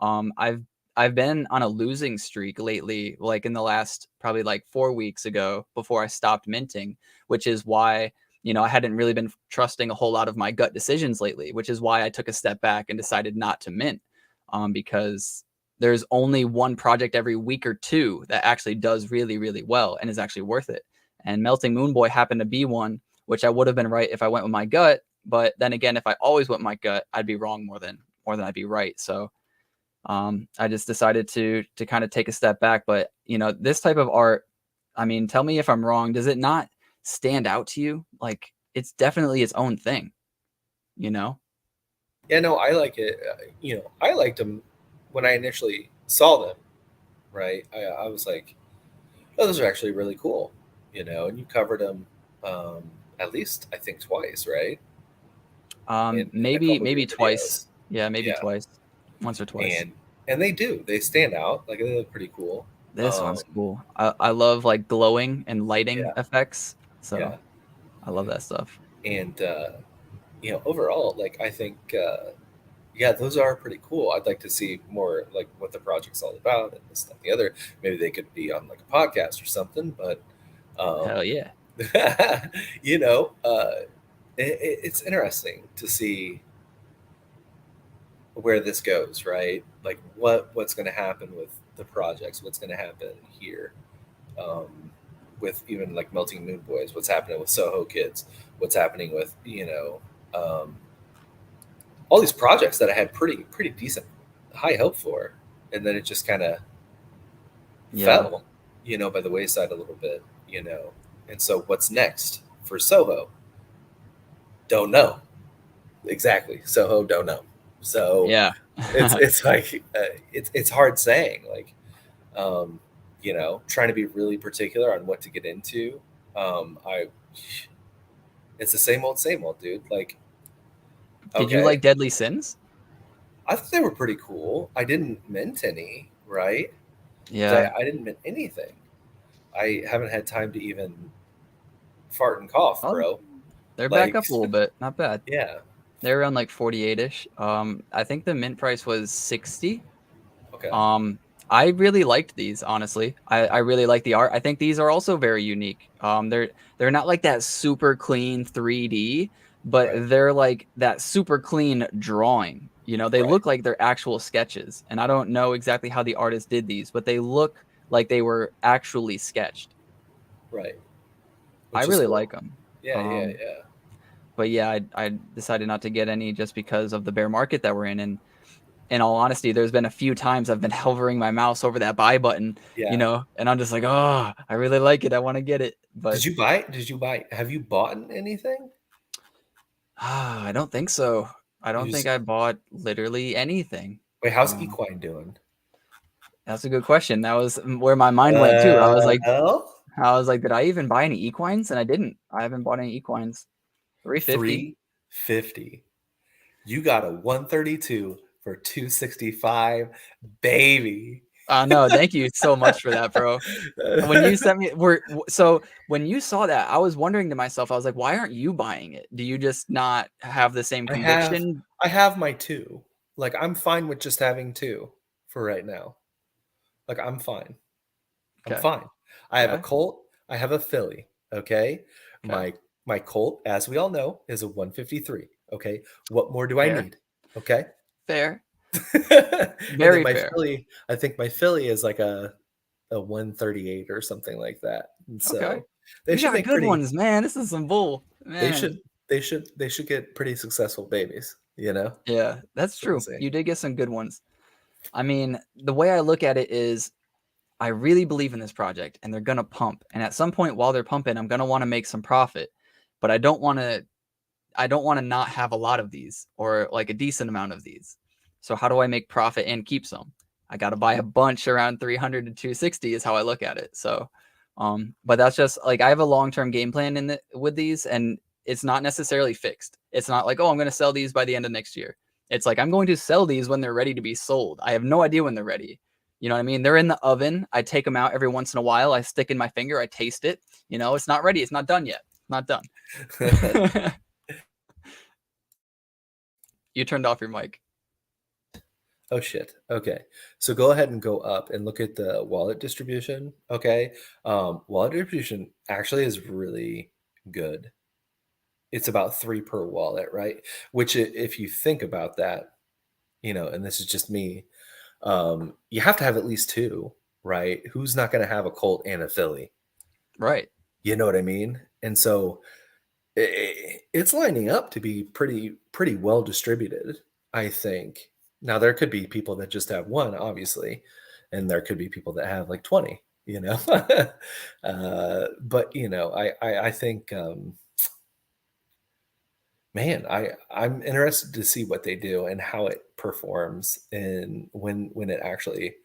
I've been on a losing streak lately, like in the last probably like 4 weeks ago before I stopped minting, which is why, I hadn't really been trusting a whole lot of my gut decisions lately, which is why I took a step back and decided not to mint, because there's only one project every week or two that actually does really, really well and is actually worth it. And Melting Moon Boy happened to be one, which I would have been right if I went with my gut. But then again, if I always went with my gut, I'd be wrong more than I'd be right. So I just decided to kind of take a step back. But this type of art, I mean, tell me if I'm wrong. Does it not stand out to you? Like it's definitely its own thing, you know?
Yeah, no, I like it. I liked them when I initially saw them. Right? I was like, oh, those are actually really cool. And you covered them at least I think twice, right? In a couple of
Maybe
your
twice.
videos.
Yeah, maybe
Yeah,
twice. Once or twice.
and they stand out. Like they look pretty cool.
This one's cool. I love like glowing and lighting
Yeah,
effects. So
yeah,
I love that stuff.
and overall, like I think, yeah, those are pretty cool. I'd like to see more like what the project's all about and this, that, and the other. Maybe they could be on like a podcast or something. But
Hell
um,
yeah.
you know, uh, it's interesting to see where this goes, right? Like what's going to happen with the projects, what's going to happen here, with even like Melting Moon Boys, what's happening with Soho Kids, what's happening with all these projects that I had pretty decent high hope for, and then it just kind of
Yeah.
fell, by the wayside a little bit, And so what's next for Soho? Don't know exactly. Soho, don't know. So
Yeah.
it's like it's hard saying, like, trying to be really particular on what to get into. I It's the same old, dude. Like,
Did you
okay,
like Deadly Sins?
I thought they were pretty cool. I didn't mint any, right? Because
Yeah.
I didn't mint anything. I haven't had time to even fart and cough,
Oh,
bro.
they're back
Like,
up a little bit. Not bad.
yeah,
They're around like 48-ish. I think the mint price was 60.
okay,
I really liked these, honestly. I really like the art. I think these are also very unique. They're not like that super clean 3D, but
right,
they're like that super clean drawing. They
right,
look like they're actual sketches. And I don't know exactly how the artist did these, but they look like they were actually sketched.
right.
I
Which is
really
cool.
like them.
Yeah, yeah, yeah.
But yeah, I decided not to get any just because of the bear market that we're in. And in all honesty, there's been a few times I've been hovering my mouse over that buy button,
Yeah.
and I'm just like, oh, I really like it. I want to get it. But
Did you buy? Have you bought anything?
I don't think so. I
You
don't think
just
I bought literally anything.
wait. How's
Um,
Equine doing?
that's a good question. That was where my mind went too.
Well,
I was like, did I even buy any equines? And I didn't. I haven't bought any equines. 350.
350. You got a 132 for 265, baby.
No, thank you so much for that, bro. When you sent me, so when you saw that, I was wondering to myself, I was like, why aren't you buying it? Do you just not have the same conviction?
I have my 2. Like, I'm fine with just having 2 for right now. Like, I'm fine. I'm
Okay.
fine. I have a
Okay.
Colt. I have a Philly. Okay.
Okay.
My Colt, as we all know, is a 153. Okay. What more do I
Fair.
need? Okay.
Fair.
And then
Very
my
fair.
Philly, I think my Philly is like a 138 or something like that. And
Okay.
so they
You
should
got
make
good
pretty.
ones, man. This is some bull,
They
man.
should. They should get pretty successful babies. You know.
Yeah, that's
So we'll
true.
see.
You did get some good ones. I mean, the way I look at it is I really believe in this project and they're going to pump. And at some point while they're pumping, I'm going to want to make some profit. But I don't want to not have a lot of these or like a decent amount of these. So how do I make profit and keep some? I got to buy a bunch around 300 to 260 is how I look at it. So but that's just like I have a long-term game plan with these, and it's not necessarily fixed. It's not like, oh, I'm going to sell these by the end of next year. It's like I'm going to sell these when they're ready to be sold. I have no idea when they're ready. You know what I mean? They're in the oven. I take them out every once in a while. I stick in my finger. I taste it. You know, it's not ready. It's not done yet. Not done. You turned off your mic.
Oh shit. Okay. So go ahead and go up and look at the wallet distribution. Okay. Wallet distribution actually is really good. It's about 3 per wallet, right? Which if you think about that, you know, and this is just me, you have to have at least 2, right? Who's not going to have a Colt and a Philly?
Right.
You know what I mean? And so it's lining up to be pretty well distributed, I think. Now there could be people that just have 1, obviously, and there could be people that have like 20, you know. But you know, I think man, I'm interested to see what they do and how it performs and when it actually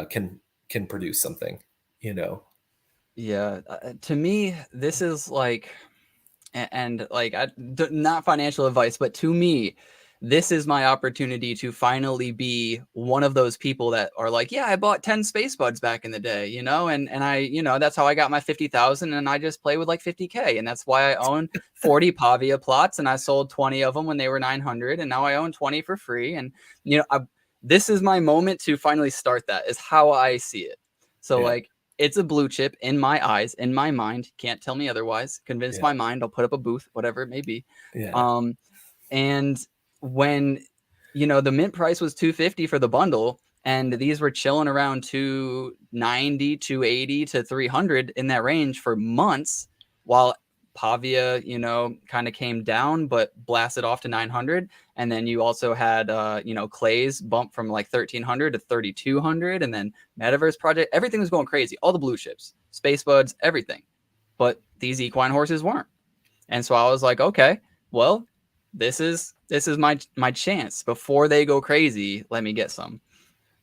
can produce something, you know.
Yeah. To me, this is like, and like, not financial advice, but to me, this is my opportunity to finally be one of those people that are like, yeah, I bought 10 space buds back in the day, you know, and I, you know, that's how I got my 50,000 and I just play with like 50K. And that's why I own 40 Pavia plots and I sold 20 of them when they were 900 and now I own 20 for free. And, you know, this is my moment to finally start that is how I see it. So
Yeah.
like, it's a blue chip in my eyes, in my mind. Can't tell me otherwise. Convince
Yeah.
my mind. I'll put up a booth, whatever it may be.
Yeah.
And when, you know, the mint price was 250 for the bundle, and these were chilling around 290, 280 to 300 in that range for months, while Pavia, you know, kind of came down but blasted off to 900. And then you also had, you know, Clay's bump from like 1300 to 3200, and then Metaverse Project. Everything was going crazy. All the blue chips, Space Buds, everything. But these equine horses weren't. And so I was like, okay, well, this is my chance before they go crazy. Let me get some.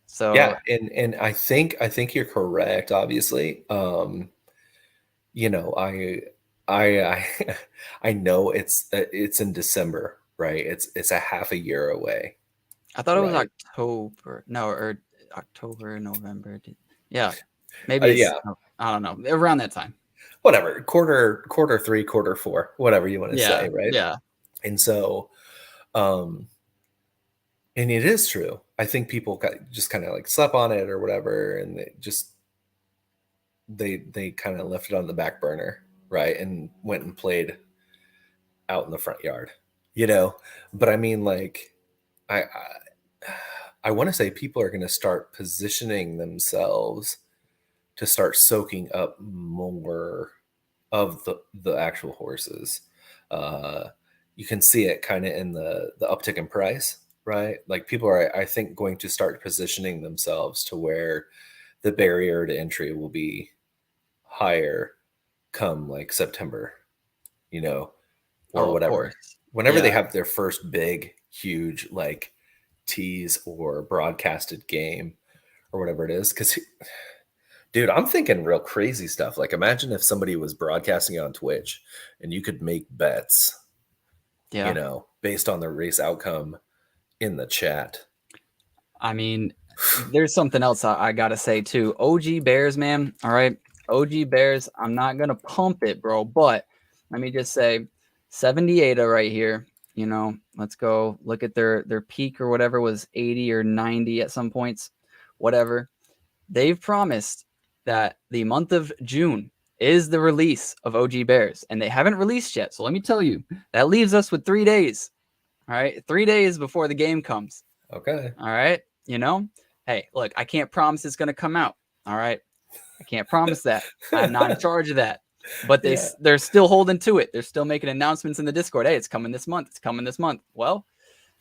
So
Yeah, and I think you're correct, obviously. You know, I I know it's in December, right? It's a half a year away,
I thought it was
right?
October. No, or October, November. Yeah. Maybe it's,
Yeah,
I don't know, around that time.
whatever. Quarter 3, quarter 4, whatever you want to
Yeah.
say, right?
Yeah.
And so um and it is true. I think people just kind of like slept on it or whatever, and they kind of left it on the back burner, right? And went and played out in the front yard, you know. But I mean, like, I want to say people are going to start positioning themselves to start soaking up more of the actual horses. Uh, you can see it kind of in the uptick in price, right? Like people are, I think, going to start positioning themselves to where the barrier to entry will be higher come like September, you know, or
Oh, of
whatever.
course.
Whenever they
Yeah.
have their first big, huge, like tease or broadcasted game or whatever it is. Because, dude, I'm thinking real crazy stuff. Like, imagine if somebody was broadcasting on Twitch and you could make bets, you
Yeah.
know, based on the race outcome in the chat.
I mean, there's something else I gotta say too. OG Bears, man. All right, OG Bears. I'm not gonna pump it, bro, but let me just say, 78 right here. You know, let's go look at their peak or whatever was 80 or 90 at some points, whatever. They've promised that the month of June is the release of OG Bears, and they haven't released yet. So let me tell you, that leaves us with 3 days. All right, 3 days before the game comes.
Okay.
All right, you know, hey, look, I can't promise it's going to come out. All right, I can't promise that. I'm not in charge of that. But they're still holding to it. They're still making announcements in the Discord. Hey, it's coming this month. It's coming this month. Well,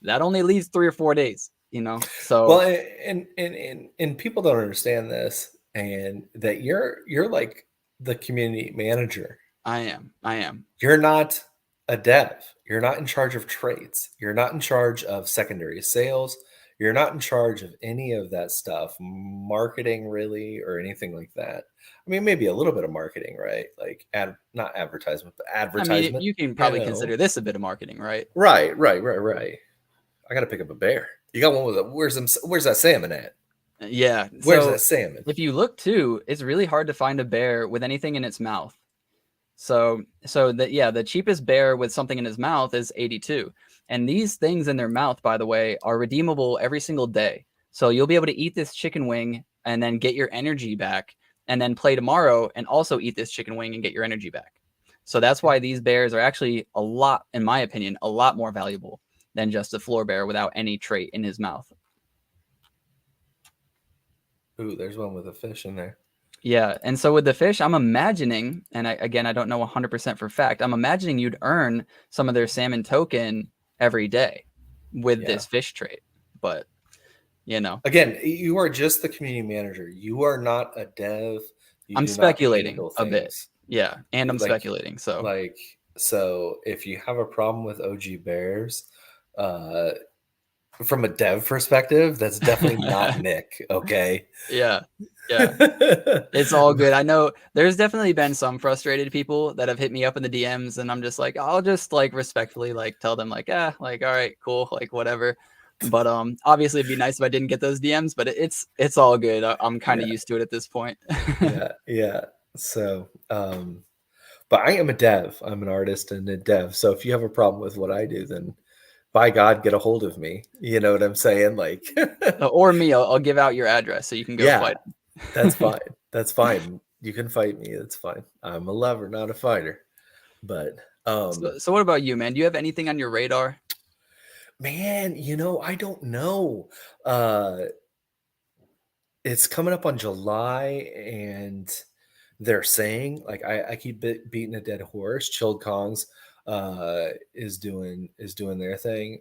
that only leaves 3 or 4 days, you know. So
well, and people don't understand this, and that you're like the community manager.
I am.
You're not a dev. You're not in charge of trades. You're not in charge of secondary sales. You're not in charge of any of that stuff, marketing really, or anything like that. I mean, maybe a little bit of marketing, right? Like not advertisement, but advertisement.
I mean, you can probably consider this a bit of marketing, right?
Right. I got to pick up a bear. You got one with a, where's that salmon at?
Yeah.
Where's that salmon?
If you look too, it's really hard to find a bear with anything in its mouth. So the cheapest bear with something in his mouth is 82. And these things in their mouth, by the way, are redeemable every single day. So you'll be able to eat this chicken wing and then get your energy back, and then play tomorrow and also eat this chicken wing and get your energy back. So that's why these bears are actually a lot, in my opinion, a lot more valuable than just a floor bear without any trait in his mouth.
Ooh, there's one with a fish in there.
Yeah, and so with the fish, I'm imagining, and I don't know 100% for fact, I'm imagining you'd earn some of their salmon token every day with this fish trait. But, you know.
Again, you are just the community manager. You are not a dev.
I'm speculating a bit. Yeah, and I'm speculating.
So if you have a problem with OG Bears, from a dev perspective, that's definitely not Nick. Okay.
Yeah. It's all good. I know there's definitely been some frustrated people that have hit me up in the DMs, and I'm just like, I'll just like respectfully like tell them like, all right, cool, like whatever. But obviously it'd be nice if I didn't get those DMs, but it's all good. I'm kind of used to it at this point.
Yeah. So but I am a dev. I'm an artist and a dev. So if you have a problem with what I do, then by God, get a hold of me. You know what I'm saying? Like,
or me, I'll give out your address so you can go fight.
That's fine. That's fine. You can fight me. That's fine. I'm a lover, not a fighter. But
so what about you, man? Do you have anything on your radar?
Man, I don't know. It's coming up on July, and they're saying, like, I keep beating a dead horse. Chilled Kongs is doing their thing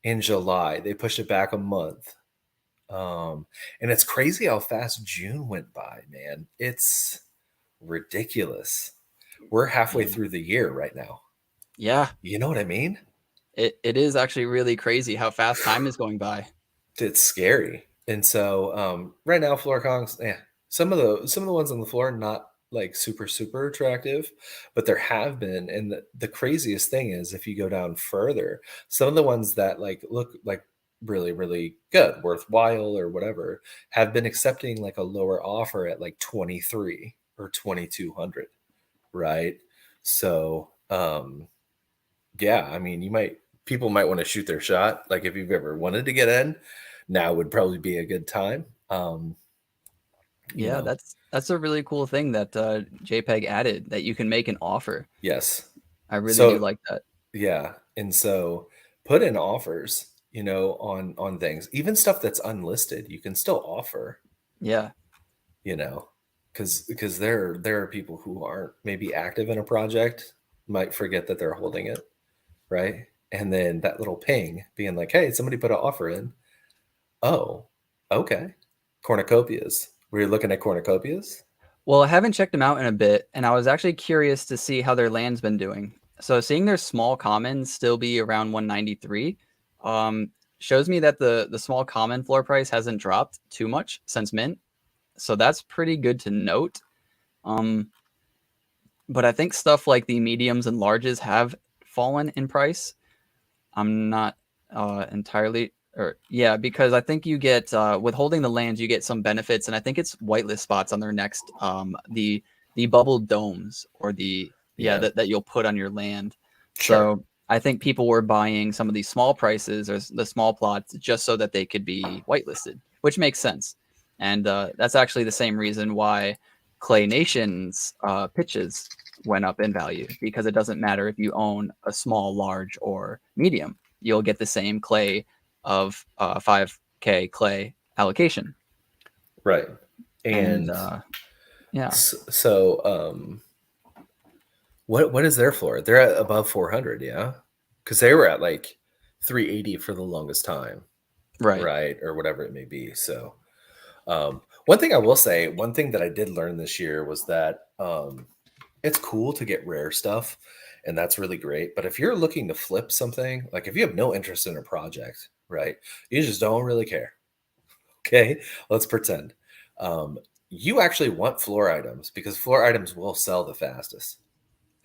in July. They pushed it back a month. And it's crazy how fast June went by, man. It's ridiculous. We're halfway through the year right now.
Yeah.
You know what I mean?
It is actually really crazy how fast time is going by. It's
scary. And so right now, floor Kongs, some of the ones on the floor are not like super attractive, but there have been. And the craziest thing is, if you go down further, some of the ones that like look like really, really good, worthwhile or whatever, have been accepting like a lower offer at like 23 or 2200, right? So I mean, people might want to shoot their shot. Like, if you've ever wanted to get in, now would probably be a good time.
That's a really cool thing that JPEG added, that you can make an offer.
Yes,
I really do like that.
Yeah, and so put in offers, on things, even stuff that's unlisted, you can still offer.
Yeah,
because there are people who aren't maybe active in a project, might forget that they're holding it, right? And then that little ping being like, hey, somebody put an offer in. Oh, okay. Cornucopias. We're looking at cornucopias?
Well, I haven't checked them out in a bit, and I was actually curious to see how their land's been doing. So seeing their small commons still be around 193 shows me that the small common floor price hasn't dropped too much since mint. So that's pretty good to note. But I think stuff like the mediums and larges have fallen in price. I'm not entirely, Or yeah, because I think you get with holding the lands, you get some benefits, and I think it's whitelist spots on their next the bubble domes or the
Yeah.
that you'll put on your land.
Sure.
So I think people were buying some of these small prices or the small plots just so that they could be whitelisted, which makes sense. And that's actually the same reason why Clay Nation's pitches went up in value, because it doesn't matter if you own a small, large, or medium. You'll get the same clay of 5K clay allocation.
Right.
And yeah.
So what is their floor? They're at above 400, yeah? Because they were at like 380 for the longest time. Right. Or whatever it may be. So one thing I will say, one thing that I did learn this year was that it's cool to get rare stuff, and that's really great. But if you're looking to flip something, like if you have no interest in a project, right, you just don't really care. Okay, let's pretend. You actually want floor items because floor items will sell the fastest.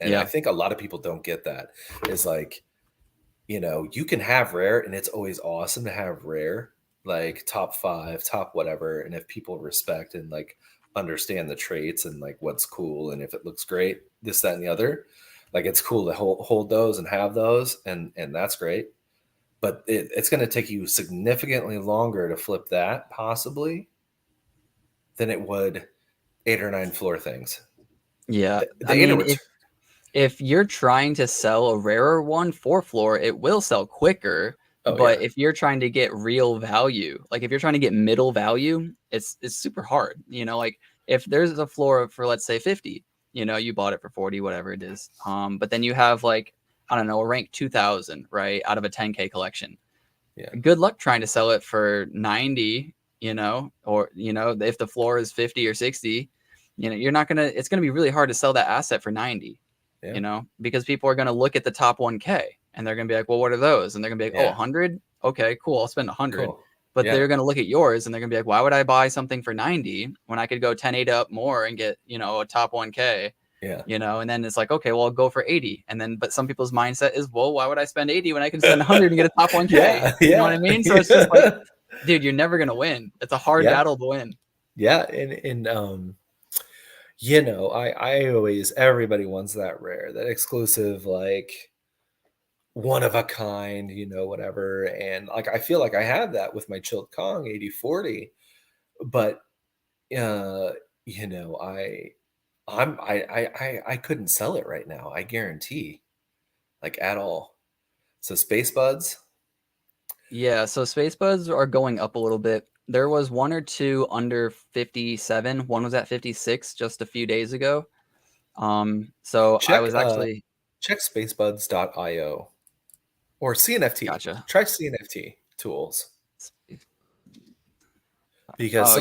And I think a lot of people don't get that. Is like, you can have rare, and it's always awesome to have rare, like top 5, top whatever. And if people respect and like understand the traits and like what's cool, and if it looks great, this, that, and the other, like it's cool to hold those and have those, and that's great. But it's going to take you significantly longer to flip that possibly than it would 8 or 9 floor things.
Yeah, I mean, if you're trying to sell a rarer one for floor, it will sell quicker. But if you're trying to get real value, like if you're trying to get middle value, it's super hard. Like if there's a floor for, let's say 50, you bought it for 40, whatever it is. But then you have like, I don't know, a rank 2000, right, out of a 10K collection. Yeah. Good luck trying to sell it for 90, or, if the floor is 50 or 60, you're not going to, it's going to be really hard to sell that asset for 90. Because people are going to look at the top 1K and they're going to be like, well, what are those? And they're going to be like, 100. Okay, cool. I'll spend 100. Cool. But they're going to look at yours and they're going to be like, why would I buy something for 90 when I could go 10-8 up more and get, a top 1K? And then it's like, okay, well, I'll go for 80. And then, but some people's mindset is, well, why would I spend 80 when I can spend 100 and get a top 1K? You know what I mean? So it's just like, dude, you're never going to win. It's a hard battle to win.
Yeah. And I always, everybody wants that rare, that exclusive, like one of a kind, whatever. And like, I feel like I have that with my Chilled Kong 8040, but, I couldn't sell it right now. I guarantee, like at all. So Space Buds.
Yeah. So Space Buds are going up a little bit. There was 1 or 2 under 57. One was at 56 just a few days ago. So I was actually
check spacebuds.io or CNFT.
Gotcha.
Try CNFT tools. Because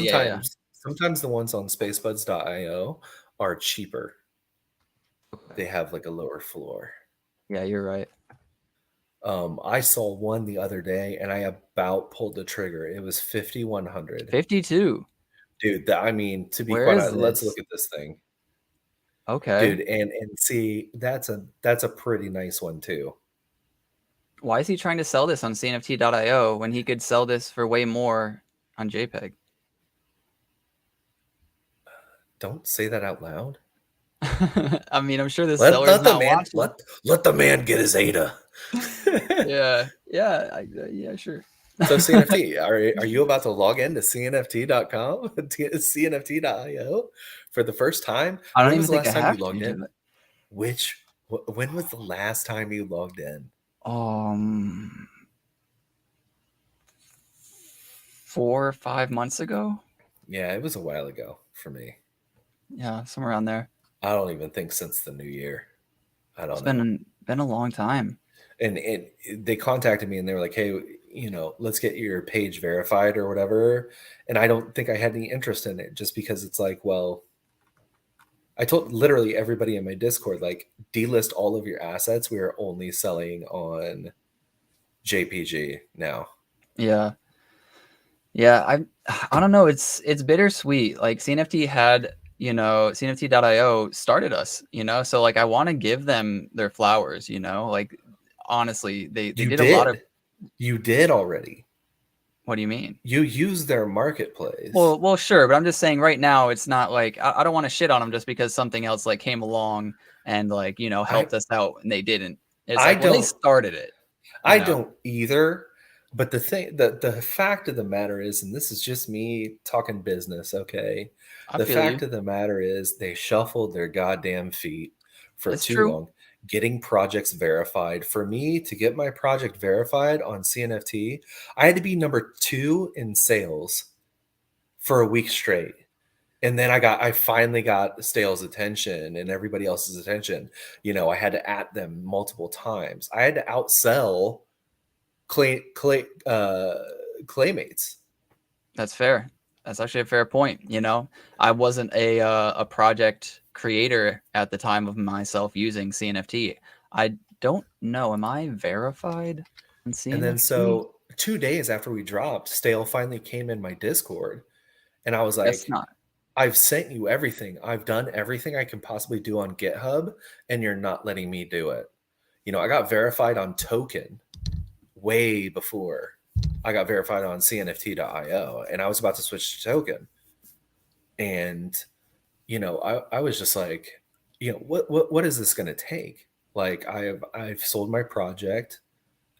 sometimes the ones on spacebuds.io are cheaper. They have like a lower floor.
Yeah, you're right.
I saw one the other day and I about pulled the trigger. It was 5,100.
52.
Dude, I mean, to be quite honest, let's look at this thing.
Okay.
Dude, and see, that's a pretty nice one too.
Why is he trying to sell this on CNFT.io when he could sell this for way more on JPEG?
Don't say that out loud.
I mean, I'm sure the seller's not watching.
Let the man get his ADA.
Yeah, sure.
So CNFT, are you about to log into CNFT.com, CNFT.io for the first time?
I don't even think I have to do it.
When was the last time you logged in?
4 or 5 months ago.
Yeah, it was a while ago for me.
Yeah, somewhere around there.
I don't even think since the new year. I don't
know.
It's
been a long time.
And they contacted me and they were like, hey, let's get your page verified or whatever. And I don't think I had any interest in it just because it's like, well, I told literally everybody in my Discord, like, delist all of your assets. We are only selling on JPG now.
Yeah. Yeah. I don't know. It's bittersweet. Like CNFT had, CNFT.io started us, so like, I want to give them their flowers, like honestly, they did a lot of.
You did already.
What do you mean?
You use their marketplace.
Well, sure, but I'm just saying right now it's not like I don't want to shit on them just because something else like came along and like helped us out and they didn't. It's
I
like well, they
don't-
started it.
I don't either. But the fact of the matter is, and this is just me talking business, okay? The fact of the matter is they shuffled their goddamn feet for too long. Getting projects verified. For me to get my project verified on CNFT, I had to be number 2 in sales for a week straight. And then I finally got Stale's attention and everybody else's attention. I had to at them multiple times. I had to outsell Claymates.
That's fair. That's actually a fair point. I wasn't a project creator at the time of myself using CNFT. I don't know. Am I verified on CNFT?
And then so 2 days after we dropped, Stale finally came in my Discord, and I was like, I've sent you everything. I've done everything I can possibly do on GitHub, and you're not letting me do it. I got verified on Token way before I got verified on CNFT.io, and I was about to switch to Token. And, I was just like, what is this going to take? Like I've sold my project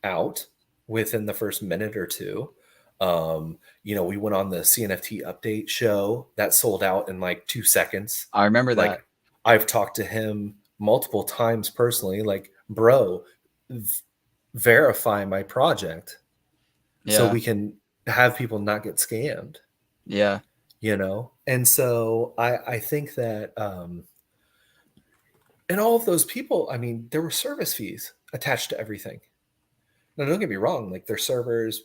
out within the first minute or two. We went on the CNFT update show that sold out in like 2 seconds.
I remember that.
I've talked to him multiple times personally, like, bro, verify my project so we can have people not get scammed.
Yeah.
And so I think that, and all of those people, I mean, there were service fees attached to everything. Now, don't get me wrong, like their servers,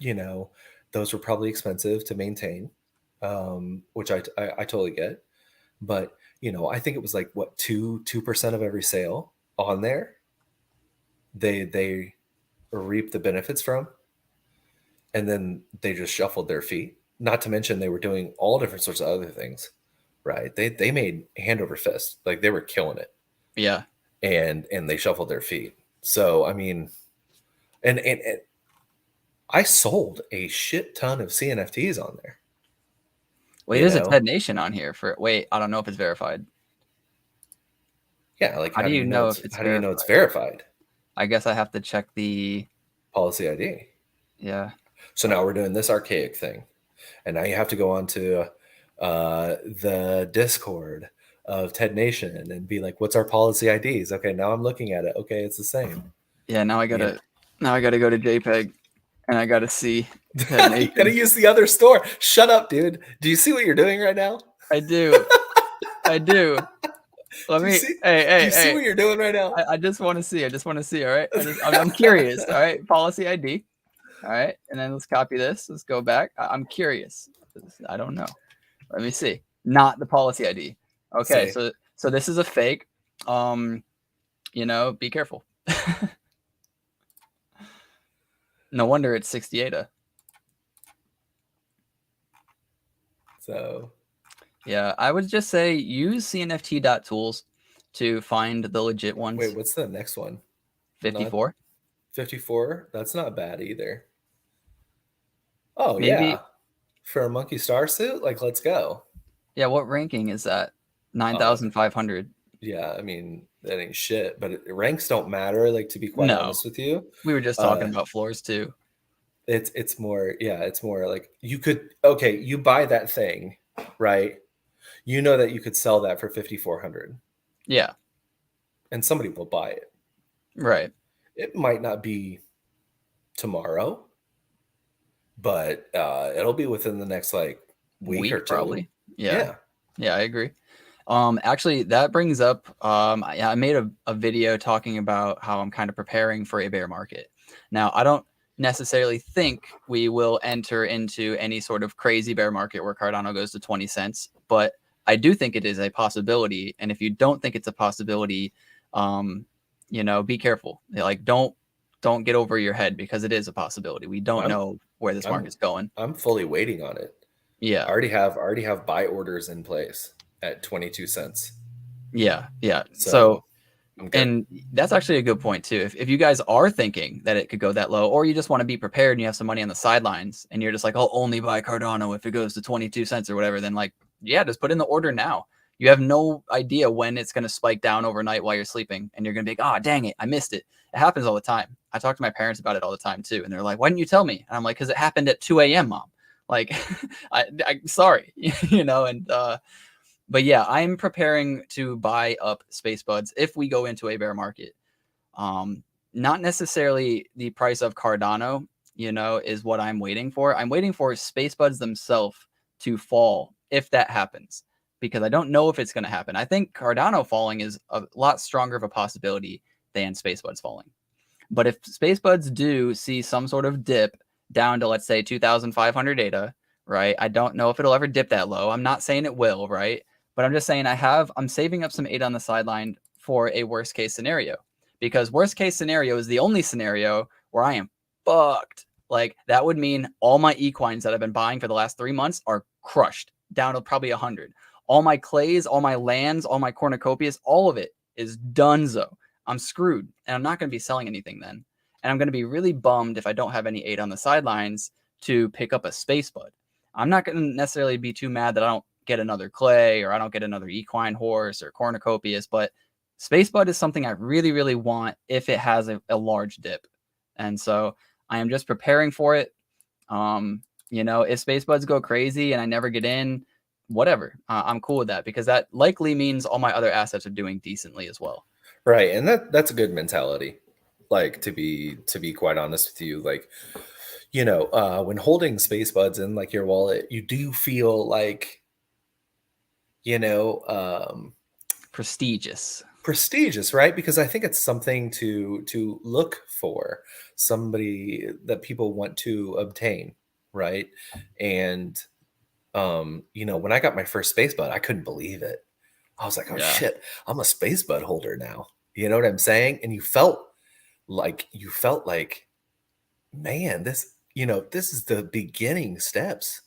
those were probably expensive to maintain, which I totally get. But, I think it was like, what, 2% of every sale on there, they reap the benefits from, and then they just shuffled their feet. Not to mention they were doing all different sorts of other things, right? They made hand over fist, like they were killing it.
Yeah.
And they shuffled their feet. So, I mean, and I sold a shit ton of CNFTs on there.
Wait, there's a TED Nation on here I don't know if it's verified.
Yeah, like
how do you know if it's
how do you know it's verified?
I guess I have to check the
policy ID.
Yeah.
So now we're doing this archaic thing. And now you have to go on to the Discord of TED Nation and be like, what's our policy IDs? Okay, now I'm looking at it. Okay, it's the same.
Yeah, now I gotta go to JPEG and I gotta see
TED Nation. You gotta use the other store. Shut up, dude. Do you see what you're doing right now?
I do. I do. Let me. Hey,
you see what you're doing right now?
I just want to see. All right. I'm curious. All right. Policy ID. All right, and then let's copy this. Let's go back. I'm curious. I don't know. Let me see. Not the policy ID. Okay, so this is a fake. Be careful. No wonder it's 68.
So,
yeah, I would just say use CNFT.tools to find the legit ones.
Wait, what's the next one?
54.
54. That's not bad either. Oh,
maybe,
yeah. For a monkey star suit, like, let's go.
Yeah, what ranking is that? 9,500.
Yeah, I mean, that ain't shit, but ranks don't matter, like, to be quite honest with you.
We were just talking about floors too.
It's more like you buy that thing, right? You know that you could sell that for 5,400.
Yeah.
And somebody will buy it.
Right.
It might not be tomorrow, but it'll be within the next like week or two.
Probably. Yeah, I agree. Actually, that brings up I made a video talking about how I'm kind of preparing for a bear market. Now, I don't necessarily think we will enter into any sort of crazy bear market where Cardano goes to 20 cents, but I do think it is a possibility. And if you don't think it's a possibility, be careful. Like, don't get over your head, because it is a possibility. We don't know where this market's going.
I'm fully waiting on it.
Yeah.
I already have buy orders in place at 22 cents.
Yeah. So
I'm good.
And that's actually a good point too. If you guys are thinking that it could go that low, or you just want to be prepared and you have some money on the sidelines and you're just like, I'll only buy Cardano if it goes to 22 cents or whatever, then like, yeah, just put in the order now. You have no idea when it's going to spike down overnight while you're sleeping. And you're going to be like, oh, dang it, I missed it. It happens all the time. I talk to my parents about it all the time too. And they're like, why didn't you tell me? And I'm like, because it happened at 2 a.m., Mom. Like, sorry, you know, and, but yeah, I'm preparing to buy up space buds if we go into a bear market. Not necessarily the price of Cardano, you know, is what I'm waiting for. I'm waiting for space buds themselves to fall if that happens, because I don't know if it's going to happen. I think Cardano falling is a lot stronger of a possibility than space buds falling. But if space buds do see some sort of dip down to, let's say, 2,500 ADA, right? I don't know if it'll ever dip that low. I'm not saying it will, right? But I'm just saying I'm saving up some ADA on the sideline for a worst case scenario, because worst case scenario is the only scenario where I am fucked. Like that would mean all my equines that I've been buying for the last 3 months are crushed down to probably 100. All my clays, all my lands, all my cornucopias, all of it is donezo. I'm screwed, and I'm not going to be selling anything then. And I'm going to be really bummed if I don't have any ADA on the sidelines to pick up a space bud. I'm not going to necessarily be too mad that I don't get another clay or I don't get another equine horse or cornucopias, but space bud is something I really, really want if it has a large dip. And so I am just preparing for it. You know, if space buds go crazy and I never get in, whatever, I'm cool with that, because that likely means all my other assets are doing decently as well.
Right. And that's a good mentality. Like to be quite honest with you, like, you know, when holding space buds in like your wallet, you do feel like, you know,
Prestigious,
right? Because I think it's something to look for, somebody that people want to obtain, right? And you know, when I got my first space bud, I couldn't believe it. I was like, oh
yeah.
shit, I'm a space bud holder now. You know what I'm saying? And you felt like, man, this, you know, this is the beginning steps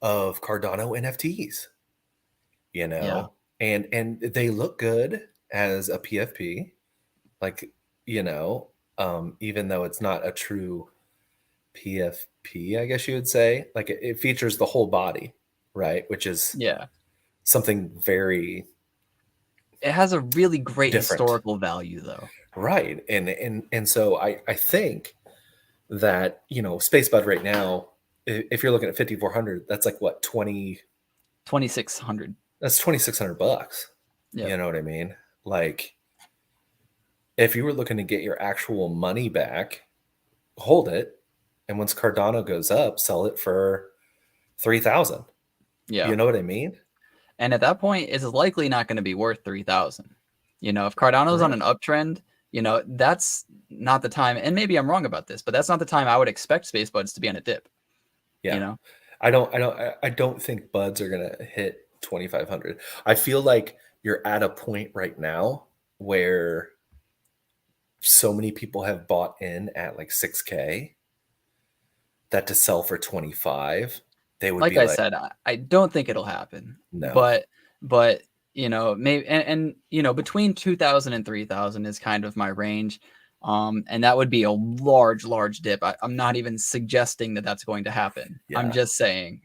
of Cardano NFTs, you know, and they look good as a PFP, like, you know, even though it's not a true PFP, I guess you would say, like it features the whole body, right? Which is something very,
it has a really great
different
historical value though.
Right. And so I think that, you know, space bud right now, if you're looking at 5,400, that's like what,
2,600.
That's $2,600.
Yeah.
You know what I mean? Like if you were looking to get your actual money back, hold it. And once Cardano goes up, sell it for 3,000.
Yeah.
You know what I mean?
And at that point, it's likely not going to be worth 3,000. You know, if Cardano's on an uptrend, you know, that's not the time. And maybe I'm wrong about this, but that's not the time I would expect space buds to be on a dip.
Yeah.
You know,
I don't think buds are going to hit 2,500. I feel like you're at a point right now where so many people have bought in at like 6K that to sell for 25, they would
like
be
I
like,
said, I don't think it'll happen.
No.
But you know, maybe and you know, between 2,000 and 3,000 is kind of my range. And that would be a large dip. I'm not even suggesting that that's going to happen.
Yeah.
I'm just saying,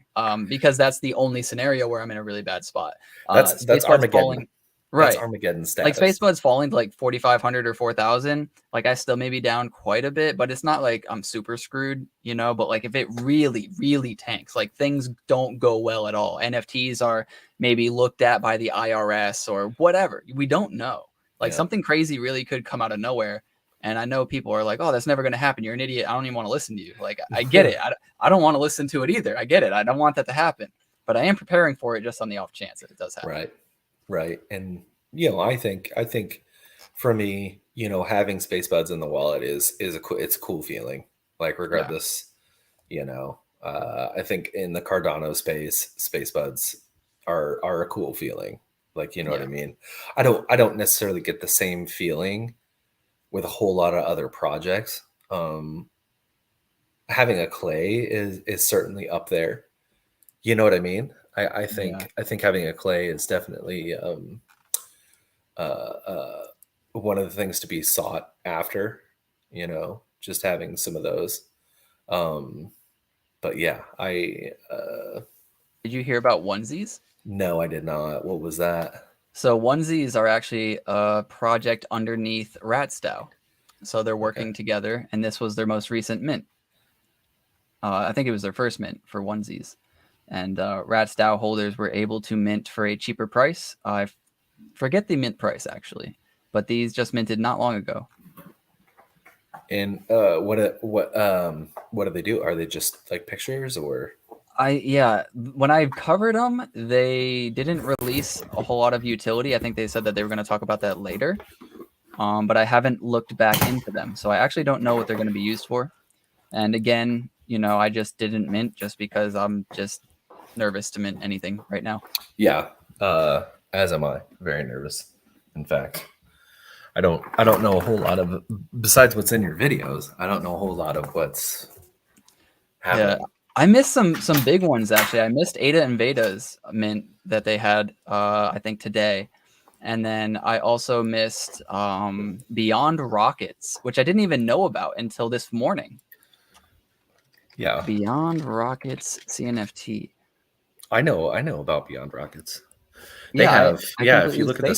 because that's the only scenario where I'm in a really bad spot.
That's Armageddon.
Falling, right.
That's Armageddon status.
Like space buds falling to like 4,500 or 4,000. Like I still may be down quite a bit, but it's not like I'm super screwed, you know. But like if it really tanks, like things don't go well at all. NFTs are maybe looked at by the IRS or whatever. We don't know. Like something crazy really could come out of nowhere. And I know people are like, oh, that's never going to happen. You're an idiot. I don't even want to listen to you. Like, I get it. I don't want to listen to it either. I get it. I don't want that to happen. But I am preparing for it just on the off chance that it does happen.
Right. And, you know, I think for me, you know, having space buds in the wallet it's a cool feeling. Like regardless, you know, I think in the Cardano space buds are a cool feeling. Like, you know what I mean? I don't necessarily get the same feeling with a whole lot of other projects. Having a clay is certainly up there. You know what I mean? I think having a clay is definitely one one of the things to be sought after, just having some of those. But yeah,
Did you hear about onesies?
no, I did not. What was that?
So onesies are actually a project underneath Ratstow. So they're working
Okay.
together, and this was their most recent mint. I think it was their first mint for onesies. And Ratstow holders were able to mint for a cheaper price. I forget the mint price, actually, but these just minted not long ago.
And what do they do? Are they just like pictures or?
When I covered them, they didn't release a whole lot of utility. I think they said that they were going to talk about that later. But I haven't looked back into them, so I actually don't know what they're going to be used for. And again, I just didn't mint just because I'm just nervous to mint anything right now.
Yeah, as am I. Very nervous. In fact, I don't know a whole lot of, besides what's in your videos. I don't know a whole lot of what's happening.
Yeah, I missed some big ones actually. I missed Ada and Veda's mint that they had, I think today, and then I also missed Beyond Rockets, which I didn't even know about until this morning.
Yeah,
Beyond Rockets CNFT.
I know about Beyond Rockets.
Yeah,
If you look at the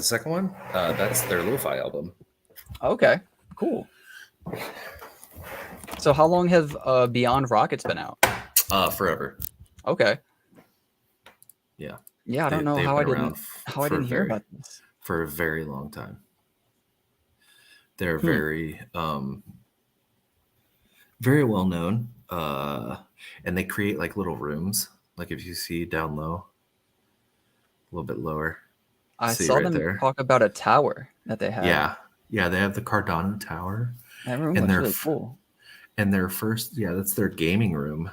second one, that's their lo-fi album.
Okay, cool. So how long have Beyond Rockets been out?
Forever.
Okay.
Yeah.
Yeah, I don't know how I didn't hear about this.
For a very long time. They're very very well known. And they create like little rooms. Like if you see down low, a little bit lower.
I saw them talk about a tower that they have.
Yeah, they have the Cardano tower.
That room looks really cool.
And their first, that's their gaming room.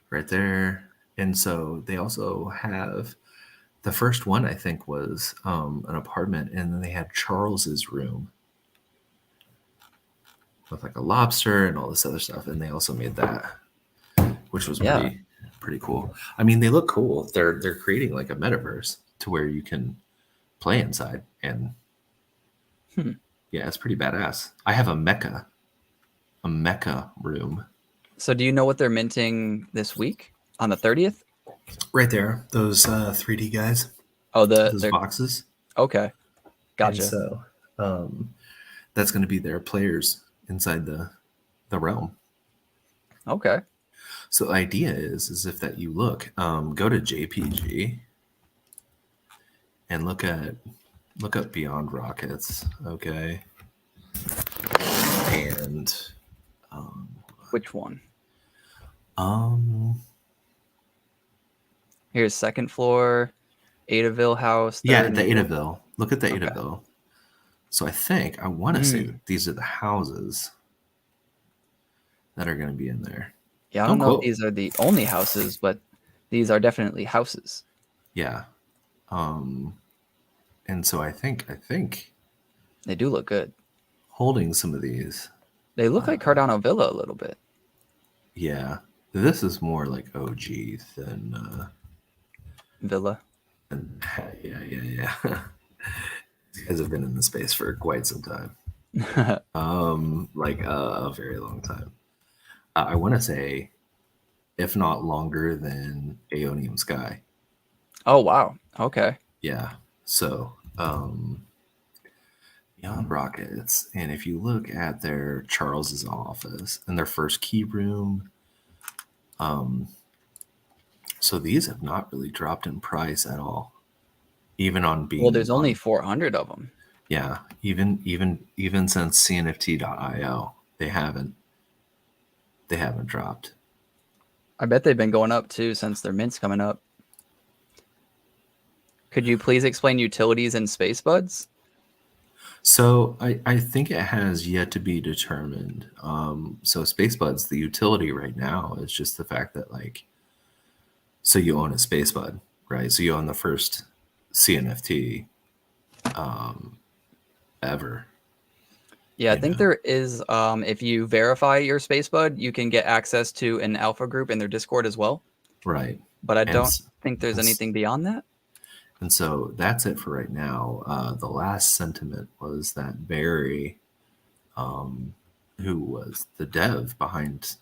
Right there. And so they also have, the first one I think was an apartment, and then they had Charles's room with like a lobster and all this other stuff. And they also made that, which was pretty cool. I mean, they look cool. They're creating like a metaverse to where you can play inside, and yeah, it's pretty badass. I have a Mecca room.
So do you know what they're minting this week on the 30th?
Right there, those 3D guys.
Oh,
those boxes.
Okay, gotcha.
And so that's going to be their players inside the realm.
Okay.
So the idea is if that you look, go to JPG and look up Beyond Rockets. Okay. And
which one? Here's second floor, Adaville house.
Yeah, the Adaville. Look at the Adaville. So I want to say that these are the houses that are going to be in there.
Yeah, I don't know if these are the only houses, but these are definitely houses.
Yeah. And so I think
they do look good.
Holding some of these.
They look like Cardano Villa a little bit.
Yeah. This is more like OG than
Villa.
Yeah. These guys have been in the space for quite some time. Like a very long time. I want to say, if not longer than Aeonium Sky.
Oh, wow. Okay.
Yeah. So, Beyond Rockets. And if you look at their Charles's office and their first key room, so these have not really dropped in price at all. Even on being
there's only 400 of them.
Yeah. Even since CNFT.io, they haven't dropped.
I bet they've been going up too since their mint's coming up. Could you please explain utilities and space buds?
So I think it has yet to be determined. So space buds, the utility right now is just the fact that so you own a space bud, right? So you own the first CNFT ever.
Yeah, I think there is, if you verify your space bud, you can get access to an alpha group in their Discord as well.
Right.
But I don't think there's anything beyond that.
And so that's it for right now. The last sentiment was that Barry, who was the dev behind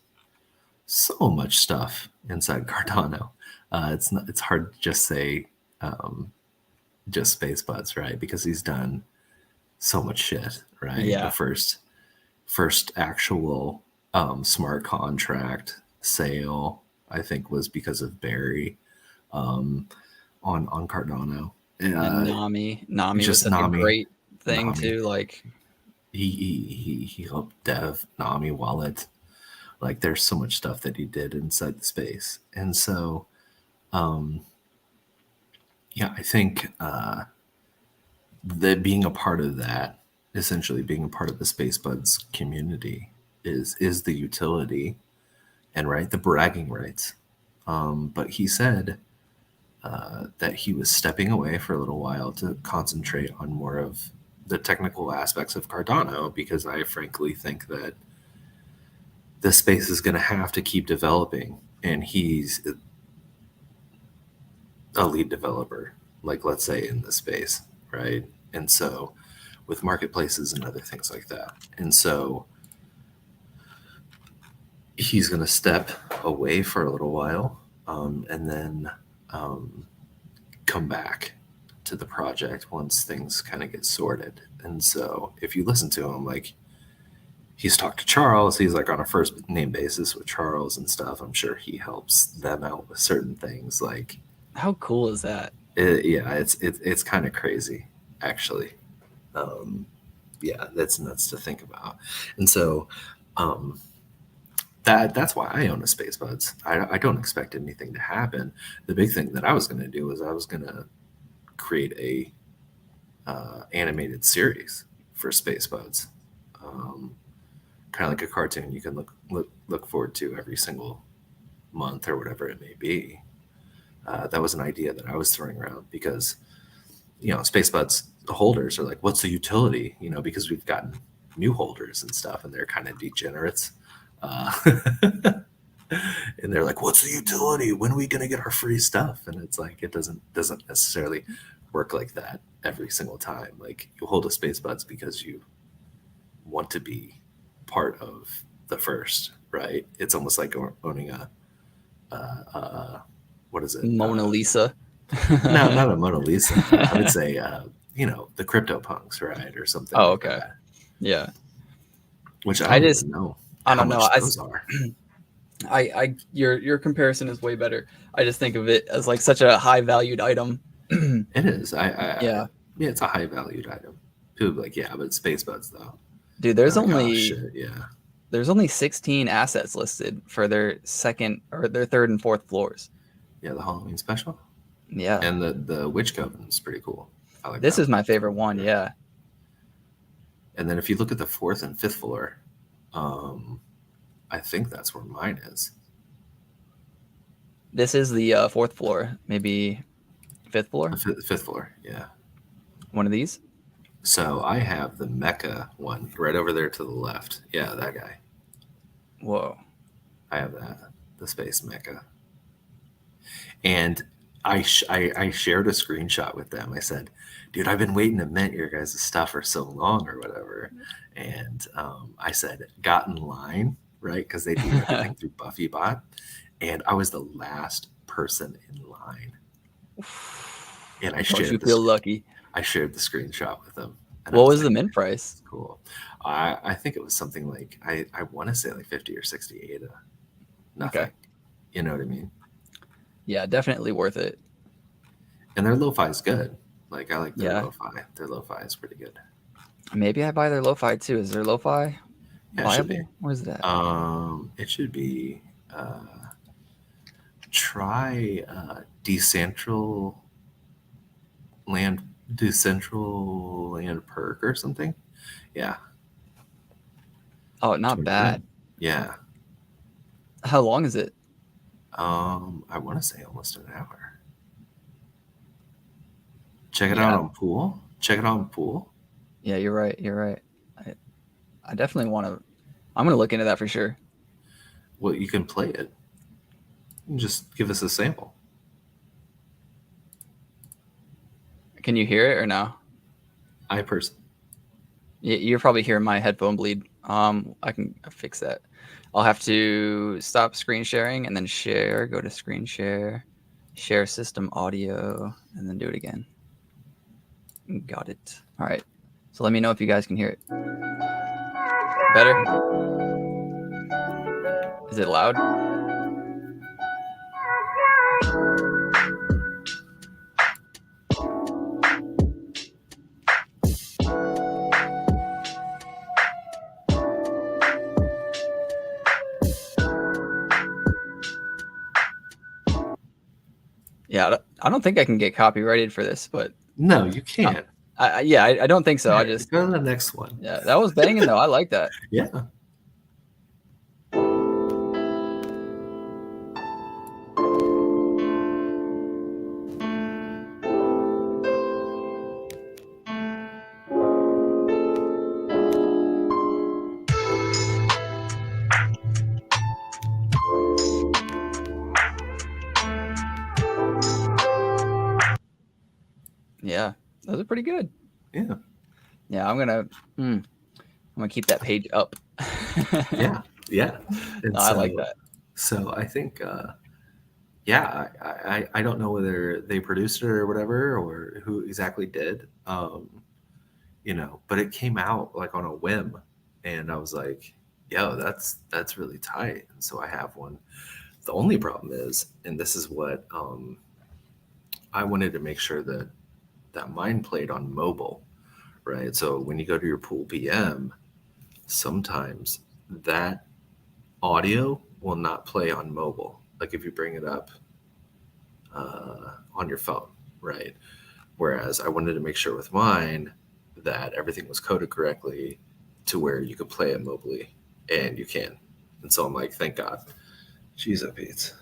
so much stuff inside Cardano, it's hard to just say just SpaceBuds, right? Because he's done so much shit, right?
Yeah.
The first actual smart contract sale, I think, was because of Barry on Cardano.
And Nami was
just
such
Nami.
a great thing
Nami.
too. Like
he helped dev Nami wallet. Like there's so much stuff that he did inside the space. And so yeah, I think that being a part of that, essentially being a part of the SpaceBuds community is the utility and right the bragging rights. But he said that he was stepping away for a little while to concentrate on more of the technical aspects of Cardano, because I frankly think that the space is going to have to keep developing, and he's a lead developer, like let's say in the space, right? And so with marketplaces and other things like that. And so he's going to step away for a little while and then come back to the project once things kind of get sorted. And so if you listen to him, like he's talked to Charles, he's like on a first name basis with Charles and stuff. I'm sure he helps them out with certain things. Like,
how cool is that?
Yeah, it's kind of crazy, actually. Yeah, that's nuts to think about. And so that's why I own a SpaceBuds. I don't expect anything to happen. The big thing that I was going to do was I was going to create a animated series for SpaceBuds, kind of like a cartoon you can look forward to every single month or whatever it may be. That was an idea that I was throwing around because, SpaceBuds holders are like, what's the utility? Because we've gotten new holders and stuff, and they're kind of degenerates. And they're like, what's the utility? When are we going to get our free stuff? And it's like, it doesn't necessarily work like that every single time. Like, you hold a SpaceBuds because you want to be part of the first, right? It's almost like owning a what is it?
Mona Lisa.
No, not a Mona Lisa. I would say, the CryptoPunks, right? Or something like
okay.
that.
Yeah.
Which I don't even know how much those are.
Your comparison is way better. I just think of it as like such a high valued item.
It is.
Yeah,
it's a high valued item. People be like, yeah, but SpaceBuds though.
dude, there's
Like,
only
oh, shit, yeah.
There's only 16 assets listed for their second or their third and fourth floors.
Yeah, the Halloween special.
Yeah,
and the Witch Coven is pretty cool. I like
this
that
is my favorite one. Yeah,
and then if you look at the fourth and fifth floor, I think that's where mine is.
this is the fourth floor, maybe fifth floor.
Fifth floor, yeah.
One of these.
So I have the Mecca one right over there to the left. Yeah, that guy.
Whoa.
I have that, the Space Mecca. And I shared a screenshot with them. I said, dude, I've been waiting to mint your guys' stuff for so long or whatever. And I said, got in line, right? Because they do everything through BuffyBot. And I was the last person in line. And I shared
feel lucky.
I shared the screenshot with them.
What was the mint price?
Cool. I think it was something like, I want to say like 50 or 60 ADA. Nothing.
Okay.
You know what I mean?
Yeah, definitely worth it.
And their lo-fi is good. Like, I like their
Yeah.
lo-fi. Their lo-fi is pretty good.
Maybe I buy their lo-fi too. Is their lo-fi
Yeah, it should be.
viable? Where's that?
It should be try Decentral Land Perk or something. Yeah.
Oh, not bad.
Yeah.
How long is it?
I want to say almost an hour. Check it out on Pool. Check it out on Pool.
Yeah, you're right. You're right. I definitely want to. I'm gonna look into that for sure.
Well, you can play it. Just give us a sample.
Can you hear it or no?
I personally.
You're probably hearing my headphone bleed. I can fix that. I'll have to stop screen sharing and then share. Go to screen share, share system audio, and then do it again. Got it. All right. So let me know if you guys can hear it. Better? Is it loud? Yeah, I don't think I can get copyrighted for this, but
No, you can't.
I don't think so. I just
go to the next one.
yeah, that was banging though. I like that.
Yeah.
Yeah, those are pretty good.
Yeah.
Yeah, I'm gonna keep that page up.
Yeah. Yeah. And
No, I like that.
So I think, yeah, I don't know whether they produced it or whatever, or who exactly did, you know, but it came out like on a whim, and I was like, yo, that's really tight. And so I have one. The only problem is, and this is what I wanted to make sure that mine played on mobile, right? So when you go to your pool PM, sometimes that audio will not play on mobile. Like if you bring it up on your phone, right? Whereas I wanted to make sure with mine that everything was coded correctly to where you could play it mobily, and you can. And so I'm like, thank God. Jeez, that beats.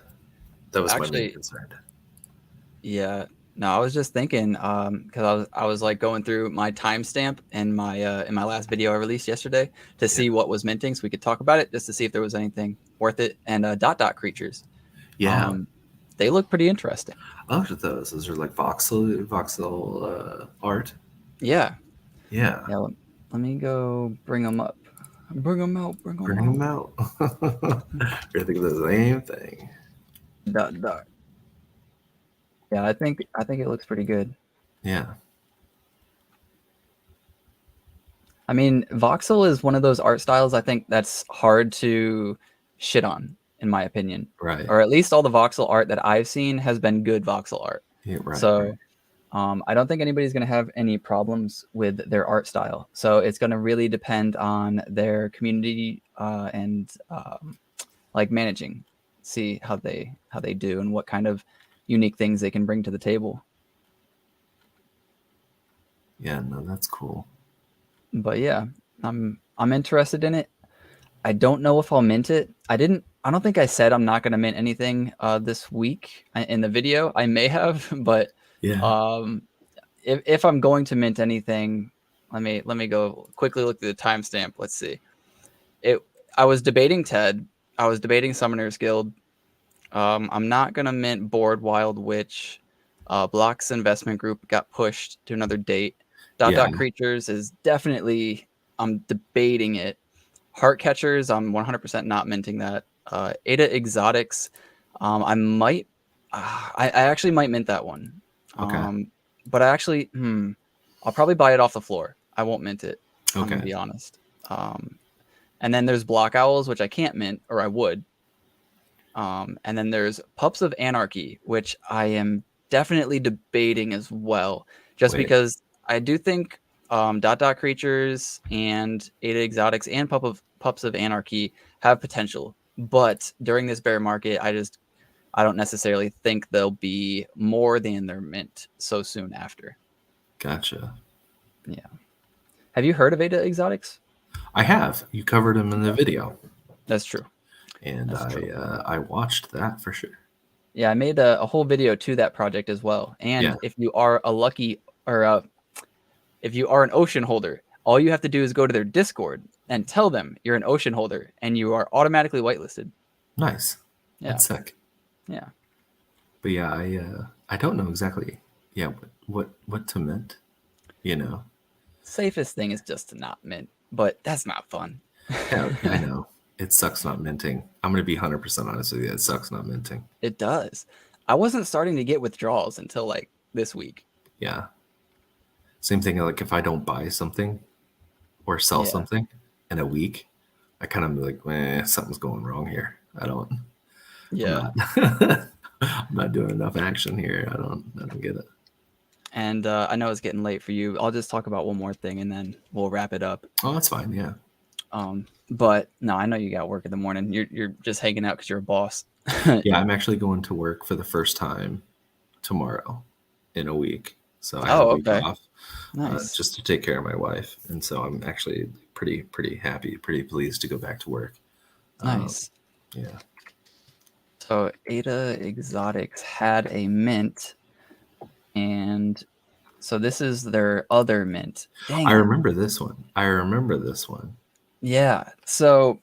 That was my main concern.
Yeah. No, I was just thinking, because I was like going through my timestamp in my last video I released yesterday to see what was minting, so we could talk about it, just to see if there was anything worth it. And dot creatures.
Yeah.
They look pretty interesting.
I looked at those. Those are like voxel art.
Yeah.
Yeah.
Yeah. Let me go bring them up. Bring them out.
Bring them out. You're thinking the same thing.
Dot. Yeah, I think it looks pretty good.
Yeah.
I mean, voxel is one of those art styles I think that's hard to shit on, in my opinion.
Right.
Or at least all the voxel art that I've seen has been good voxel art.
Yeah, right.
So I don't think anybody's going to have any problems with their art style. So it's going to really depend on their community and like managing, see how they do and what kind of unique things they can bring to the table.
Yeah, no, that's cool.
But yeah, I'm interested in it. I don't know if I'll mint it. I don't think I said I'm not going to mint anything this week in the video. I may have, but
yeah.
If I'm going to mint anything, let me go quickly look at the timestamp. Let's see. I was debating TED. I was debating Summoner's Guild. I'm not gonna mint Board Wild Witch. Blocks Investment Group got pushed to another date. Dot Creatures is definitely, I'm debating it. Heart Catchers, I'm 100% not minting that. Ada Exotics, I might, I actually might mint that one.
Okay.
But I actually, I'll probably buy it off the floor. I won't mint it.
Okay.
I'm gonna be honest. And then there's Block Owls, which I can't mint, or I would. And then there's Pups of Anarchy, which I am definitely debating as well, just because I do think Dot Creatures and Ada Exotics and Pups of Anarchy have potential, but during this bear market, I don't necessarily think they'll be more than their mint so soon after.
Gotcha.
Yeah. Have you heard of Ada Exotics?
I have. You covered them in the video.
That's true.
And I watched that for sure.
Yeah, I made a whole video to that project as well. And if you are a lucky, or if you are an Ocean holder, all you have to do is go to their Discord and tell them you're an Ocean holder, and you are automatically whitelisted.
Nice.
Yeah.
That's sick.
Yeah.
But yeah, I don't know exactly Yeah, what to mint? You know.
Safest thing is just to not mint, but that's not fun.
Yeah, I know. It sucks not minting. I'm gonna be 100% honest with you. It sucks not minting.
It does. I wasn't starting to get withdrawals until like this week.
Yeah. Same thing. Like if I don't buy something or sell
Yeah.
something in a week, I kind of be like, something's going wrong here.
Yeah.
I'm not doing enough action here. I don't get it.
And I know it's getting late for you. I'll just talk about one more thing and then we'll wrap it up.
Oh, that's fine. Yeah.
But no, I know you got work in the morning. You're just hanging out because you're a boss.
Yeah, I'm actually going to work for the first time tomorrow in a week. So I have a week off
Nice.
just to take care of my wife. And so I'm actually pretty happy, pretty pleased to go back to work.
Nice.
Yeah.
So Ada Exotics had a mint, and so this is their other mint. Dang.
I remember this one.
Yeah. So,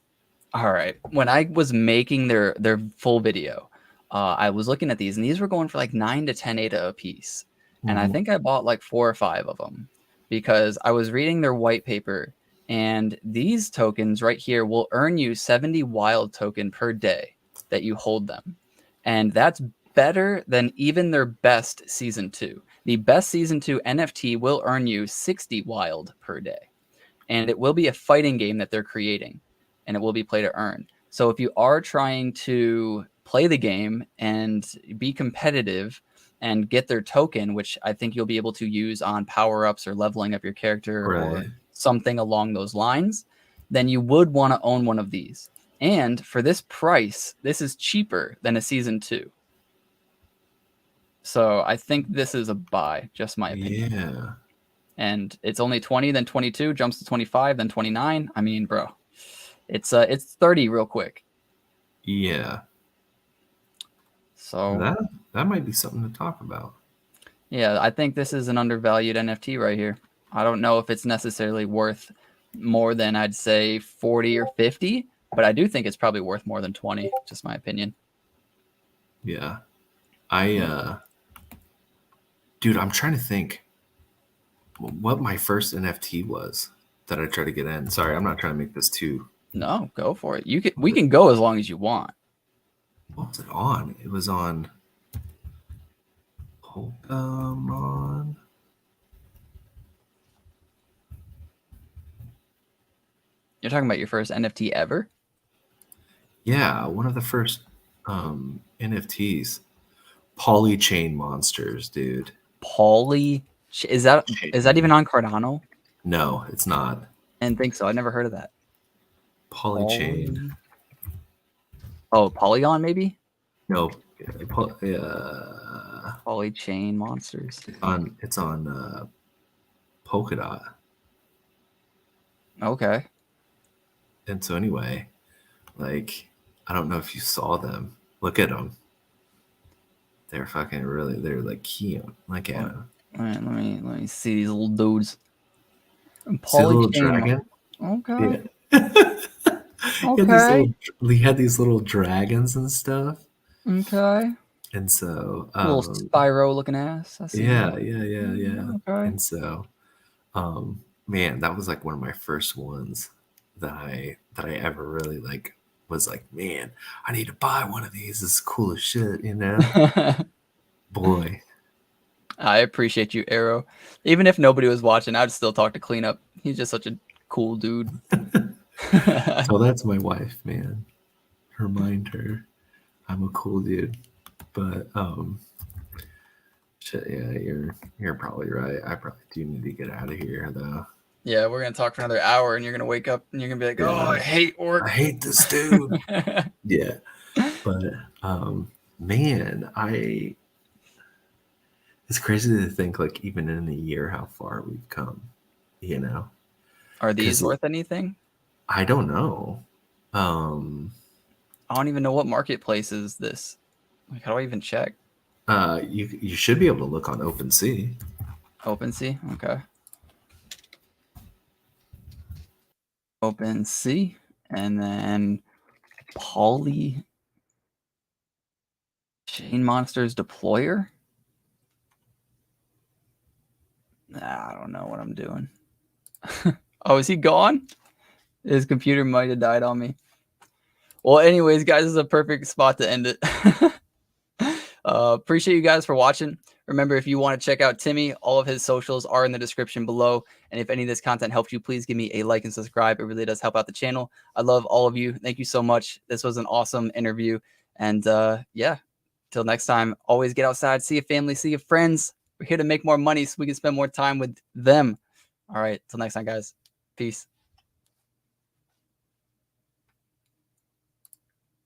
all right. When I was making their full video, I was looking at these, and these were going for like 9 to 10 ADA a piece. And I think I bought like 4 or 5 of them because I was reading their white paper, and these tokens right here will earn you 70 wild token per day that you hold them. And that's better than even their best season 2. The best season 2 NFT will earn you 60 wild per day. And it will be a fighting game that they're creating, and it will be play to earn. So if you are trying to play the game and be competitive and get their token, which I think you'll be able to use on power-ups or leveling up your character or something along those lines, then you would want to own one of these. And for this price, this is cheaper than a season 2. So I think this is a buy, just my opinion.
Yeah.
And it's only 20, then 22, jumps to 25, then 29. I mean, bro, it's 30 real quick.
Yeah.
So
that might be something to talk about.
Yeah, I think this is an undervalued NFT right here. I don't know if it's necessarily worth more than, I'd say, 40 or 50, but I do think it's probably worth more than 20, just my opinion.
Yeah. Dude, I'm trying to think what my first NFT was that I tried to get in. Sorry, I'm not trying to make this too.
No, go for it. We can go as long as you want.
What was it on? It was on Pokemon.
You're talking about your first NFT ever?
Yeah, one of the first NFTs. Polychain monsters, dude.
Is that even on Cardano?
No, it's not.
I didn't think so. I never heard of that.
Polychain.
Oh, Polygon maybe?
No.
Polychain monsters.
It's on Polkadot.
Okay.
And so anyway, like, I don't know if you saw them. Look at them. They're fucking they're like cute. Look at them.
All right, let me see these little dudes.
See the little dragon?
Okay.
Yeah. He had these little dragons and stuff.
Okay.
And so
little Spyro looking ass. I see
yeah.
Okay.
And so man, that was like one of my first ones that I ever really like was like, man, I need to buy one of these. This is cool as shit, you know? Boy.
I appreciate you, Arrow. Even if nobody was watching, I'd still talk to Cleanup. He's just such a cool dude.
So that's my wife, man. Remind her I'm a cool dude. But shit, yeah, you're probably right. I probably do need to get out of here though.
Yeah, we're gonna talk for another hour, and you're gonna wake up and you're gonna be like, "Oh, I hate work.
I hate this dude." Yeah, but man, it's crazy to think like even in a year how far we've come. You know,
are these worth anything?
I don't know.
I don't even know what marketplace is this. Like, how do I even check?
You should be able to look on OpenSea.
OpenSea, okay. OpenSea, and then Polychain Monsters Deployer. I don't know what I'm doing. Oh, is he gone? His computer might have died on me. Well, anyways, guys, this is a perfect spot to end it. Appreciate you guys for watching. Remember, if you want to check out Timmy, all of his socials are in the description below. And if any of this content helped you, please give me a like and subscribe. It really does help out the channel. I love all of you. Thank you so much. This was an awesome interview. And yeah, till next time, always get outside, see your family, see your friends. We're here to make more money so we can spend more time with them. All right, till next time, guys. Peace.